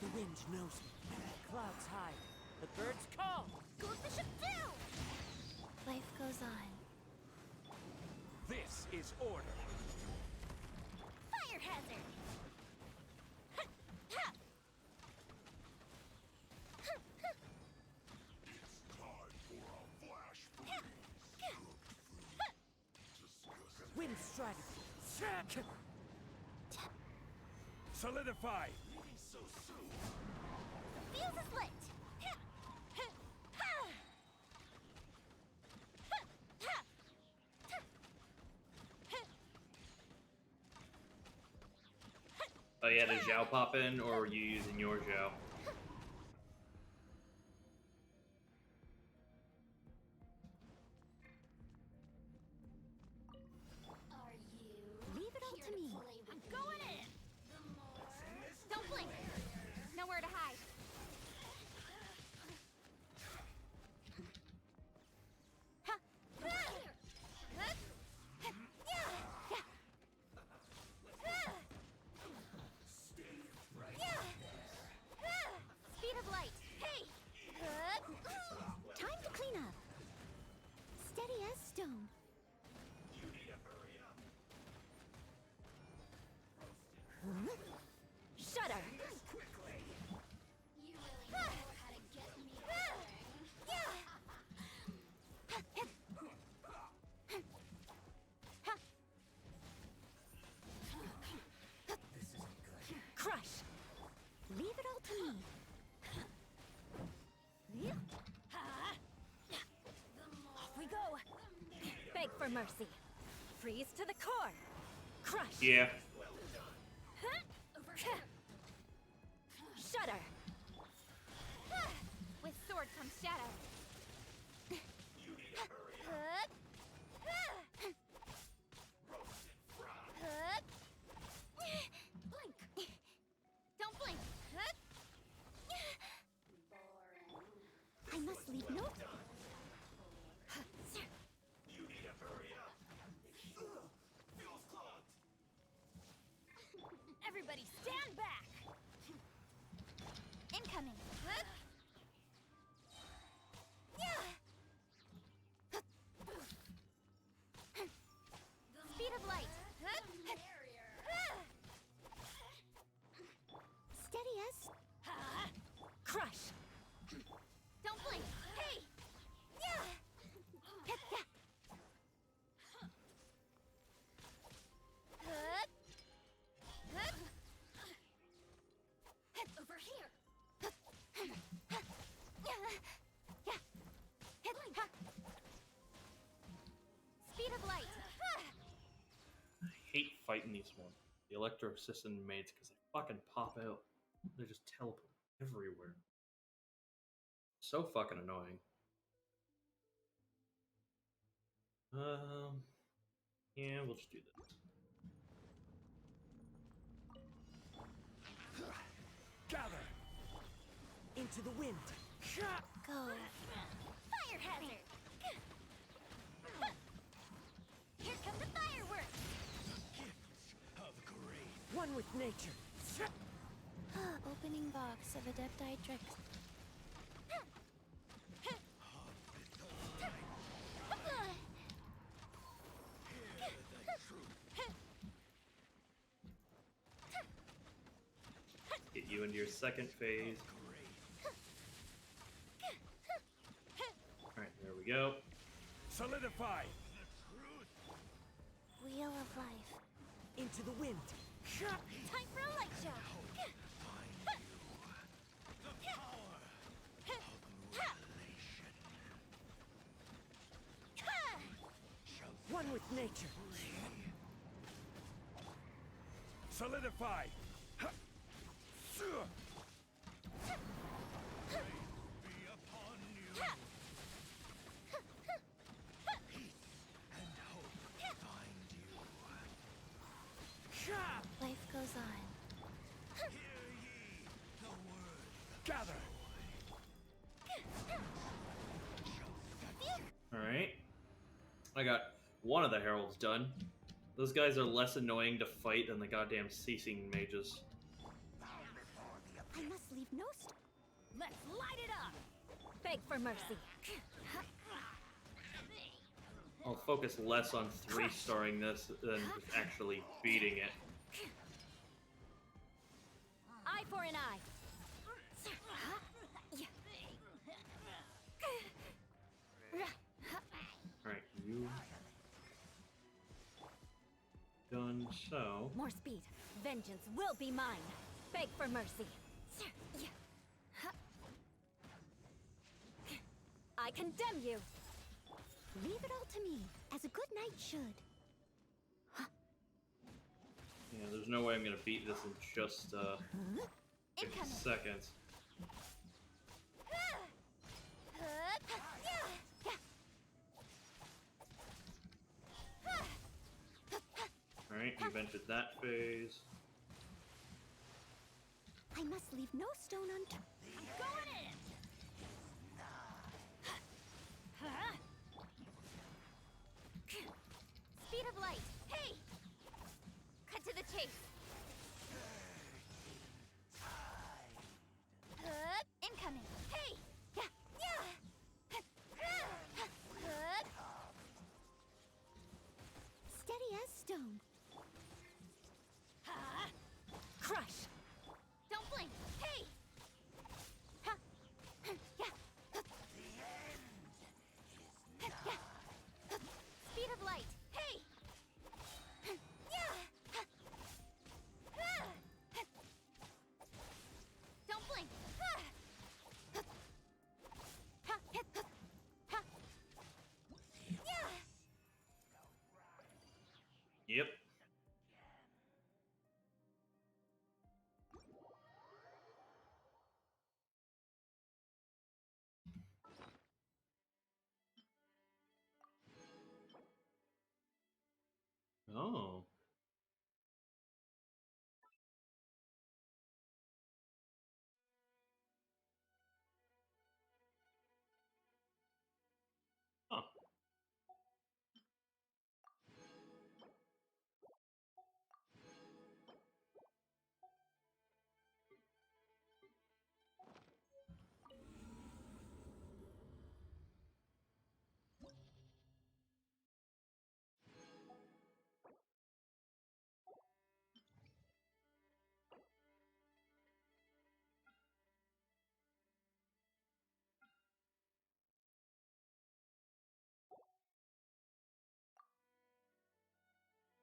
The wind knows me. Clouds hide. The birds call. Go Bishop do! Life goes on. This is order. Fire hazard! Wind strategy. Solidify! So soon. The fuse is lit! Oh yeah, did Zhao pop in, or were you using your Zhao? Leave it all to me. I'm going in! Don't blink! Nowhere to hide. Speed of light! Hey! Time to clean up. Steady as stone. You need to hurry up. Shudder. Quickly. You really know how to get me Crush. Leave it all to me. Off we go! Beg for mercy. Freeze to the core. Crush. Yeah. Shudder. With sword comes shadow. You need to hurry up. Blink. Don't blink. I must leave no. You need to hurry up. Feels clogged. Everybody stand back. Incoming. Speed of light. Steady as. Crush. Don't blink. Hey! Over here. Speed of light. I hate fighting these ones. The Electro Assistant mates, because they fucking pop out. They just teleport everywhere. So fucking annoying. Yeah, we'll just do this. Gather! Into the wind. Go. Fire hazard. Here come the fireworks. Of grace. One with nature. Opening box of Adepti tricks. Get you into your second phase. Alright, there we go. Solidify! Wheel of life. Into the wind. Time for a light show. One with nature. Solidify! Be upon you. And hope find you. Life goes on. Hear ye the word. Gather! Alright. I got one of the heralds done. Those guys are less annoying to fight than the goddamn ceasing mages. I must leave no Let's light it up! Beg for mercy. I'll focus less on 3-starring this than just actually beating it. Eye for an eye. Alright, you... done so. More speed. Vengeance will be mine. Beg for mercy. I condemn you. Leave it all to me, as a good knight should. Yeah, there's no way I'm gonna beat this in just 50 seconds. Alright, you've entered that phase. I must leave no stone unturned. I'm going in. Speed of light. Hey! Cut to the chase. Incoming. Hey! Steady as stone. Crush. Don't blink. Hey! Speed of light. Hey! Don't blink. Yep. Oh. Huh.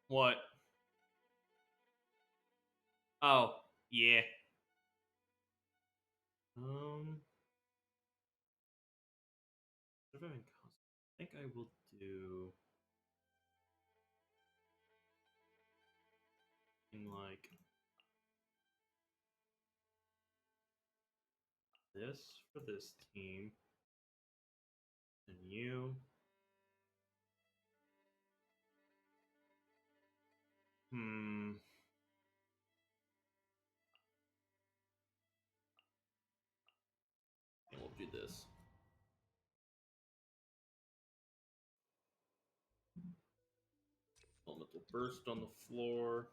What? Oh, yeah. What have I been cost? I think I will do something like this for this team, and you. And we'll do this. Elemental burst on the floor.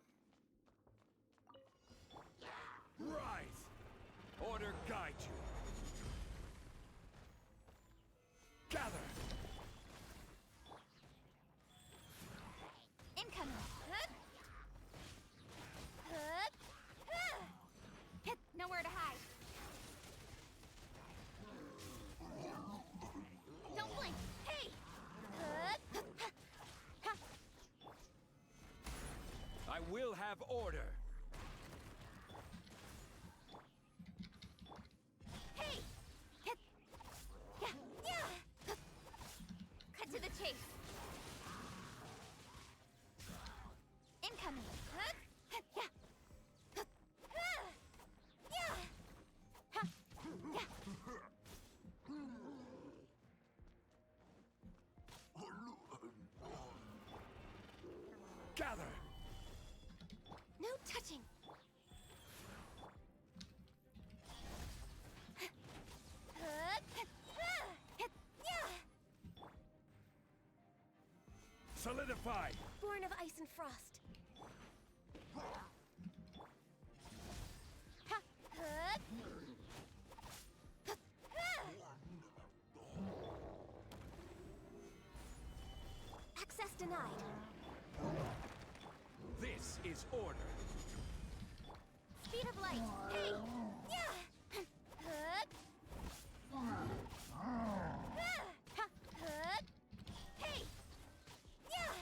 Rise! Order guide you. Gather! Incoming. Nowhere to hide. Don't blink. Hey! I will have order. Hey! Cut to the chase. Incoming. Gather! No touching. Solidify! Solidify! Born of ice and frost. Ha! Huh? Access denied. This is order. Speed of light. Hey! Yeah! Huh? Hey! Yeah!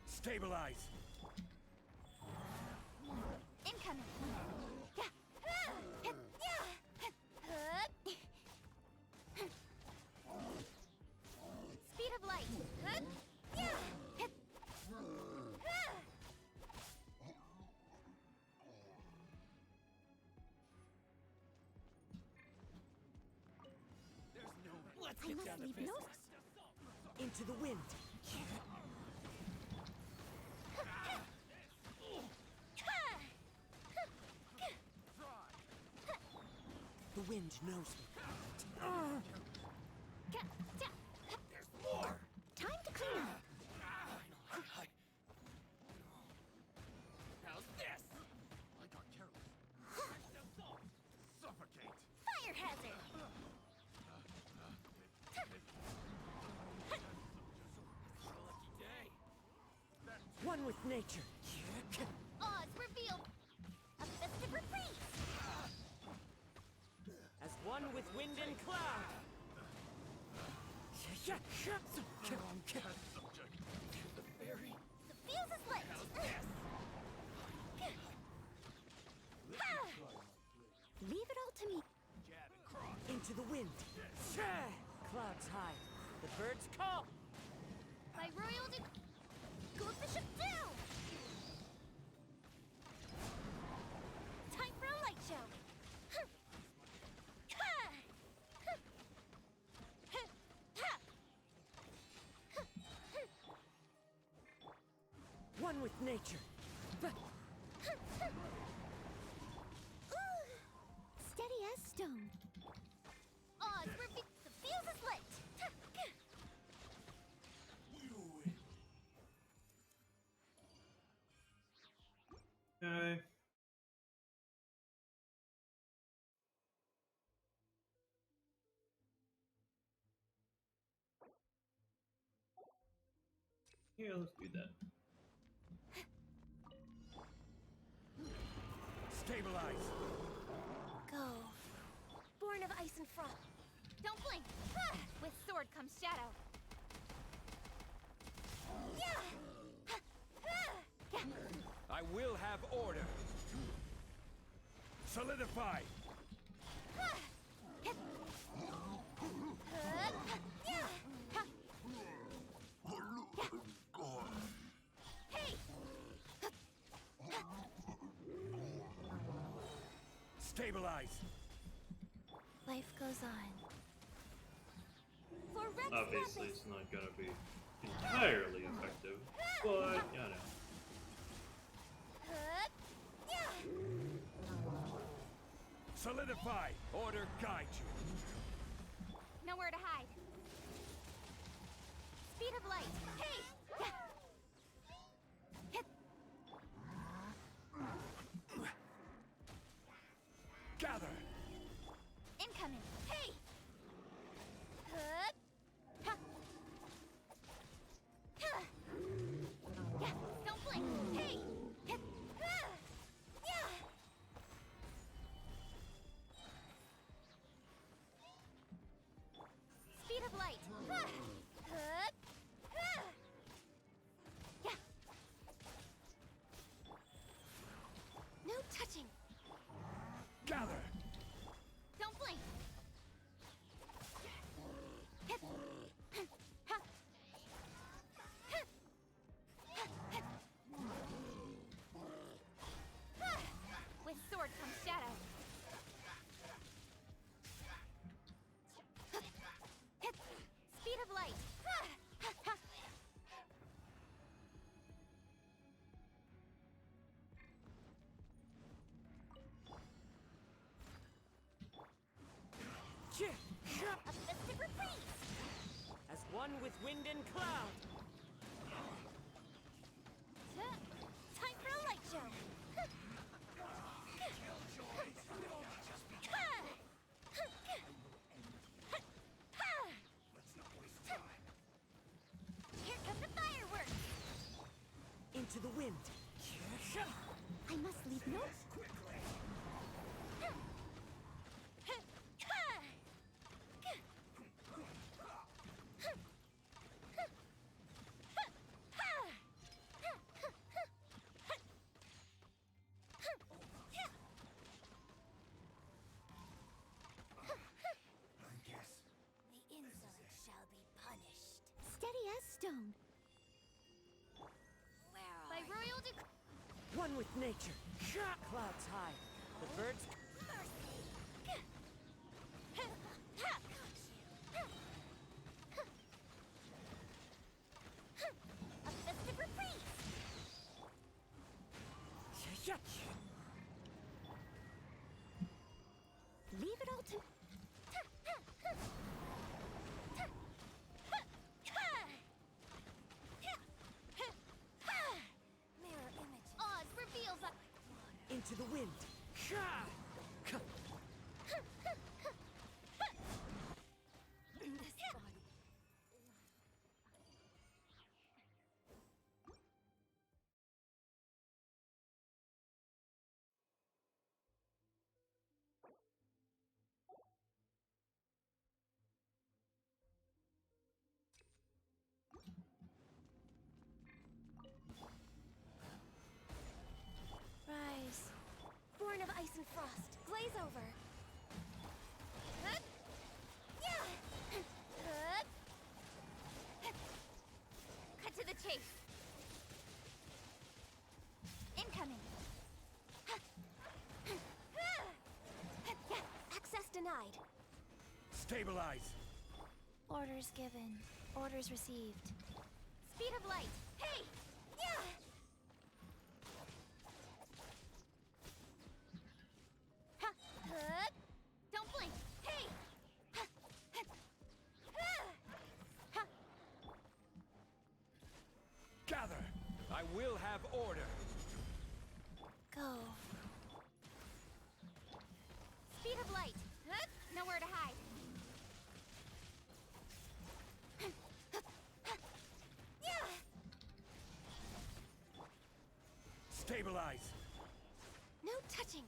Stabilize! Incoming. Yeah! Yeah! Speed of light. Yeah! Let's I get must down to leave business. Into the wind. The wind knows me. There's more. Time to clean up. How's this? I got careless. Suffocate! Fire hazard. Lucky day. One with nature. Oz revealed. A festive reprise. As one with wind and cloud. The fairy. The fuse is lit. Leave it all to me. Jab and cross. Into the wind. Clouds high. The birds call. By royal go bishop down. Time for a light show. One with nature. Steady as stone. Oz, the fuse is lit. Okay. Here, let's do that. Stabilize! Go. Born of ice and frost. Don't blink. With sword comes shadow. Yeah. I will have order. Solidify! Hey. Stabilize! Life goes on. For Rex Obviously, Lapis. it's not gonna be entirely effective, but you know. Solidify! Order guide you. Nowhere to hide. Speed of light. Hey! Gather! Incoming. Hey! Don't blink. Hey! Speed of light. One with wind and cloud. Time for a light show. Here come the fireworks. Into the wind. I must leave no. The insolent shall be punished. Steady as stone. By royal decree. One with nature. Clouds high. The birds. A festive reprise. Leave it all to. Mirror image. Oz reveals a. Into the wind. Rise. Born of ice and frost. Glaze over. Cut to the chase. Incoming. Access denied. Stabilize. Orders given. Orders received. Speed of light. Hey! Yeah! Don't blink. Hey! Gather. I will have order. Go. Speed of light. Nowhere to hide. Stabilize. No touching.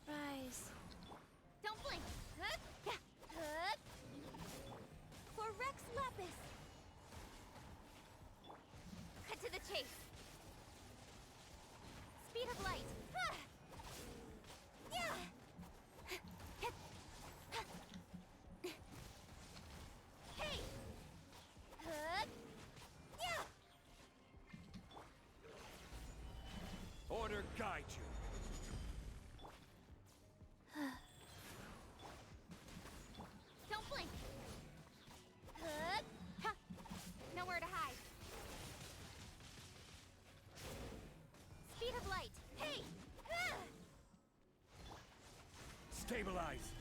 Rise. Don't blink. For Rex Lapis. Cut to the chase. Speed of light. Hey! Order guide you. Don't blink. Nowhere to hide. Speed of light. Hey! Stabilize.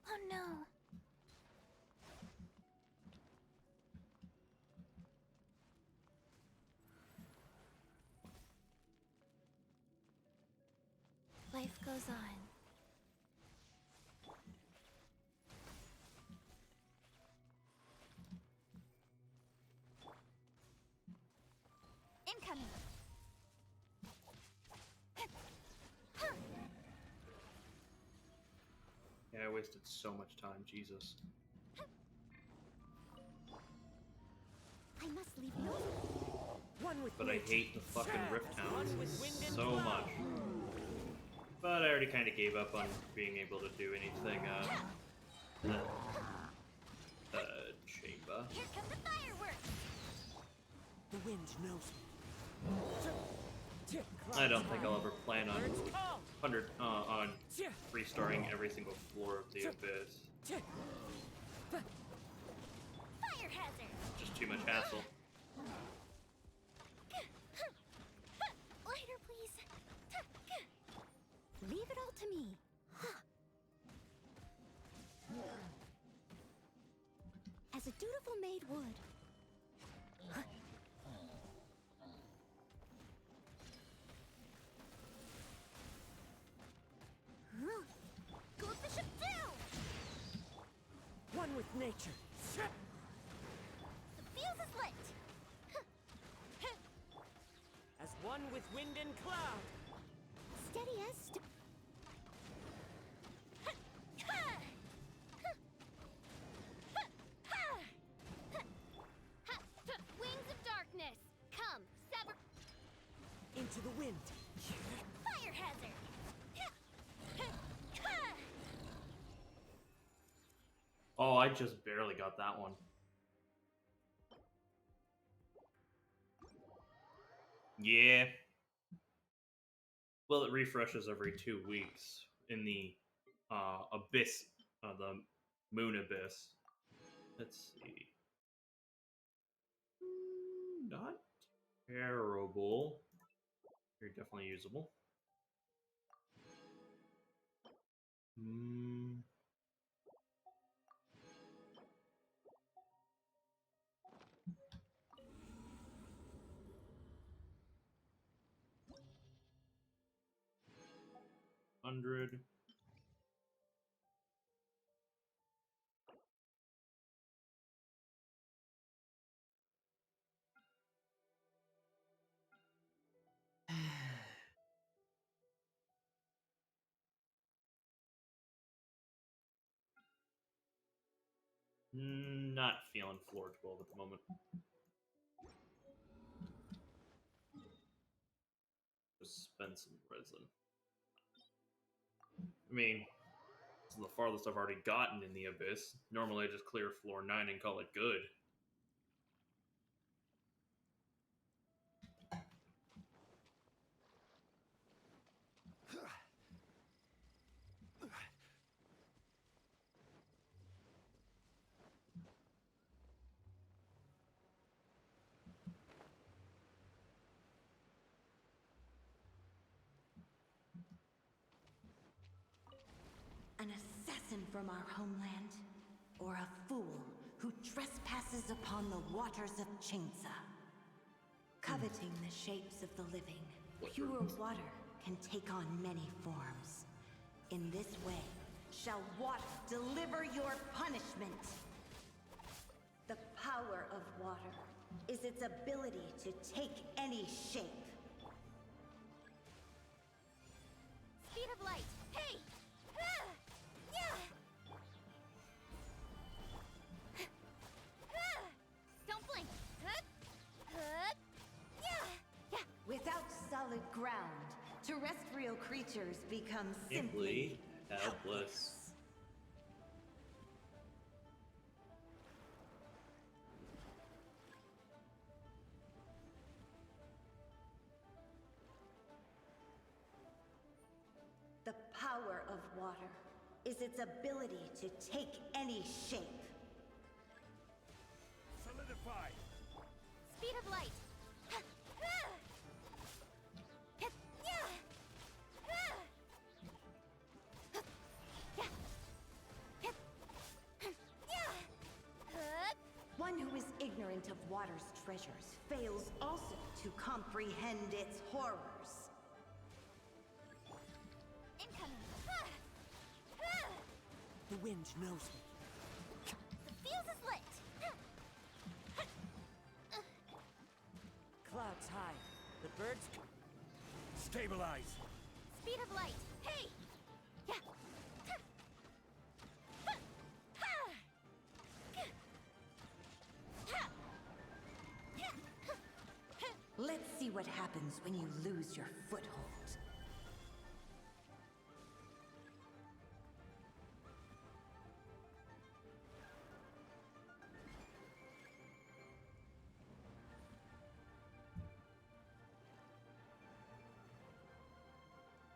Oh no. Life goes on. Incoming. Yeah, I wasted so much time, Jesus. I must leave no. But I hate the fucking Rift Hounds so much. But I already kind of gave up on being able to do anything, chamber. Here come the fireworks. The wind knows. I don't think I'll ever plan on on restoring every single floor of the Abyss. castle. Lighter, please. Leave it all to me. As a dutiful maid would. Go Bishop down! One with nature. The fuse is lit! As one with wind and cloud. Steady as Wings of darkness! Come, sever... Into the wind. Fire hazard! Oh, I just barely got that one. Yeah. Well, it refreshes every 2 weeks in the abyss, the moon abyss. Let's see. Not terrible. You're definitely usable. 100. Not feeling floor 12 at the moment. Just spend some resin. I mean, this is the farthest I've already gotten in the abyss. Normally I just clear floor 9 and call it good. An assassin from our homeland, or a fool who trespasses upon the waters of Chingsa. Coveting the shapes of the living, pure water can take on many forms. In this way, shall water deliver your punishment. The power of water is its ability to take any shape. Speed of light! Hey! Don't blink! Without solid ground, terrestrial creatures become Simply helpless. The power of water is its ability to take any shape. Solidify! Speed of light! One who is ignorant of water's treasures fails also to comprehend its horrors. Incoming! The wind knows me. The fuse is lit! Clouds high. The birds... Stabilize! Speed of light! Hey! Let's see what happens when you lose your foothold.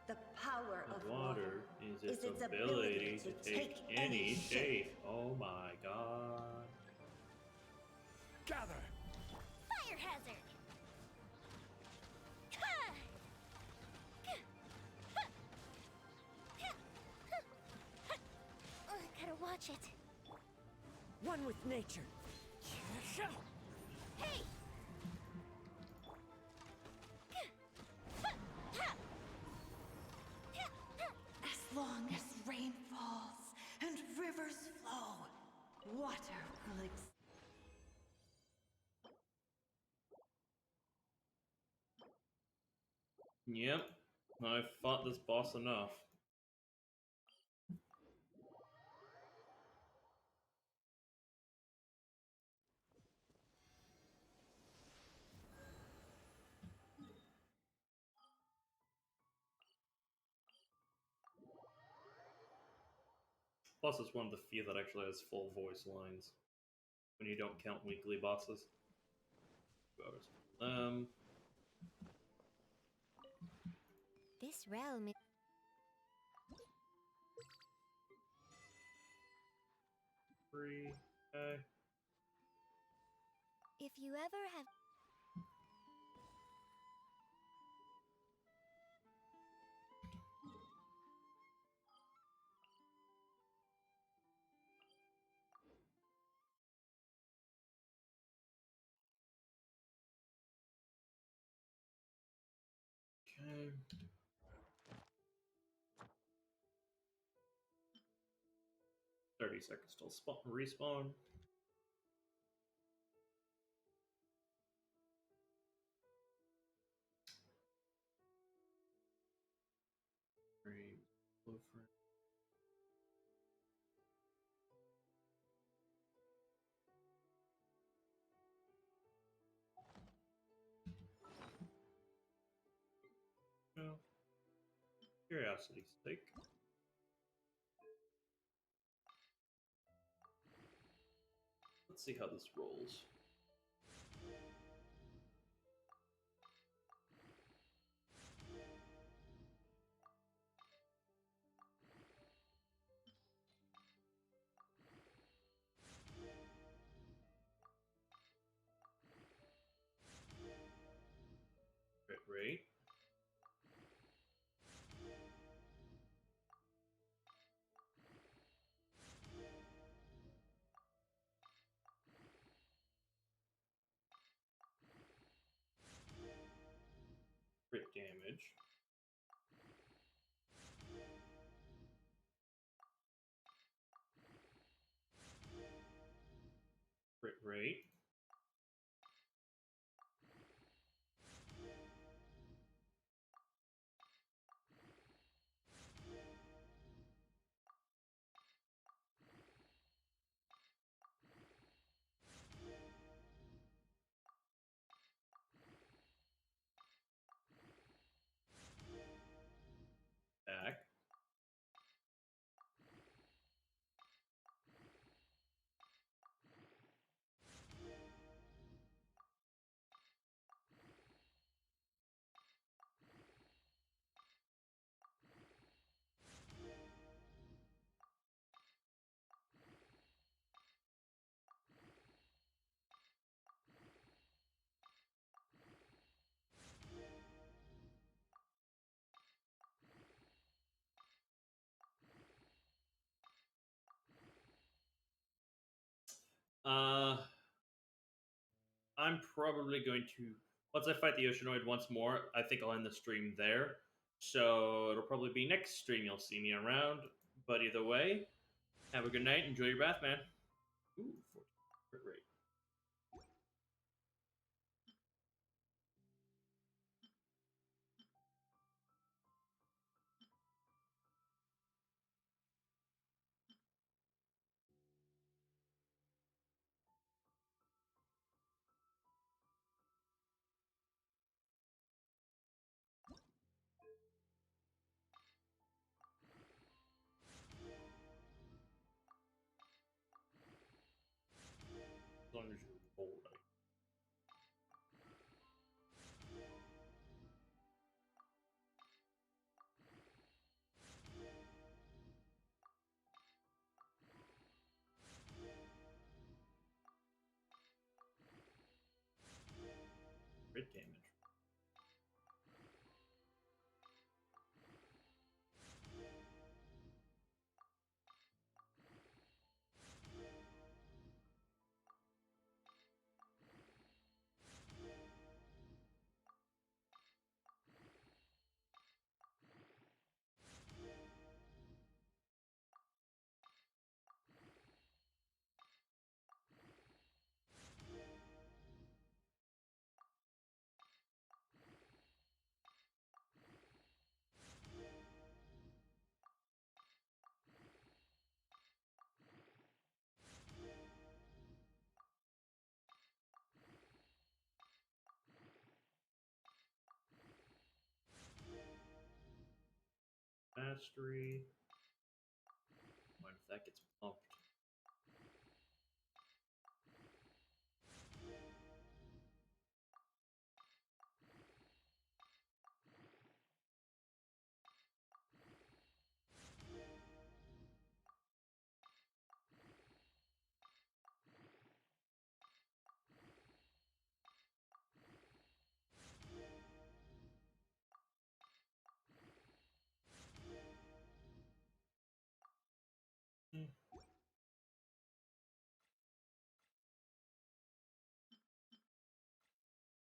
The power of Water is its ability to take any shape. Oh my god. Gather! hazard. Gotta watch it. One with nature. Hey! As long as rain falls and rivers flow, water will exist. Yep, I've fought this boss enough. Plus, it's one of the few that actually has full voice lines when you don't count weekly bosses. This realm is... Free. Okay. If you ever have... Okay. $30 till respawn. Blueprint. No. Curiosity's sake. Let's see how this rolls. Crit rate. Crit damage. Crit rate. Back. I'm probably going to, once I fight the Oceanoid once more, I think I'll end the stream there. So it'll probably be next stream you'll see me around. But either way, have a good night. Enjoy your bath, man. Ooh, 14 crit rate. As long as you roll right. mastery. What if that gets pumped?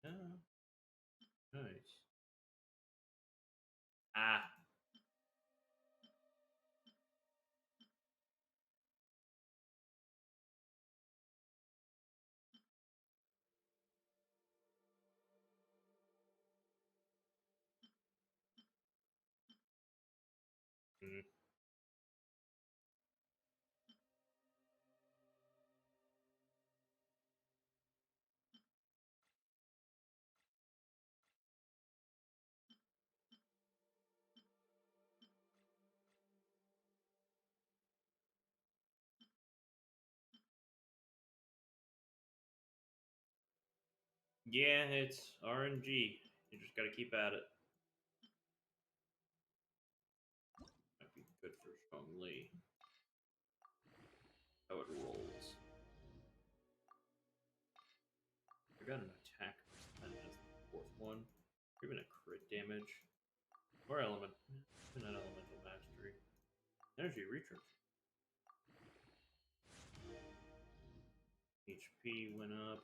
Oh, nice. Ah. Mm. Yeah, it's RNG. You just gotta keep at it. Might be good for Zhongli. How it rolls. I got an attack percent as the fourth one. Or even a crit damage. Or element. Even an elemental mastery. Energy return. HP went up.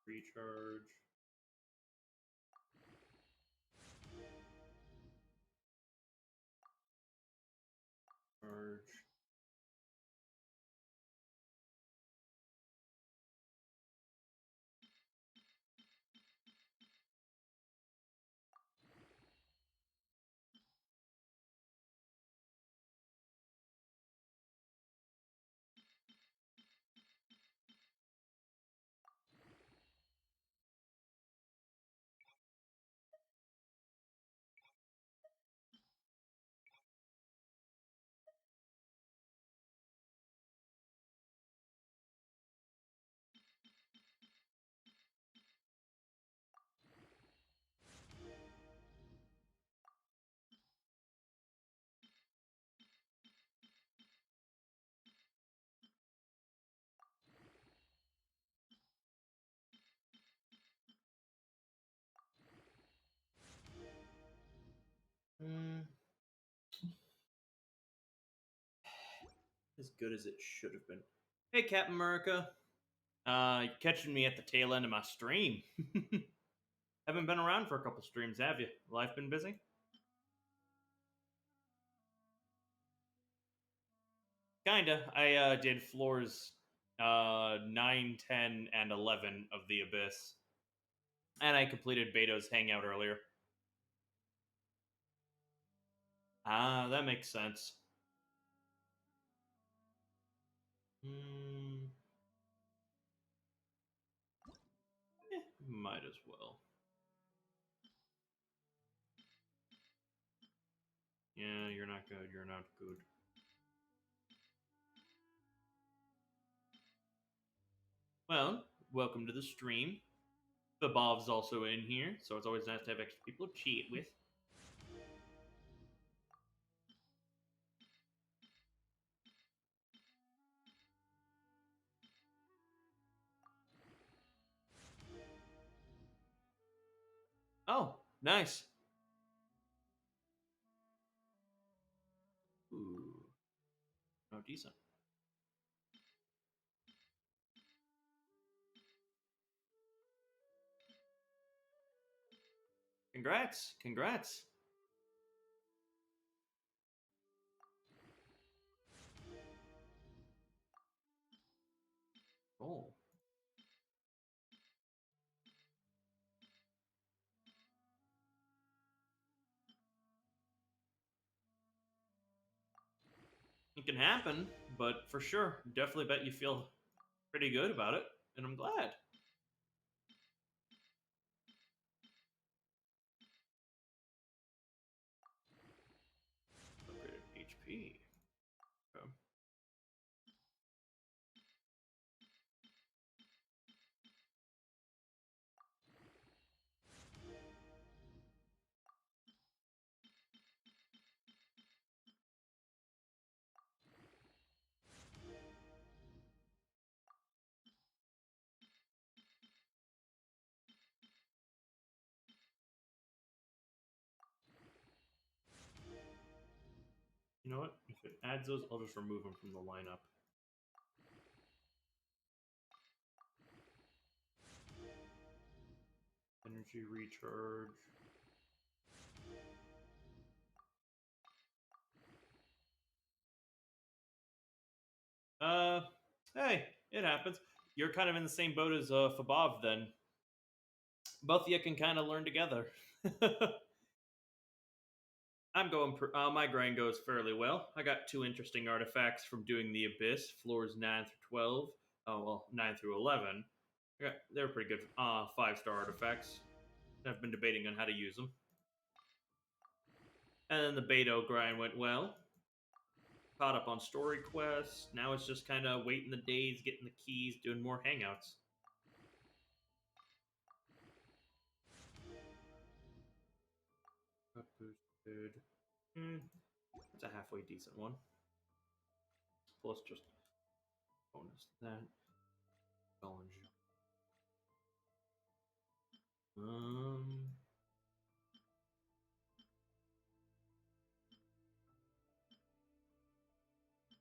Recharge. Charge. As good as it should have been. Hey, Captain America. You're catching me at the tail end of my stream. Haven't been around for a couple streams, have you? Life been busy? Kinda. I did floors 9, 10, and 11 of the Abyss. And I completed Beidou's Hangout earlier. Ah, that makes sense. Might as well. Yeah, you're not good. You're not good. Well, welcome to the stream. Babov's also in here, so it's always nice to have extra people to cheat with. Oh, nice. Ooh. Oh, decent. Congrats. Congrats. Oh. can happen, but for sure, definitely bet you feel pretty good about it, and I'm glad. Upgraded HP. Okay. You know what? If it adds those, I'll just remove them from the lineup. Energy recharge. Hey, it happens. You're kind of in the same boat as Fabov then. Both of you can kind of learn together. I'm going. My grind goes fairly well. I got 2 interesting artifacts from doing the Abyss, floors 9 through 12. Oh well, 9 through 11. They're pretty good. 5-star artifacts. I've been debating on how to use them. And then the Beidou grind went well. Caught up on story quests. Now it's just kind of waiting the days, getting the keys, doing more hangouts. Got boosted. It's a halfway decent one. Plus just bonus that. Challenge.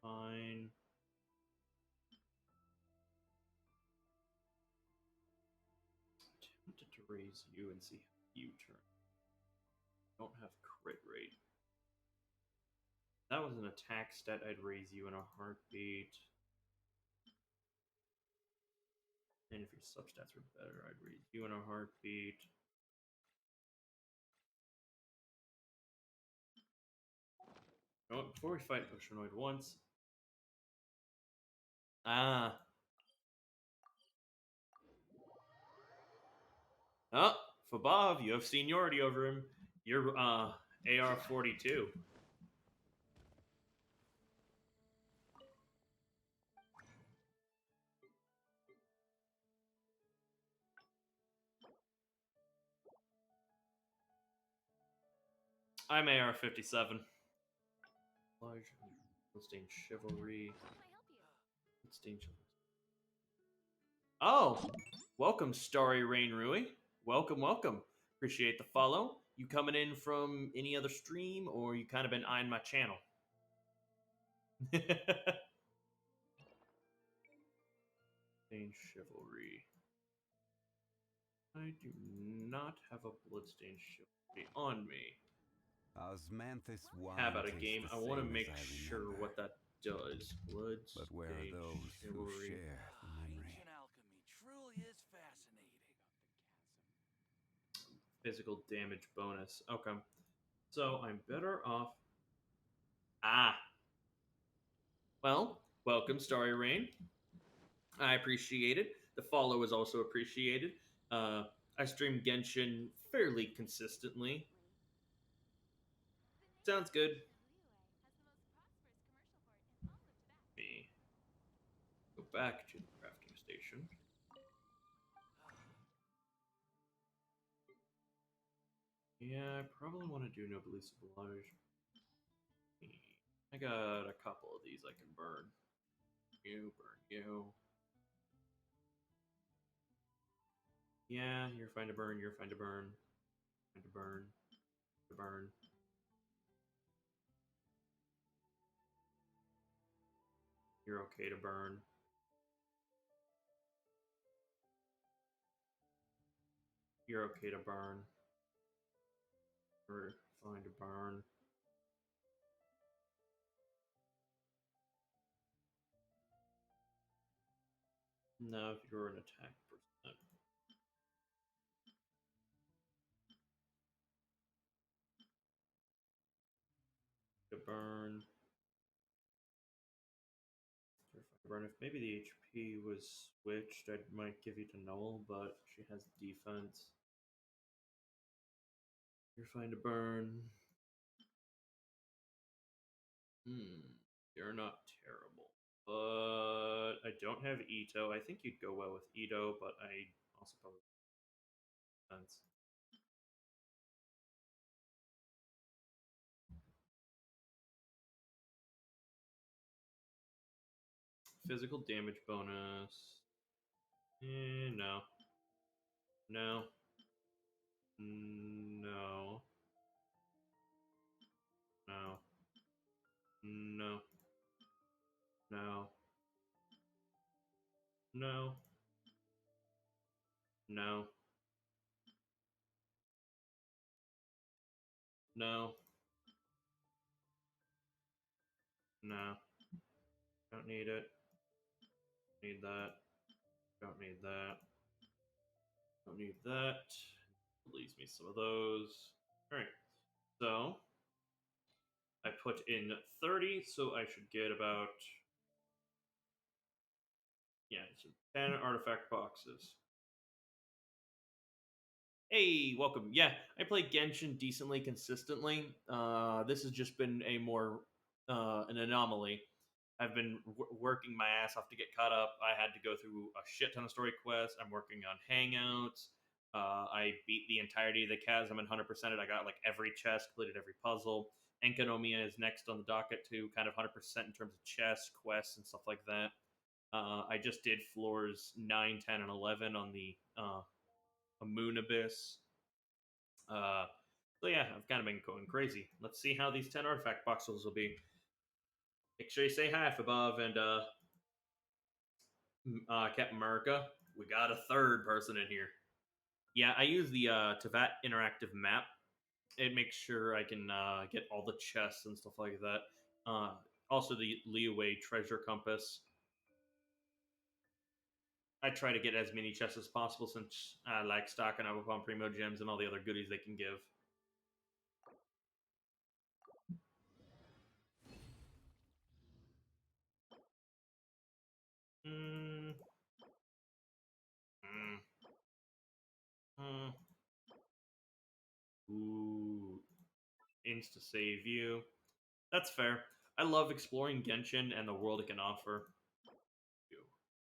Fine. Tempted to raise you and see how you turn. Don't have crit rate. That was an attack stat. I'd raise you in a heartbeat. And if your substats were better, I'd raise you in a heartbeat. Oh, before we fight Oceanoid once. Oh, Fabov, you have seniority over him. You're AR-42. I'm AR-57. Bloodstained Chivalry. Bloodstained Chivalry. Oh! Welcome, Starry Rain Rui. Welcome, welcome. Appreciate the follow. You coming in from any other stream, or you kind of been eyeing my channel? Bloodstained Chivalry. I do not have a Bloodstained Chivalry on me. Osmanthus How about a game? I want to make sure what that does. Bloodstained But where are those Chivalry. who share the memory? Ancient alchemy truly is fascinating. Physical damage bonus. Okay. So I'm better off. Ah. Well, welcome, Starry Rain. I appreciate it. The follow is also appreciated. I stream Genshin fairly consistently. Sounds good. Me go back to the crafting station. Yeah, I probably want to do Noblesse Oblige. I got a couple of these I can burn. You, burn you. Yeah, you're fine to burn, you're fine to burn. Fine to burn. To burn. You're okay to burn. You're okay to burn. You're fine to burn. No, if you're an attack percent. To burn. Burn, if maybe the HP was switched, I might give you to Null, but she has defense. You're fine to burn. You're not terrible. But I don't have Ito. I think you'd go well with Ito, but I also probably defense. Physical damage bonus. No. No. No. No. No. No. No. No. No. No. Don't need it. Need that. Don't need that. Don't need that. Leaves me some of those. Alright. So I put in 30, so I should get about, yeah, so 10 artifact boxes. Hey, welcome. Yeah, I play Genshin decently consistently. This has just been a more an anomaly. I've been working my ass off to get caught up. I had to go through a shit ton of story quests. I'm working on Hangouts. I beat the entirety of the chasm and 100%. I got like every chest, completed every puzzle. Enkanomiya is next on the docket too, kind of 100% in terms of chests, quests, and stuff like that. I just did floors 9, 10, and 11 on the Moon Abyss. So yeah, I've kind of been going crazy. Let's see how these 10 artifact boxes will be. Make sure you say hi if above, and Captain America, we got a third person in here. Yeah, I use the Tavat interactive map. It makes sure I can get all the chests and stuff like that. Also, the Liyue treasure compass. I try to get as many chests as possible since I like stocking up upon Primo Gems and all the other goodies they can give. Mm. Mm. Mm. Ooh. Insta save you. That's fair. I love exploring Genshin and the world it can offer.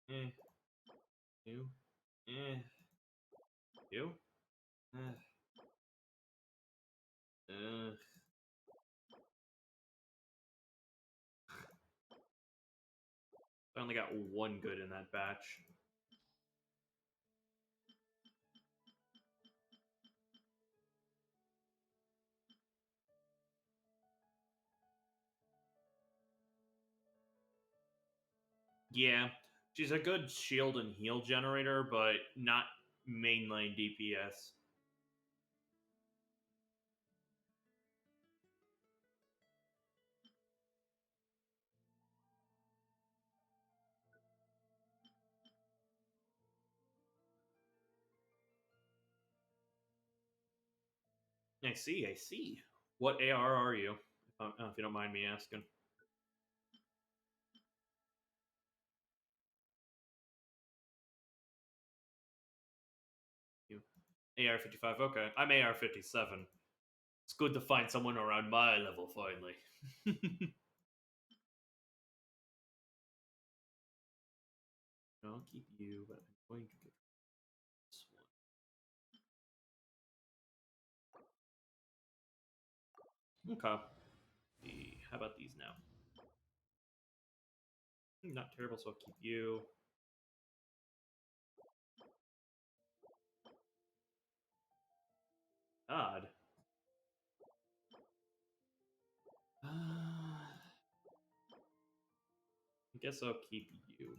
You. You. You. I only got one good in that batch. Yeah, she's a good shield and heal generator, but not mainline DPS. I see, I see. What AR are you? If you don't mind me asking. You. AR-55, okay. I'm AR-57. It's good to find someone around my level, finally. I'll keep you, but I'm going to get this one. Okay. How about these now? Not terrible, so I'll keep you. Odd. I guess I'll keep you.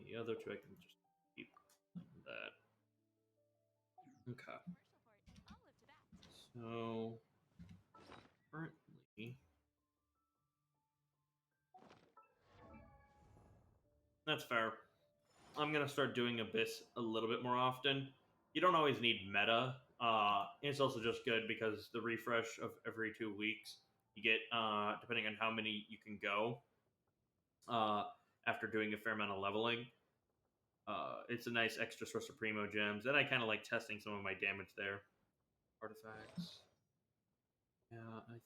The other two I can just keep like that. Okay. So currently, that's fair. I'm gonna start doing Abyss a little bit more often. You don't always need meta. It's also just good because the refresh of every 2 weeks, you get depending on how many you can go. after doing a fair amount of leveling. It's a nice extra source of primo gems, and I kind of like testing some of my damage there. Artifacts. Yeah, I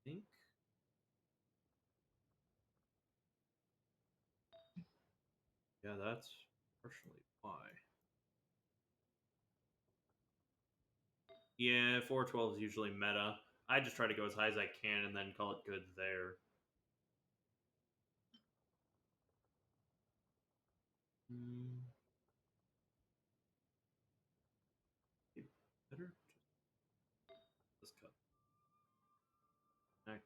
think. Yeah, that's partially why. Yeah, 412 is usually meta. I just try to go as high as I can and then call it good there. Better just cut neck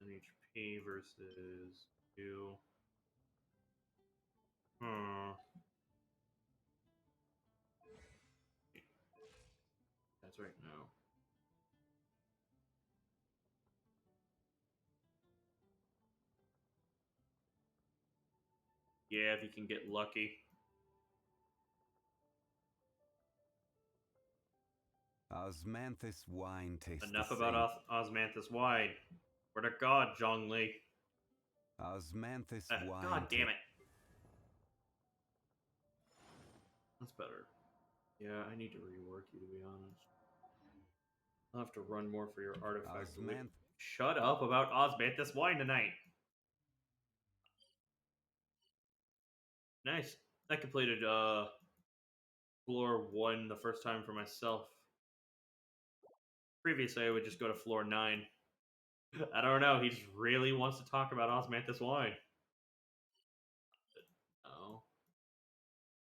and HP versus you. That's right now. Yeah, if you can get lucky. Osmanthus wine tastes Enough the about Osmanthus wine. Word of God, Zhongli. Osmanthus wine. God damn it. That's better. Yeah, I need to rework you, to be honest. I'll have to run more for your artifact. Shut up about Osmanthus wine tonight. Nice. I completed floor 1 the first time for myself. Previously, I would just go to floor 9. I don't know. He just really wants to talk about Osmanthus wine. Oh.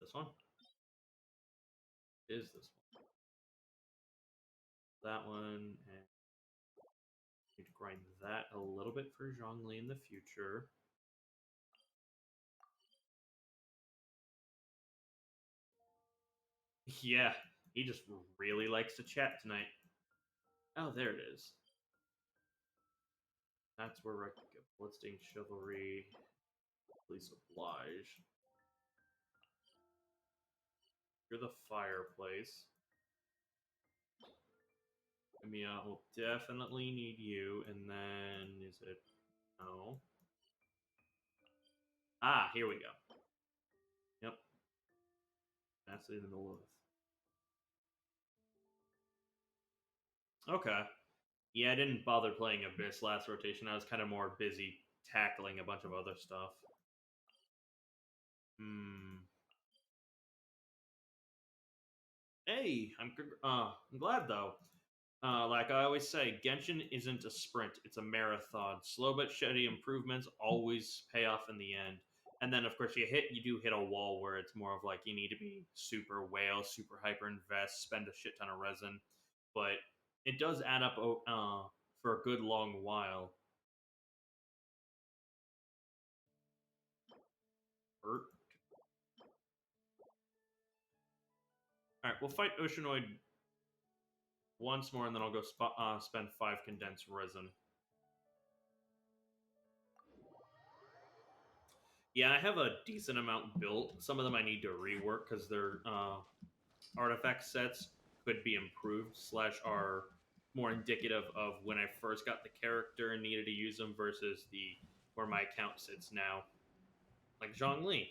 This one? Is this one? That one, and need to grind that a little bit for Zhongli in the future. Yeah, he just really likes to chat tonight. Oh, there it is. That's where I can get Bloodstained Chivalry, Police Oblige. You're the fireplace. I mean, I will definitely need you, and then is it no? Ah, here we go. Yep. That's in the middle of. Okay. Yeah, I didn't bother playing Abyss last rotation. I was kind of more busy tackling a bunch of other stuff. Hey, I'm glad though. Like I always say, Genshin isn't a sprint; it's a marathon. Slow but steady improvements always pay off in the end. And then, of course, you do hit a wall where it's more of like you need to be super whale, super hyper invest, spend a shit ton of resin, but it does add up for a good long while. Hurt. All right, we'll fight Oceanoid once more, and then I'll go spend 5 condensed resin. Yeah, I have a decent amount built. Some of them I need to rework because their artifact sets could be improved / are more indicative of when I first got the character and needed to use them versus where my account sits now. Like Zhongli.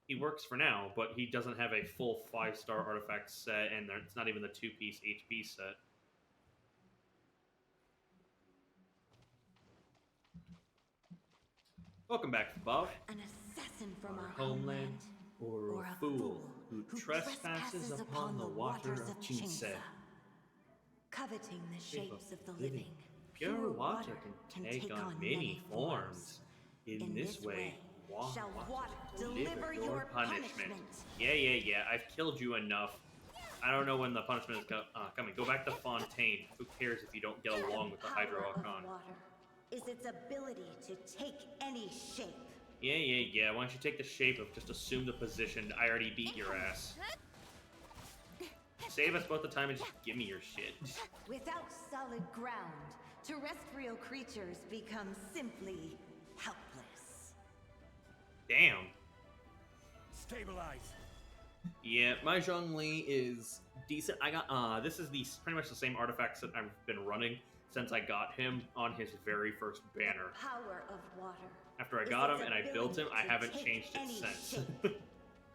He works for now, but he doesn't have a full 5-star artifact set, and it's not even the 2-piece HP set. Welcome back, Bob. An assassin from our homeland, or a fool who trespasses upon the waters of Chinsa. Coveting the shapes of the living, pure water can take on many forms. In this way, shall water deliver your punishment. Yeah. I've killed you enough. I don't know when the punishment is coming. Go back to Fontaine. Who cares if you don't get along with the Hydro Archon? Is its ability to take any shape. Yeah. Why don't you take the shape of just assume the position? I already beat your ass. Save us both the time and just give me your shit. Without solid ground, terrestrial creatures become simply helpless. Damn. Stabilize. Yeah, my Zhongli is decent. I got this is pretty much the same artifacts that I've been running since I got him on his very first banner. Power of water. After I got him and I built him, I haven't changed it since. I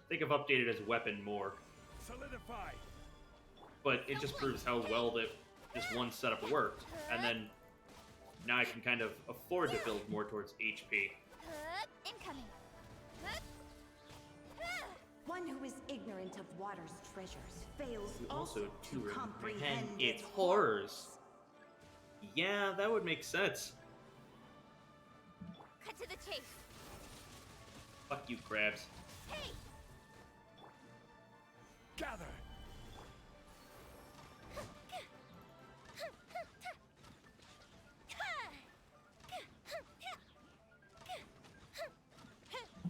think I've updated his weapon more. Solidify. But it just proves how well that this one setup worked. And then now I can kind of afford to build more towards HP. Incoming. One who is ignorant of water's treasures fails Also to comprehend its horrors. Yeah, that would make sense. Cut to the chase. Fuck you, crabs. Hey! Gather.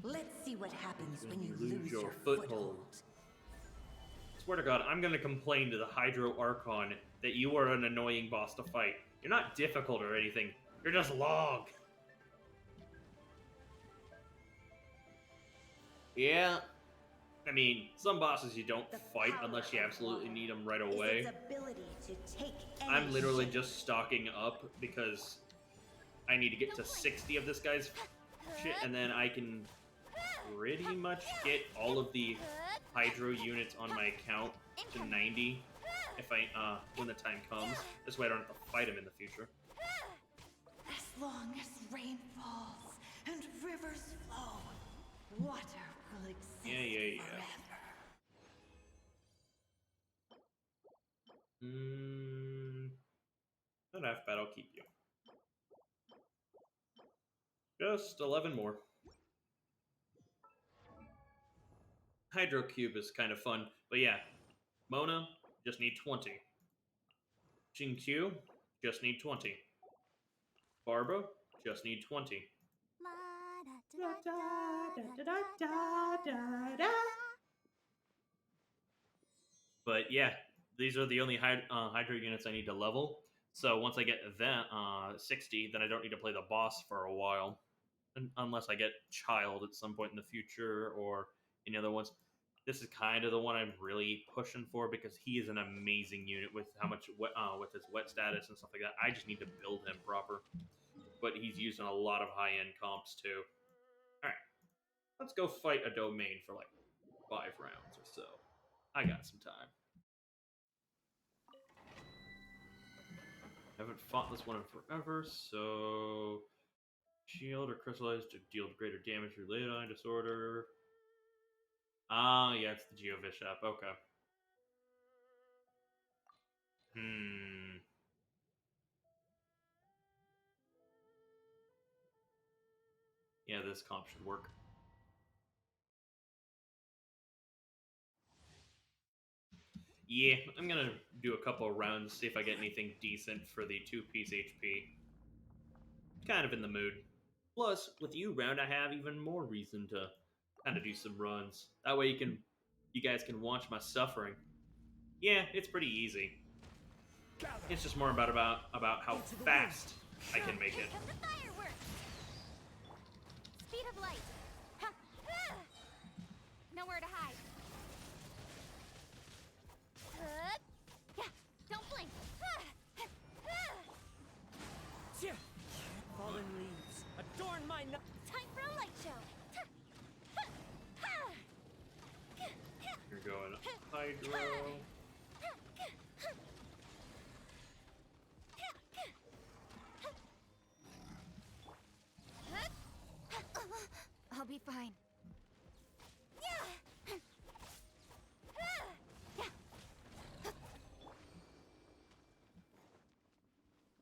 Let's see what happens when you lose your foothold. foothold. Swear to God, I'm gonna complain to the Hydro Archon that you are an annoying boss to fight. You're not difficult or anything. You're just long. Yeah. I mean, some bosses you don't fight unless you absolutely need them right away. I'm literally just stocking up because I need to get to 60 of this guy's shit, and then I can pretty much get all of the Hydro units on my account to 90 if I when the time comes. This way I don't have to fight him in the future. As long as rain falls and rivers flow, water will exist forever. Not half bad, I'll keep you. Just 11 more. Hydro Cube is kind of fun, but yeah. Mona, just need 20. Q, just need 20. Barbara, just need 20. But yeah, these are the only Hydro units I need to level. So once I get that 60, then I don't need to play the boss for a while. Unless I get Child at some point in the future or any other ones. This is kind of the one I'm really pushing for because he is an amazing unit with how much with his wet status and stuff like that. I just need to build him proper. But he's using a lot of high-end comps too. Alright. Let's go fight a domain for like 5 rounds or so. I got some time. Haven't fought this one in forever, so shield or crystallize to deal greater damage related on disorder. Ah, yeah, it's the Geovishap. Okay. Yeah, this comp should work. Yeah, I'm gonna do a couple of rounds, see if I get anything decent for the 2-piece HP. Kind of in the mood. Plus, with you round, I have even more reason to kind of do some runs. That way you guys can watch my suffering. Yeah, it's pretty easy. It's just more about how fast I can make it. Speed of light. Nowhere to hide. Yeah, don't blink. Fallen leaves adorn my night. Time for a light show. You're going Hydro. I'll be fine.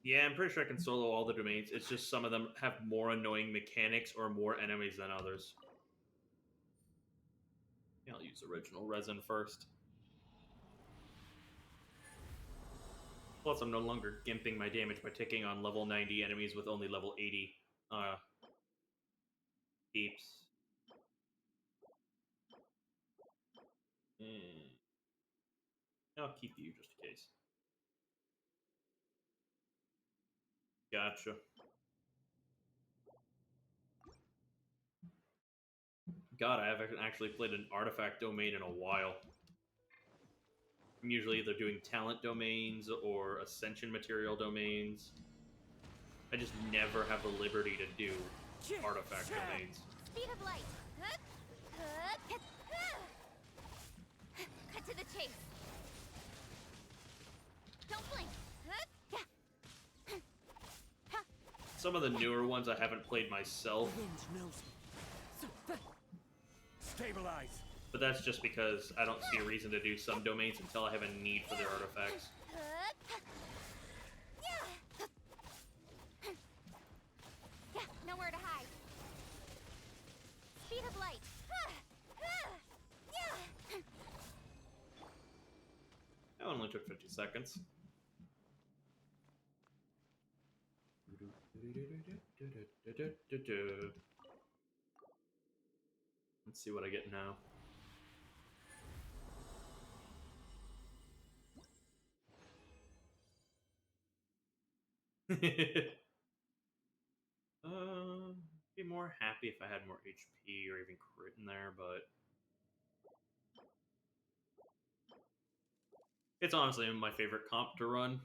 Yeah, I'm pretty sure I can solo all the domains. It's just some of them have more annoying mechanics or more enemies than others. Yeah, I'll use original resin first. Plus, I'm no longer gimping my damage by taking on level 90 enemies with only level 80 keeps. I'll keep you just in case. Gotcha. God, I haven't actually played an artifact domain in a while. I'm usually either doing talent domains or ascension material domains. I just never have the liberty to do artifact domains. Speed of light. Cut to the chase. Don't blink. Some of the newer ones I haven't played myself. Stabilize. But that's just because I don't see a reason to do some domains until I have a need for their artifacts. Nowhere to hide. Speed of light. That only took 50 seconds. Let's see what I get now. Be more happy if I had more HP or even crit in there, but it's honestly my favorite comp to run.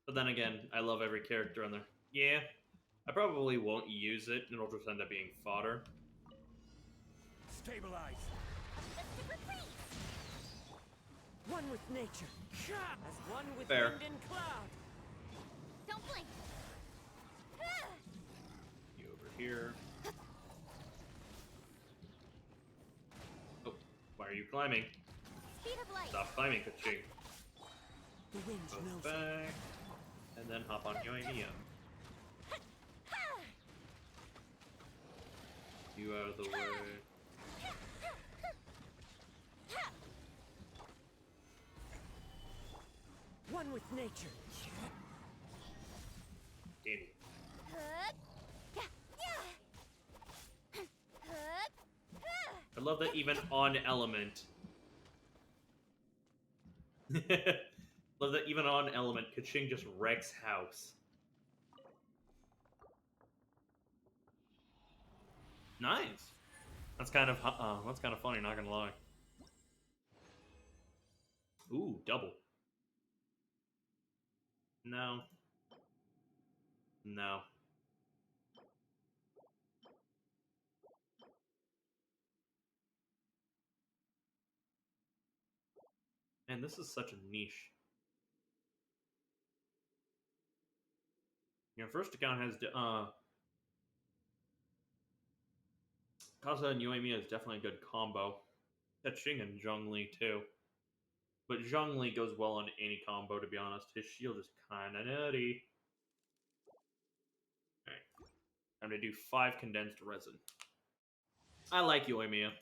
But then again, I love every character on there. Yeah, I probably won't use it, and it'll just end up being fodder. Stabilize. One with nature, as one with Fair. wind and cloud. Don't blink. You over here. Oh, why are you climbing? Speed of light. Stop climbing, Kaching. The wind Go knows. back, and then hop on Yoimiya. You out of the way. One with nature. Damn it. I love that even on element. Love that even on element, Kaching just wrecks house. Nice. That's kind of funny, not gonna lie. Ooh, double. No. No. Man, this is such a niche. Your first account has Kaza and Yoimiya is definitely a good combo. Kaching and Zhongli too. But Zhongli goes well on any combo, to be honest. His shield is kinda nutty. Alright. Time to do 5 condensed resin. I like Yoimiya.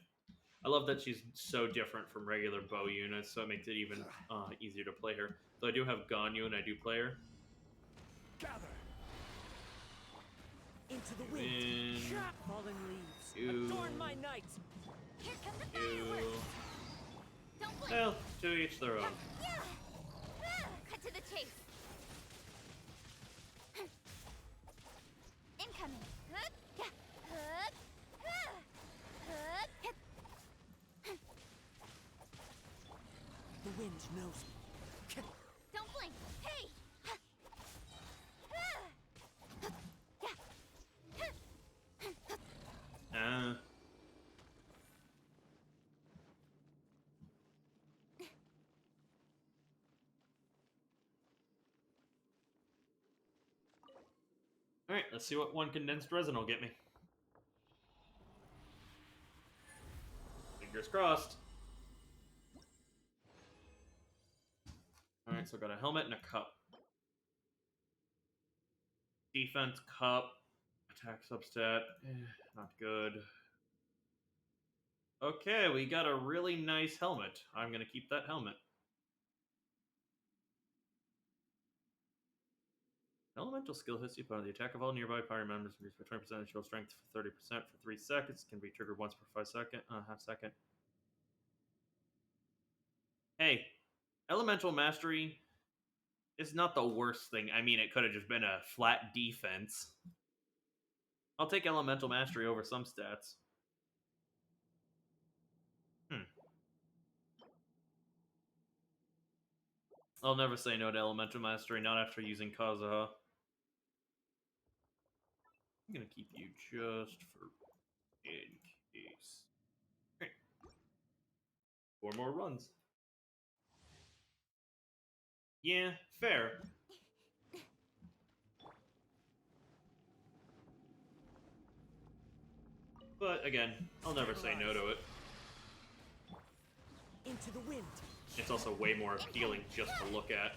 I love that she's so different from regular bow units, so it makes it even easier to play her. So I do have Ganyu and I do play her. Gather. Into the wind. Fallen leaves. Adorn my night. Here come the fireworks. Don't blink. Well, to each their own. Cut to the chase. Incoming. The wind knows me. Don't blink. Hey. Alright, let's see what 1 condensed resin will get me. Fingers crossed. Alright, so I got a helmet and a cup. Defense cup. Attack substat. Not good. Okay, we got a really nice helmet. I'm gonna keep that helmet. Elemental skill hits you upon the attack of all nearby party members, increased by 20% and shield strength for 30% for 3 seconds. Can be triggered once per half second. Hey, elemental mastery is not the worst thing. I mean, it could have just been a flat defense. I'll take elemental mastery over some stats. I'll never say no to Elemental Mastery, not after using Kazuha. I'm gonna keep you just for in case. Okay. 4 more runs. Yeah, fair. But again, I'll never say no to it. Into the wind. It's also way more appealing just to look at.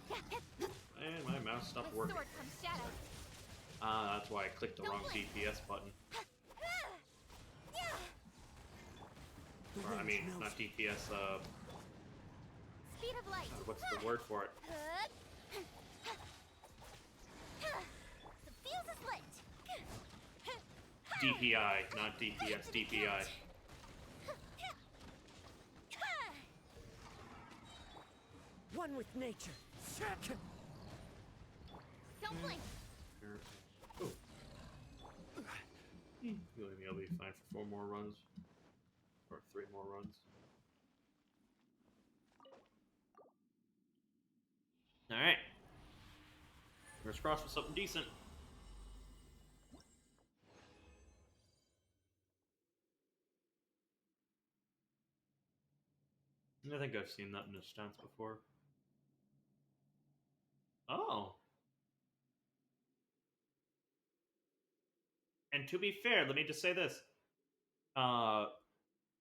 And my mouse stopped working. That's why I clicked the wrong DPS button. Or, I mean, not DPS, Speed of light. what's the word for it? The fuse is lit. DPI, not DPS, DPI. One with nature. Don't blink. Oh. Maybe I'll be fine for 4 more runs. Or 3 more runs. Alright. Fingers crossed for something decent. I think I've seen that in a stance before. Oh. And to be fair, let me just say this.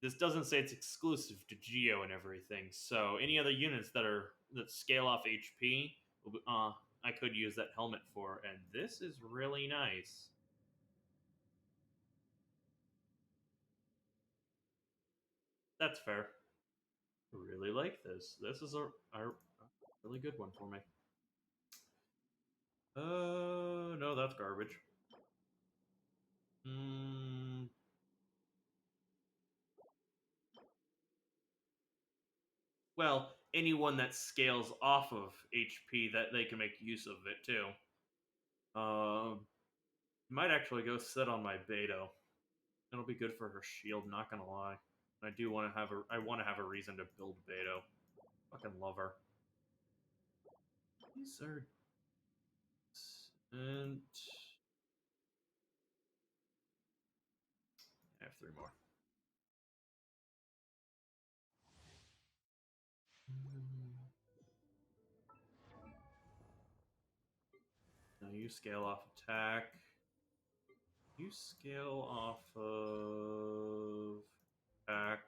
This doesn't say it's exclusive to Geo and everything, so any other units that scale off HP, I could use that helmet for, and this is really nice. That's fair. Really like this. This is a really good one for me. No, that's garbage. Well, anyone that scales off of HP, that they can make use of it too. Might actually go sit on my Beidou. It'll be good for her shield, not gonna lie. I do want to have I want to have a reason to build Beidou. Fucking love her. These are... And... I have 3 more. Now you scale off attack. You scale off of attack.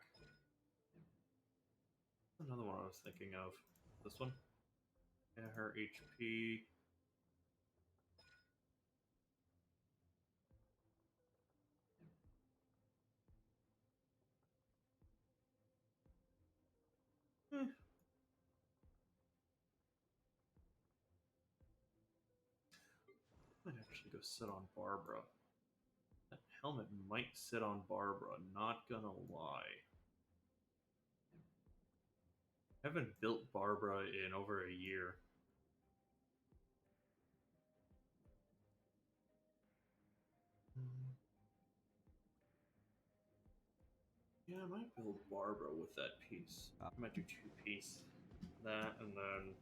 Another one I was thinking of. This one? Yeah, her HP. Might actually go sit on Barbara. That helmet might sit on Barbara, not gonna lie. I haven't built Barbara in over a year. Yeah, I might build Barbara with that piece. I might do 2-piece. That, and then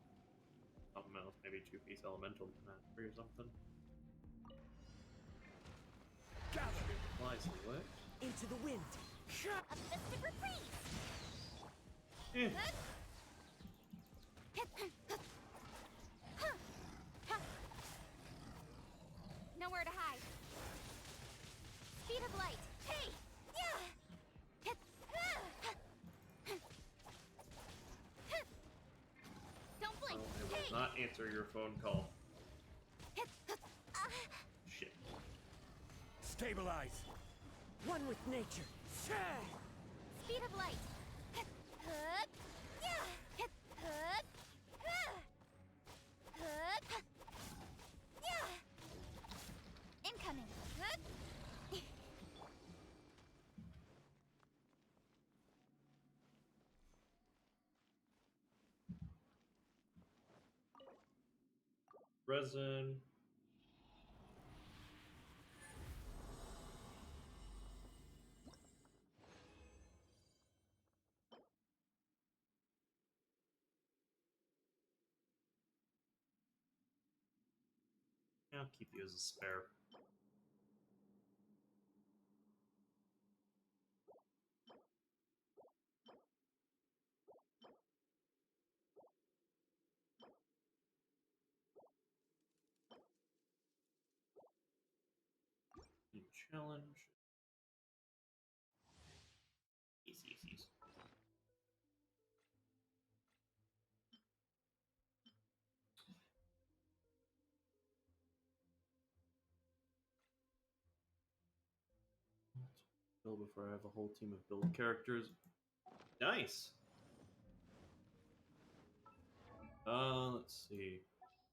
something else. Maybe 2-piece Elemental Mastery or something. Flies what? Into the wind. A mystic reprise. Nowhere to hide. Speed of light. Hey! Don't blink. Oh, I will not answer your phone call. Shit. Stabilize. One with nature. Speed of light. Incoming. Resin. I'll keep you as a spare. New challenge. Easy, easy, easy. Build before I have a whole team of build characters. Nice. Let's see.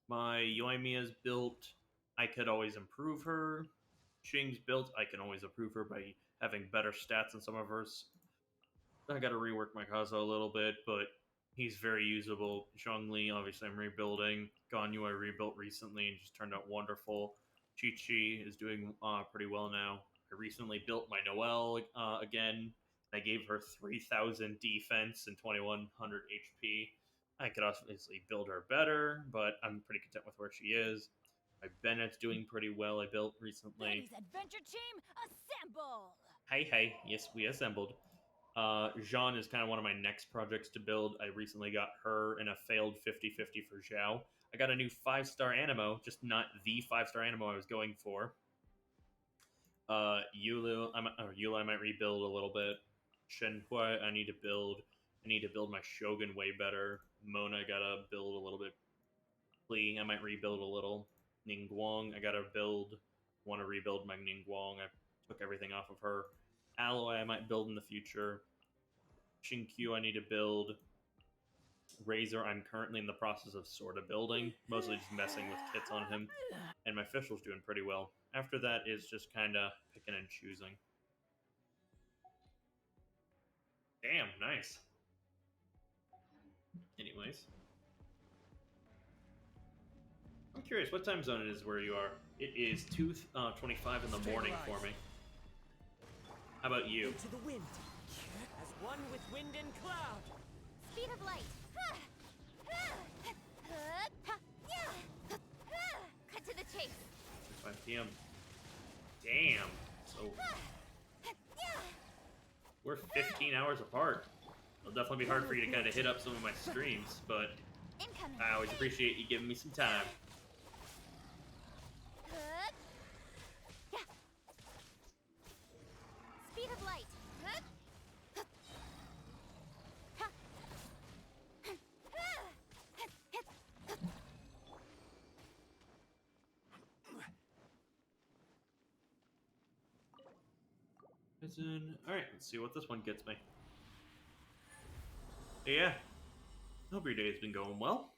My Yoimiya's built. I could always improve her. Xing's built. I can always improve her by having better stats in some of hers. I got to rework my Kazo a little bit, but he's very usable. Zhongli, obviously, I'm rebuilding. Ganyu, I rebuilt recently and just turned out wonderful. Chi-Chi is doing pretty well now. I recently built my Noelle again. I gave her 3,000 defense and 2,100 HP. I could obviously build her better, but I'm pretty content with where she is. My Bennett's doing pretty well. I built recently. Benny's adventure team, assemble! Hey, yes, we assembled. Jean is kind of one of my next projects to build. I recently got her in a failed 50-50 for Zhao. I got a new 5-star Animo, just not the 5-star Animo I was going for. Yulu, I might rebuild a little bit. Shenhua, I need to build. I need to build my Shogun way better. Mona, I gotta build a little bit. Li, I might rebuild a little. Ningguang, I gotta build. Want to rebuild my Ningguang. I took everything off of her. Alloy, I might build in the future. Shinkyu, I need to build. Razor, I'm currently in the process of sort of building, mostly just messing with kits on him. And my Fischl's doing pretty well. After that is just kind of picking and choosing. Damn, nice. Anyways. I'm curious, what time zone it is where you are? It is 2:25 in the morning for me. How about you? Into the wind. As one with wind and cloud. Speed of light. Cut to the chase. 5 p.m. Damn. So we're 15 hours apart. It'll definitely be hard for you to kind of hit up some of my streams, but I always appreciate you giving me some time. Speed of light. Alright, let's see what this one gets me. Yeah. Hope your day's been going well.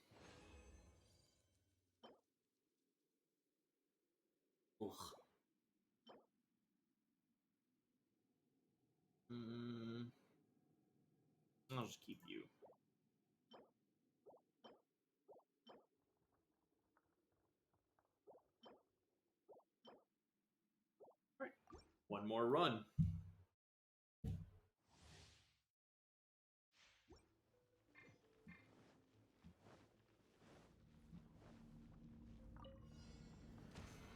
Ugh. I'll just keep you. Alright. One more run.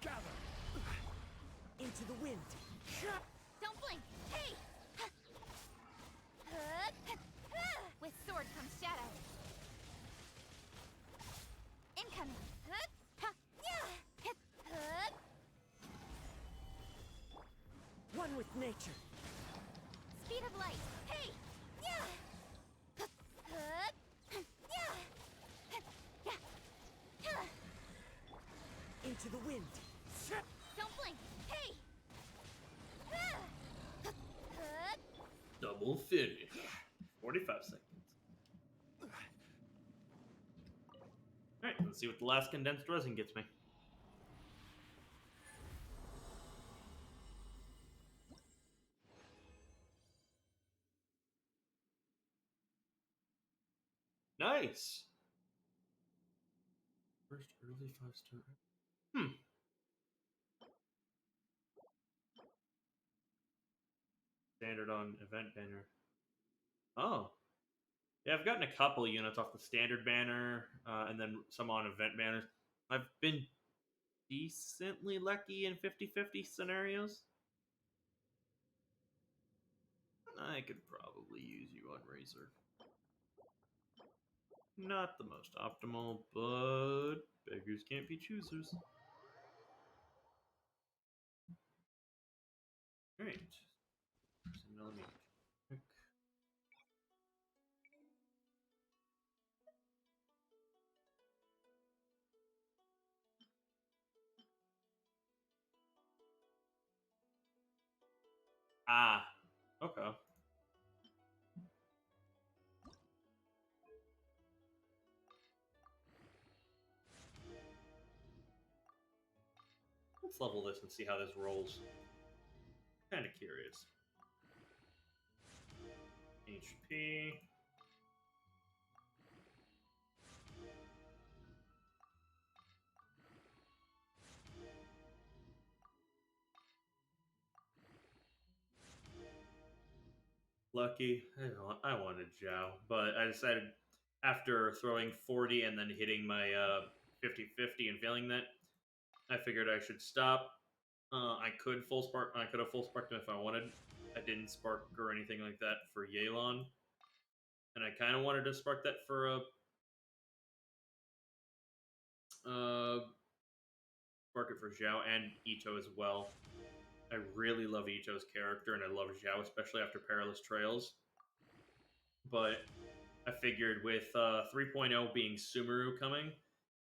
Gather. Into the wind. Don't blink. Hey! With sword comes shadow. Incoming. One with nature. Speed of light. Hey! Into the wind. Don't blink. Hey! Double finish. 45 seconds. Alright, let's see what the last condensed resin gets me. Nice! First early 5-star. Standard on event banner. Oh. Yeah, I've gotten a couple units off the standard banner, and then some on event banners. I've been decently lucky in 50-50 scenarios. I could probably use you on Razor. Not the most optimal, but beggars can't be choosers. Alright. So now let me check. Ah, okay. Let's level this and see how this rolls. Kind of curious. HP. Lucky. I wanted Zhao, but I decided after throwing 40 and then hitting my 50-50 and failing that, I figured I should stop. I could full spark. I could have full sparked him if I wanted. I didn't spark or anything like that for Yelan, and I kind of wanted to spark that for a spark it for Zhao and Ito as well. I really love Ito's character, and I love Zhao, especially after Perilous Trails. But I figured with 3.0 being Sumeru coming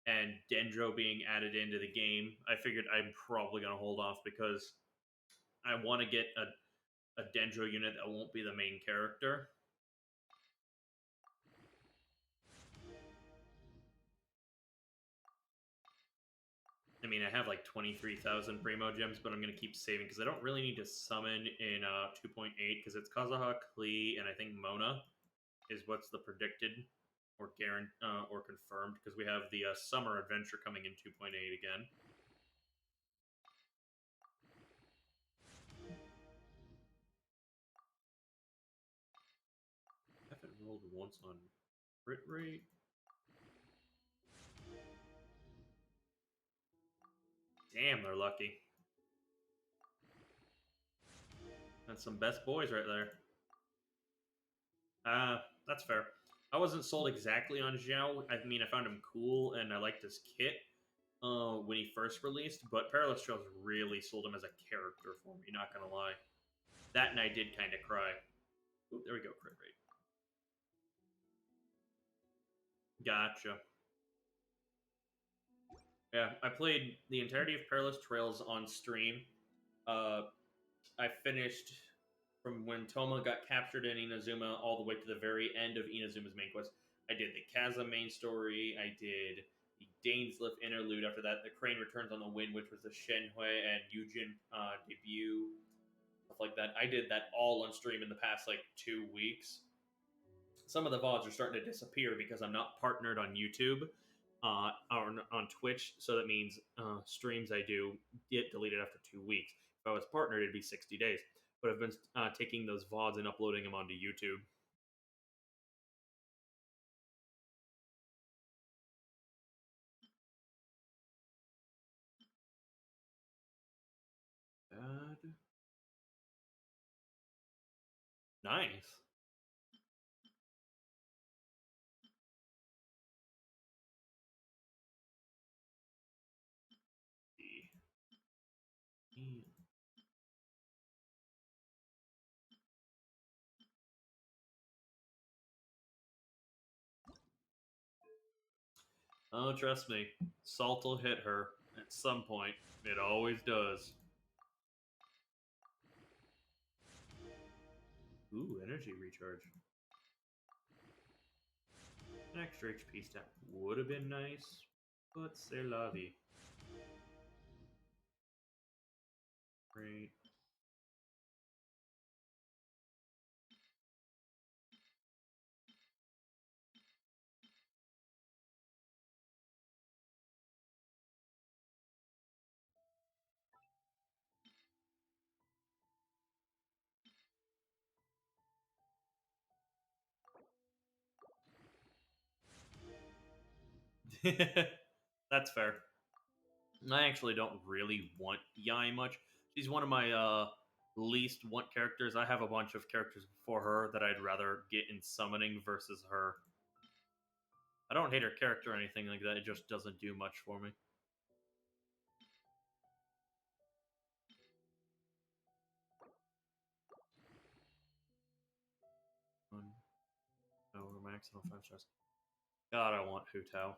and Dendro being added into the game, I figured I'm probably going to hold off because I want to get a Dendro unit that won't be the main character. I mean, I have like 23,000 Primo Gems, but I'm going to keep saving because I don't really need to summon in 2.8 because it's Kazuha, Klee, and I think Mona is what's the predicted or or confirmed because we have the Summer Adventure coming in 2.8 again. I haven't rolled once on crit rate. Damn, they're lucky. That's some best boys right there. That's fair. I wasn't sold exactly on Zhao. I mean, I found him cool, and I liked his kit when he first released, but Perilous Trails really sold him as a character for me, not gonna lie. That and I did kind of cry. Ooh, there we go, crit rate. Gotcha. Yeah, I played the entirety of Perilous Trails on stream. I finished from when Toma got captured in Inazuma all the way to the very end of Inazuma's main quest. I did the Kaza main story. I did the Dainsliff interlude. After that, the Crane Returns on the Wind, which was the Shenhui and Yujin debut, stuff like that. I did that all on stream in the past like 2 weeks. Some of the VODs are starting to disappear because I'm not partnered on YouTube or on Twitch, so that means streams I do get deleted after 2 weeks. If I was partnered, it'd be 60 days. But I've been taking those VODs and uploading them onto YouTube. Nice. Oh, trust me, Salt will hit her at some point. It always does. Ooh, energy recharge. An extra HP stat would have been nice, but c'est la vie. Great. That's fair. I actually don't really want Yai much. She's one of my least want characters. I have a bunch of characters before her that I'd rather get in summoning versus her. I don't hate her character or anything like that. It just doesn't do much for me. No, we're maxing on 5 stars. God, I want Hu Tao.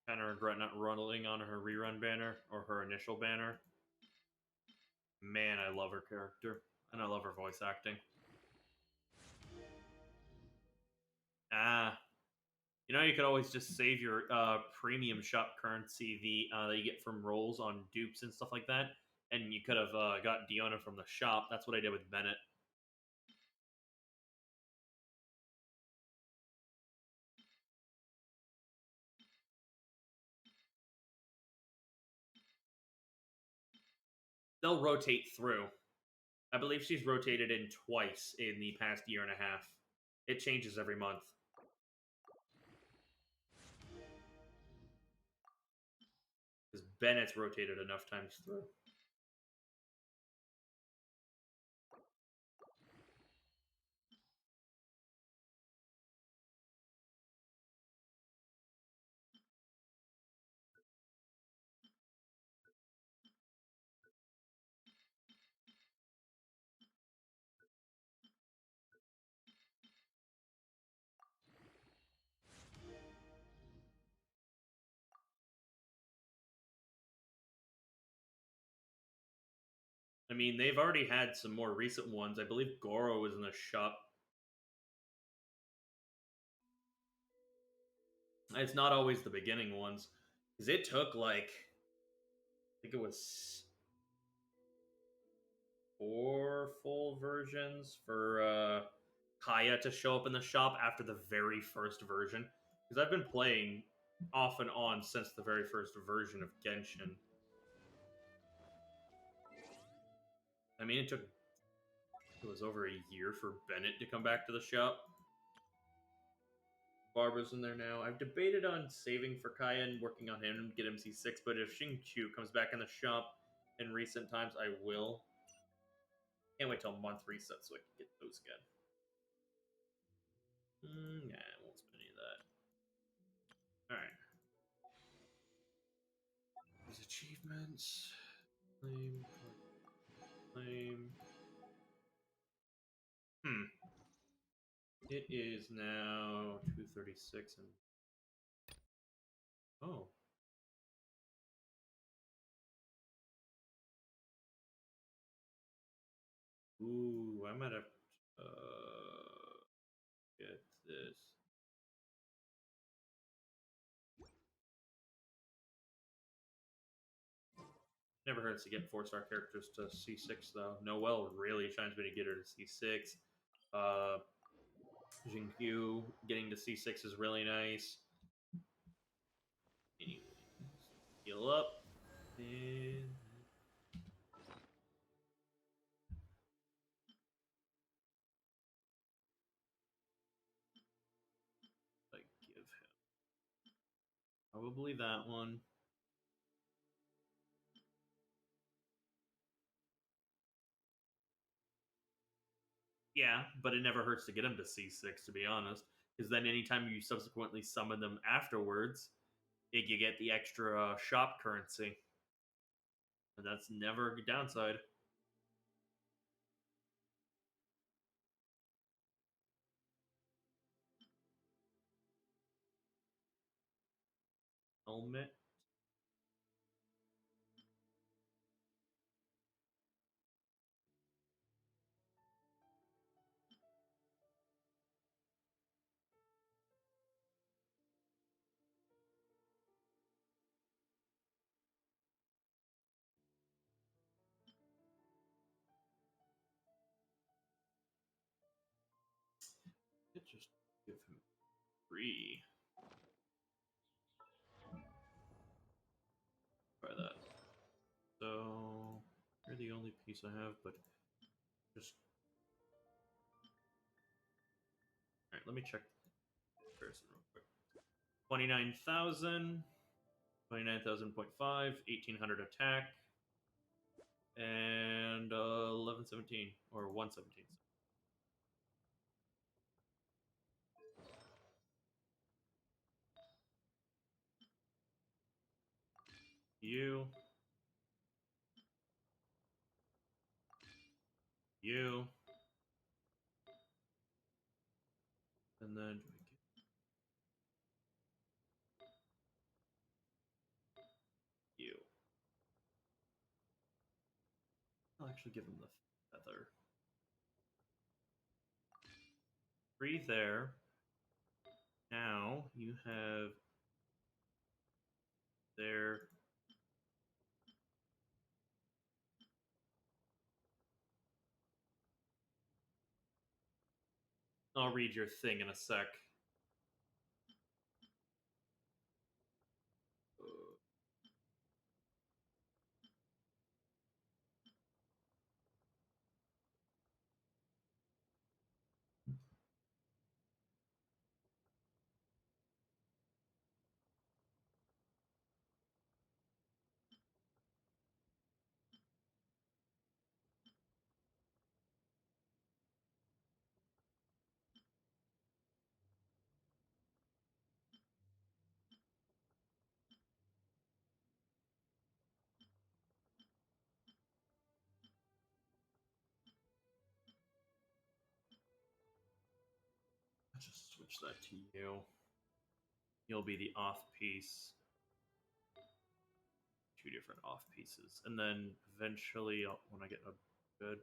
Kind of regret not running on her rerun banner or her initial banner. Man, I love her character. And I love her voice acting. You know, you could always just save your premium shop currency that you get from rolls on dupes and stuff like that. And you could have got Diona from the shop. That's what I did with Bennett. They'll rotate through. I believe she's rotated in twice in the past year and a half. It changes every month. Because Bennett's rotated enough times through. I mean, they've already had some more recent ones. I believe Goro was in the shop. It's not always the beginning ones. Because it took, like, I think it was 4 full versions for Kaya to show up in the shop after the very first version. Because I've been playing off and on since the very first version of Genshin. I mean, it was over a year for Bennett to come back to the shop. Barbara's in there now. I've debated on saving for Kaya and working on him to get him C6, but if Xingqiu comes back in the shop in recent times, I will. Can't wait till month reset so I can get those again. Nah, I won't spend any of that. Alright. These achievements. Claim. It is now 2:36 and oh. Ooh, I might have to get this. Never hurts to get 4-star characters to C6 though. Noelle really shines me to get her to C6. Jingyu getting to C6 is really nice. Anyway, heal up. And I give him probably that one. Yeah, but it never hurts to get him to C6, to be honest. Because then anytime you subsequently summon them afterwards, you get the extra shop currency. And that's never a downside. Helmet. It just give him 3. Try that. So you're the only piece I have, but just alright, let me check the comparison real quick. 29,000. 29,000.5, 1,800 attack, and 1117 or 117. You. You. And then you. I'll actually give him the feather. 3 there. Now you have there. I'll read your thing in a sec. I'll just switch that to you. You'll be the off piece. 2 different off pieces. And then eventually, when I get a good.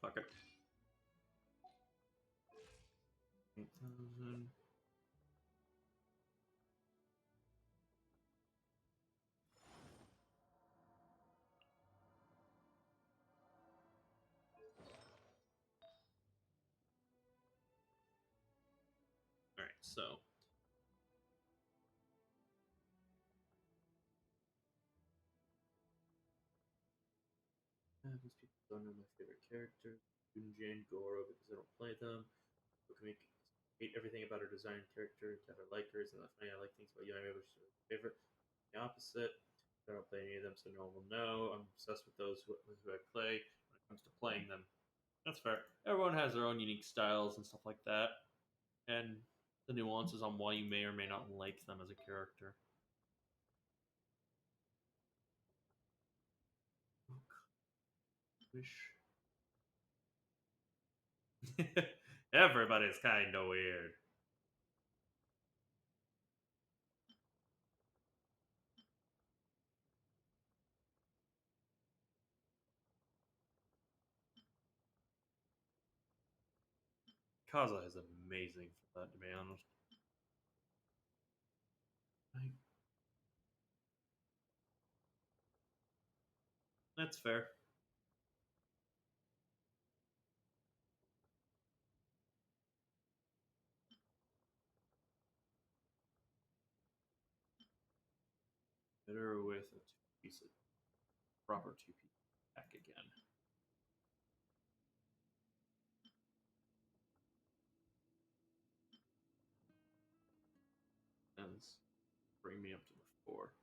Fuck it. 8,000. Alright, so. These people don't know my favorite characters. Gunjin, Goro, because I don't play them. But can we hate everything about her design and character to have her like her? Isn't that funny? I like things about you. I'm able to favorite. The opposite. I don't play any of them, so no one will know. I'm obsessed with those who I play when it comes to playing them. That's fair. Everyone has their own unique styles and stuff like that. And the nuances on why you may or may not like them as a character. Wish. Everybody's kind of weird. Kaza is amazing for that, to be honest. That's fair. Better with a two-piece, proper two-piece back again. And bring me up to the 4.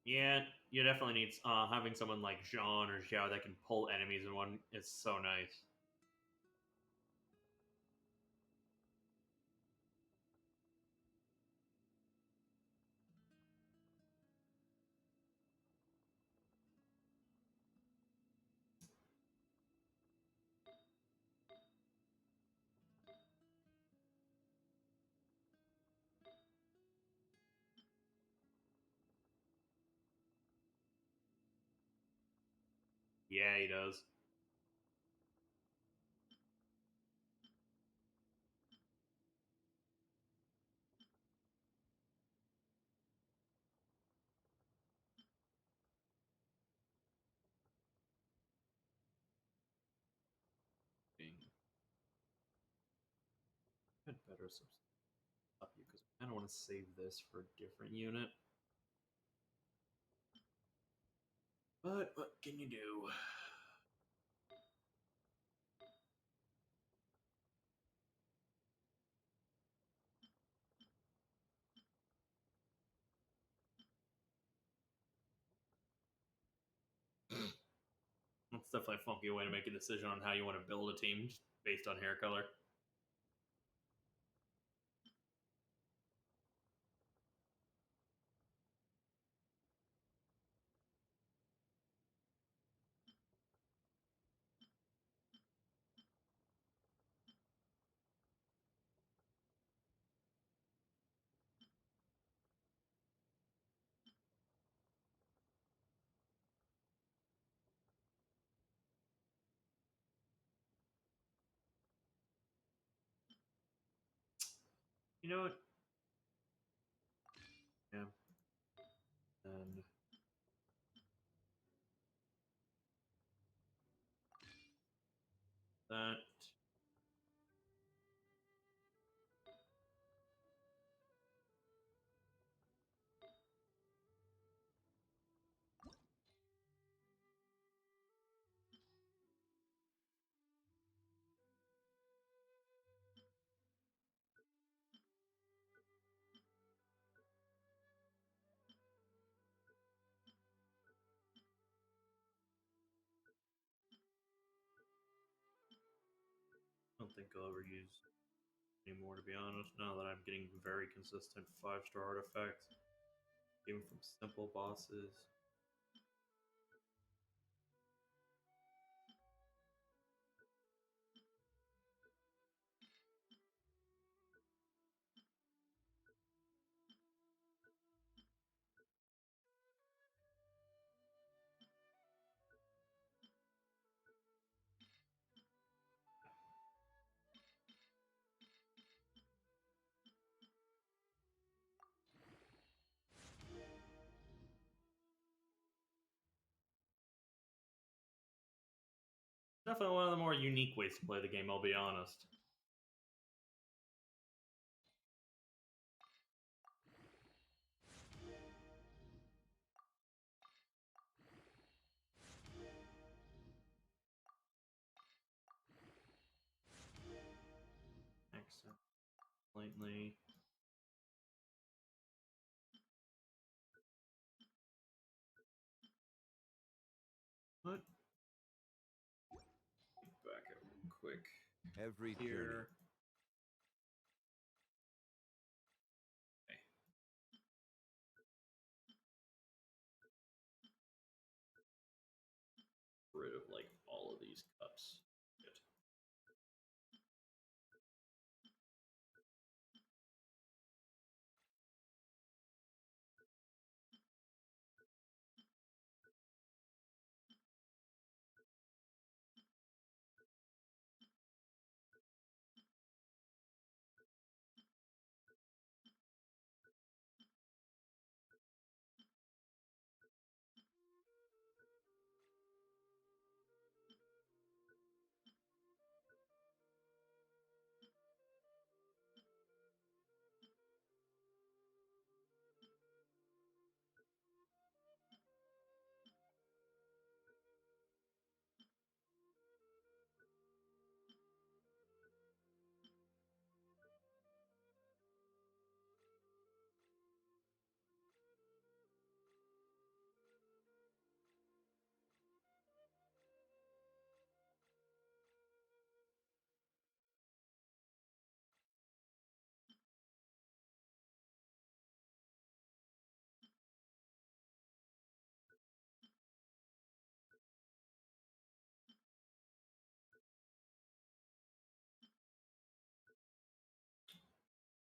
Yeah, you definitely need having someone like Jean or Xiao that can pull enemies in one is so nice. Yeah, he does. better up you because I kind of want to save this for a different unit. But what can you do? That's definitely a funky way to make a decision on how you want to build a team just based on hair color. You know what? Yeah. And that. I don't think I'll ever use anymore, to be honest, now that I'm getting very consistent 5-star artifacts, even from simple bosses. Definitely one of the more unique ways to play the game, I'll be honest. Accent slightly. What? Back up real quick. Every Here. journey. Okay. Rid of like all of these cups.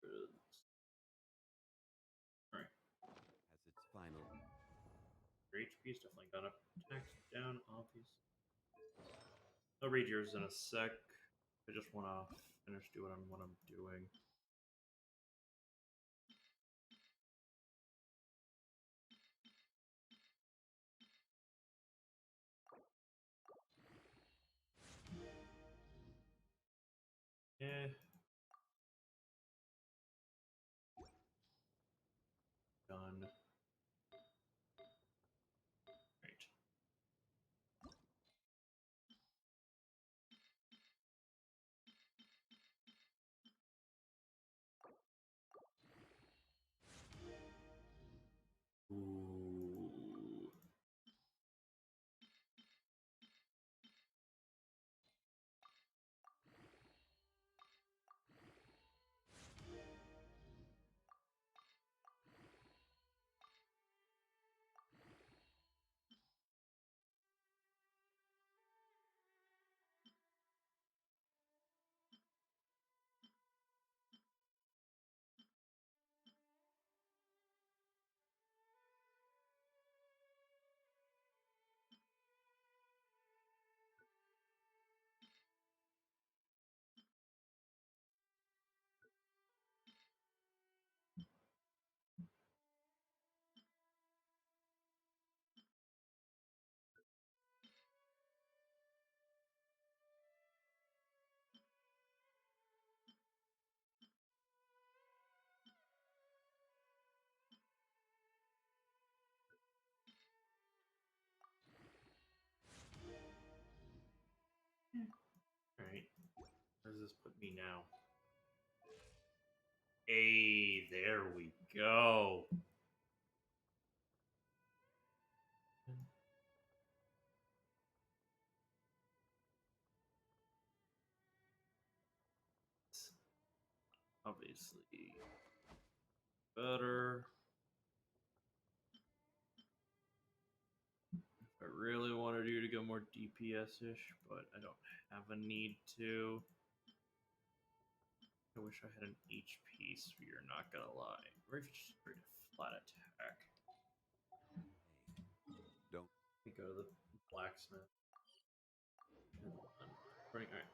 Good. Alright. Has its final. Your HP's definitely gone up. Attack's down, obvious. I'll read yours in a sec. I just want to finish doing what I'm doing. Yeah. this put me now? Hey, there we go. Obviously better. I really wanted you to go more DPS-ish, but I don't have a need to. I wish I had an HP sphere, not gonna lie. Or if you just straight flat attack. Don't. We go to the blacksmith. Alright.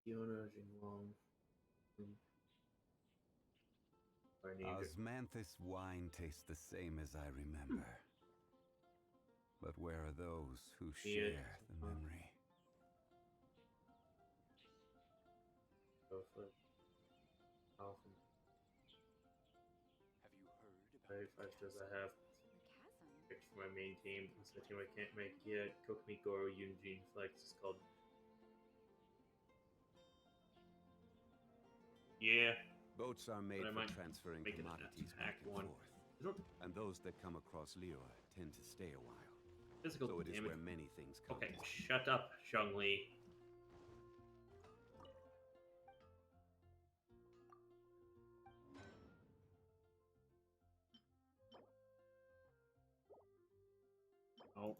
Fiona, Jinglong. Osmanthus wine tastes the same as I remember. But where are those who share the memory? Go for it. Awesome. Have you heard about 5 stars I have picked for my main team. It's the team I can't make yet. Kokumi Goro Yunjin Flex is called. Yeah. Boats are made But I for might transferring make it an commodities attack back and one. forth. And those that come across Liyue tend to stay a while. Physical so it is damage. where many things come. Okay, shut up, Zhongli. Oh.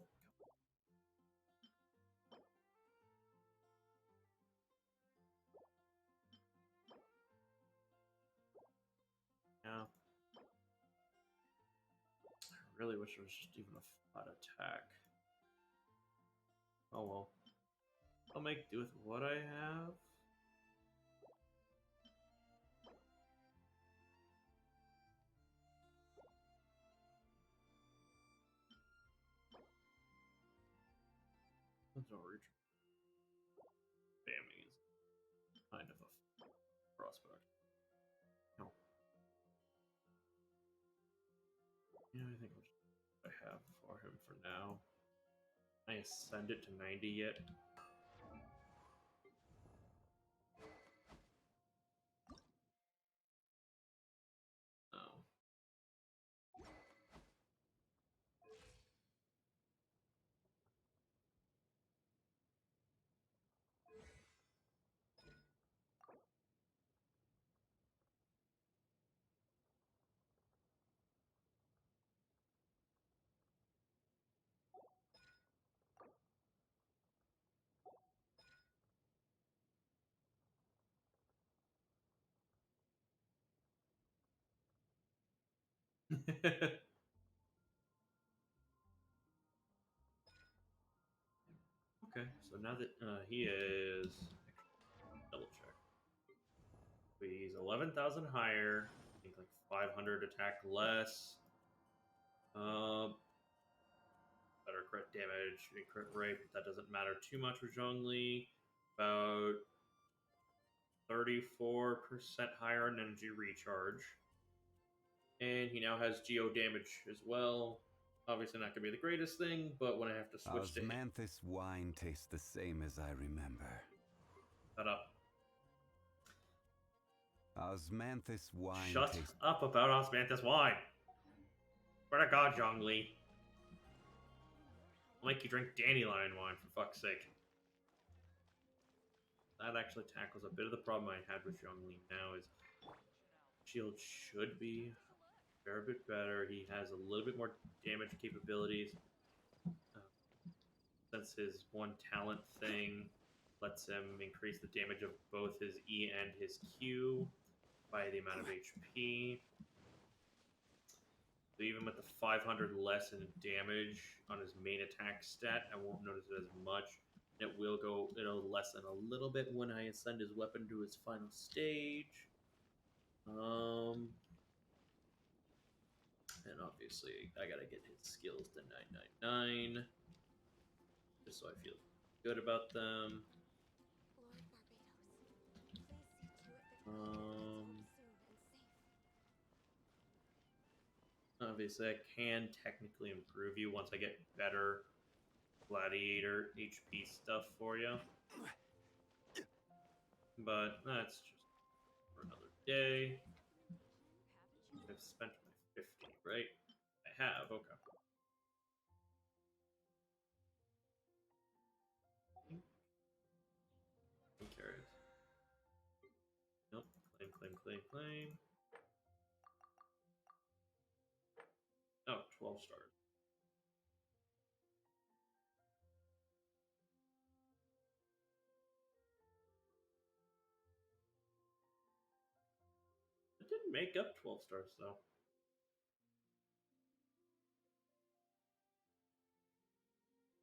Yeah. I really wish it was just even a flat attack. Oh well. I'll make do with what I have. That's no reach. Spamming is kind of a prospect. No. Yeah, I think I'll just I have for him for now. I ascend it to 90 yet. Oh. Okay, so now that he is double check. He's 11,000 higher. I think like 500 attack less. Better crit damage and crit rate, but that doesn't matter too much for Zhongli. About 34% higher in energy recharge. And he now has geo damage as well. Obviously not going to be the greatest thing, but when I have to switch to him. Osmanthus wine tastes the same as I remember. Shut up. Osmanthus wine Shut tastes... up about Osmanthus wine. Swear to God, Zhongli. I'll make you drink dandelion wine, for fuck's sake. That actually tackles a bit of the problem I had with Zhongli now is shield should be a fair bit better. He has a little bit more damage capabilities. Since his one talent thing lets him increase the damage of both his E and his Q by the amount of HP. So even with the 500 less in damage on his main attack stat, I won't notice it as much. It'll lessen a little bit when I ascend his weapon to his final stage. And obviously, I gotta get his skills to 999. Just so I feel good about them. Obviously, I can technically improve you once I get better gladiator HP stuff for you. But that's just for another day. I've spent my 50, right? I have, okay. Who cares? Nope. Claim. Oh, 12 stars. It didn't make up 12 stars, though.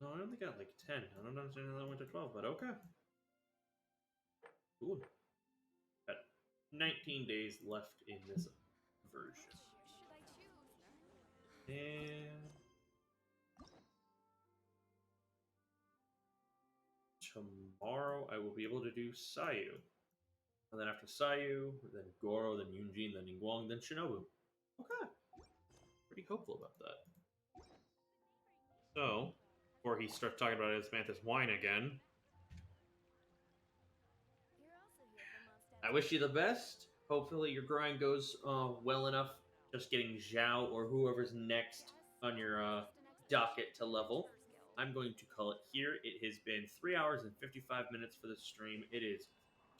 No, I only got like 10. I don't understand how that went to 12, but okay. Cool. Got 19 days left in this version. And tomorrow I will be able to do Sayu. And then after Sayu, then Goro, then Yunjin, then Ningguang, then Shinobu. Okay. Pretty hopeful about that. So, before he starts talking about his Mantis wine again, I wish you the best. Hopefully your grind goes well enough. Just getting Zhao or whoever's next on your docket to level. I'm going to call it here. It has been 3 hours and 55 minutes for this stream. It is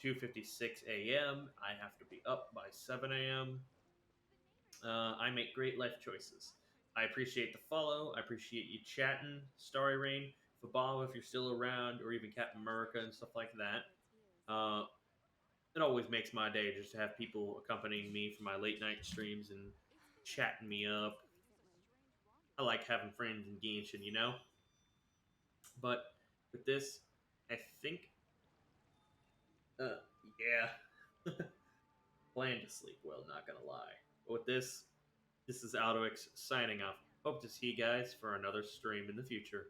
2:56 a.m. I have to be up by 7 a.m. I make great life choices. I appreciate the follow. I appreciate you chatting. Starry Rain, Fabal, if you're still around, or even Captain America and stuff like that. It always makes my day just to have people accompanying me for my late night streams and chatting me up. I like having friends in Genshin, you know? But with this, I think, yeah, plan to sleep well, not gonna lie. But with this is Alduics signing off. Hope to see you guys for another stream in the future.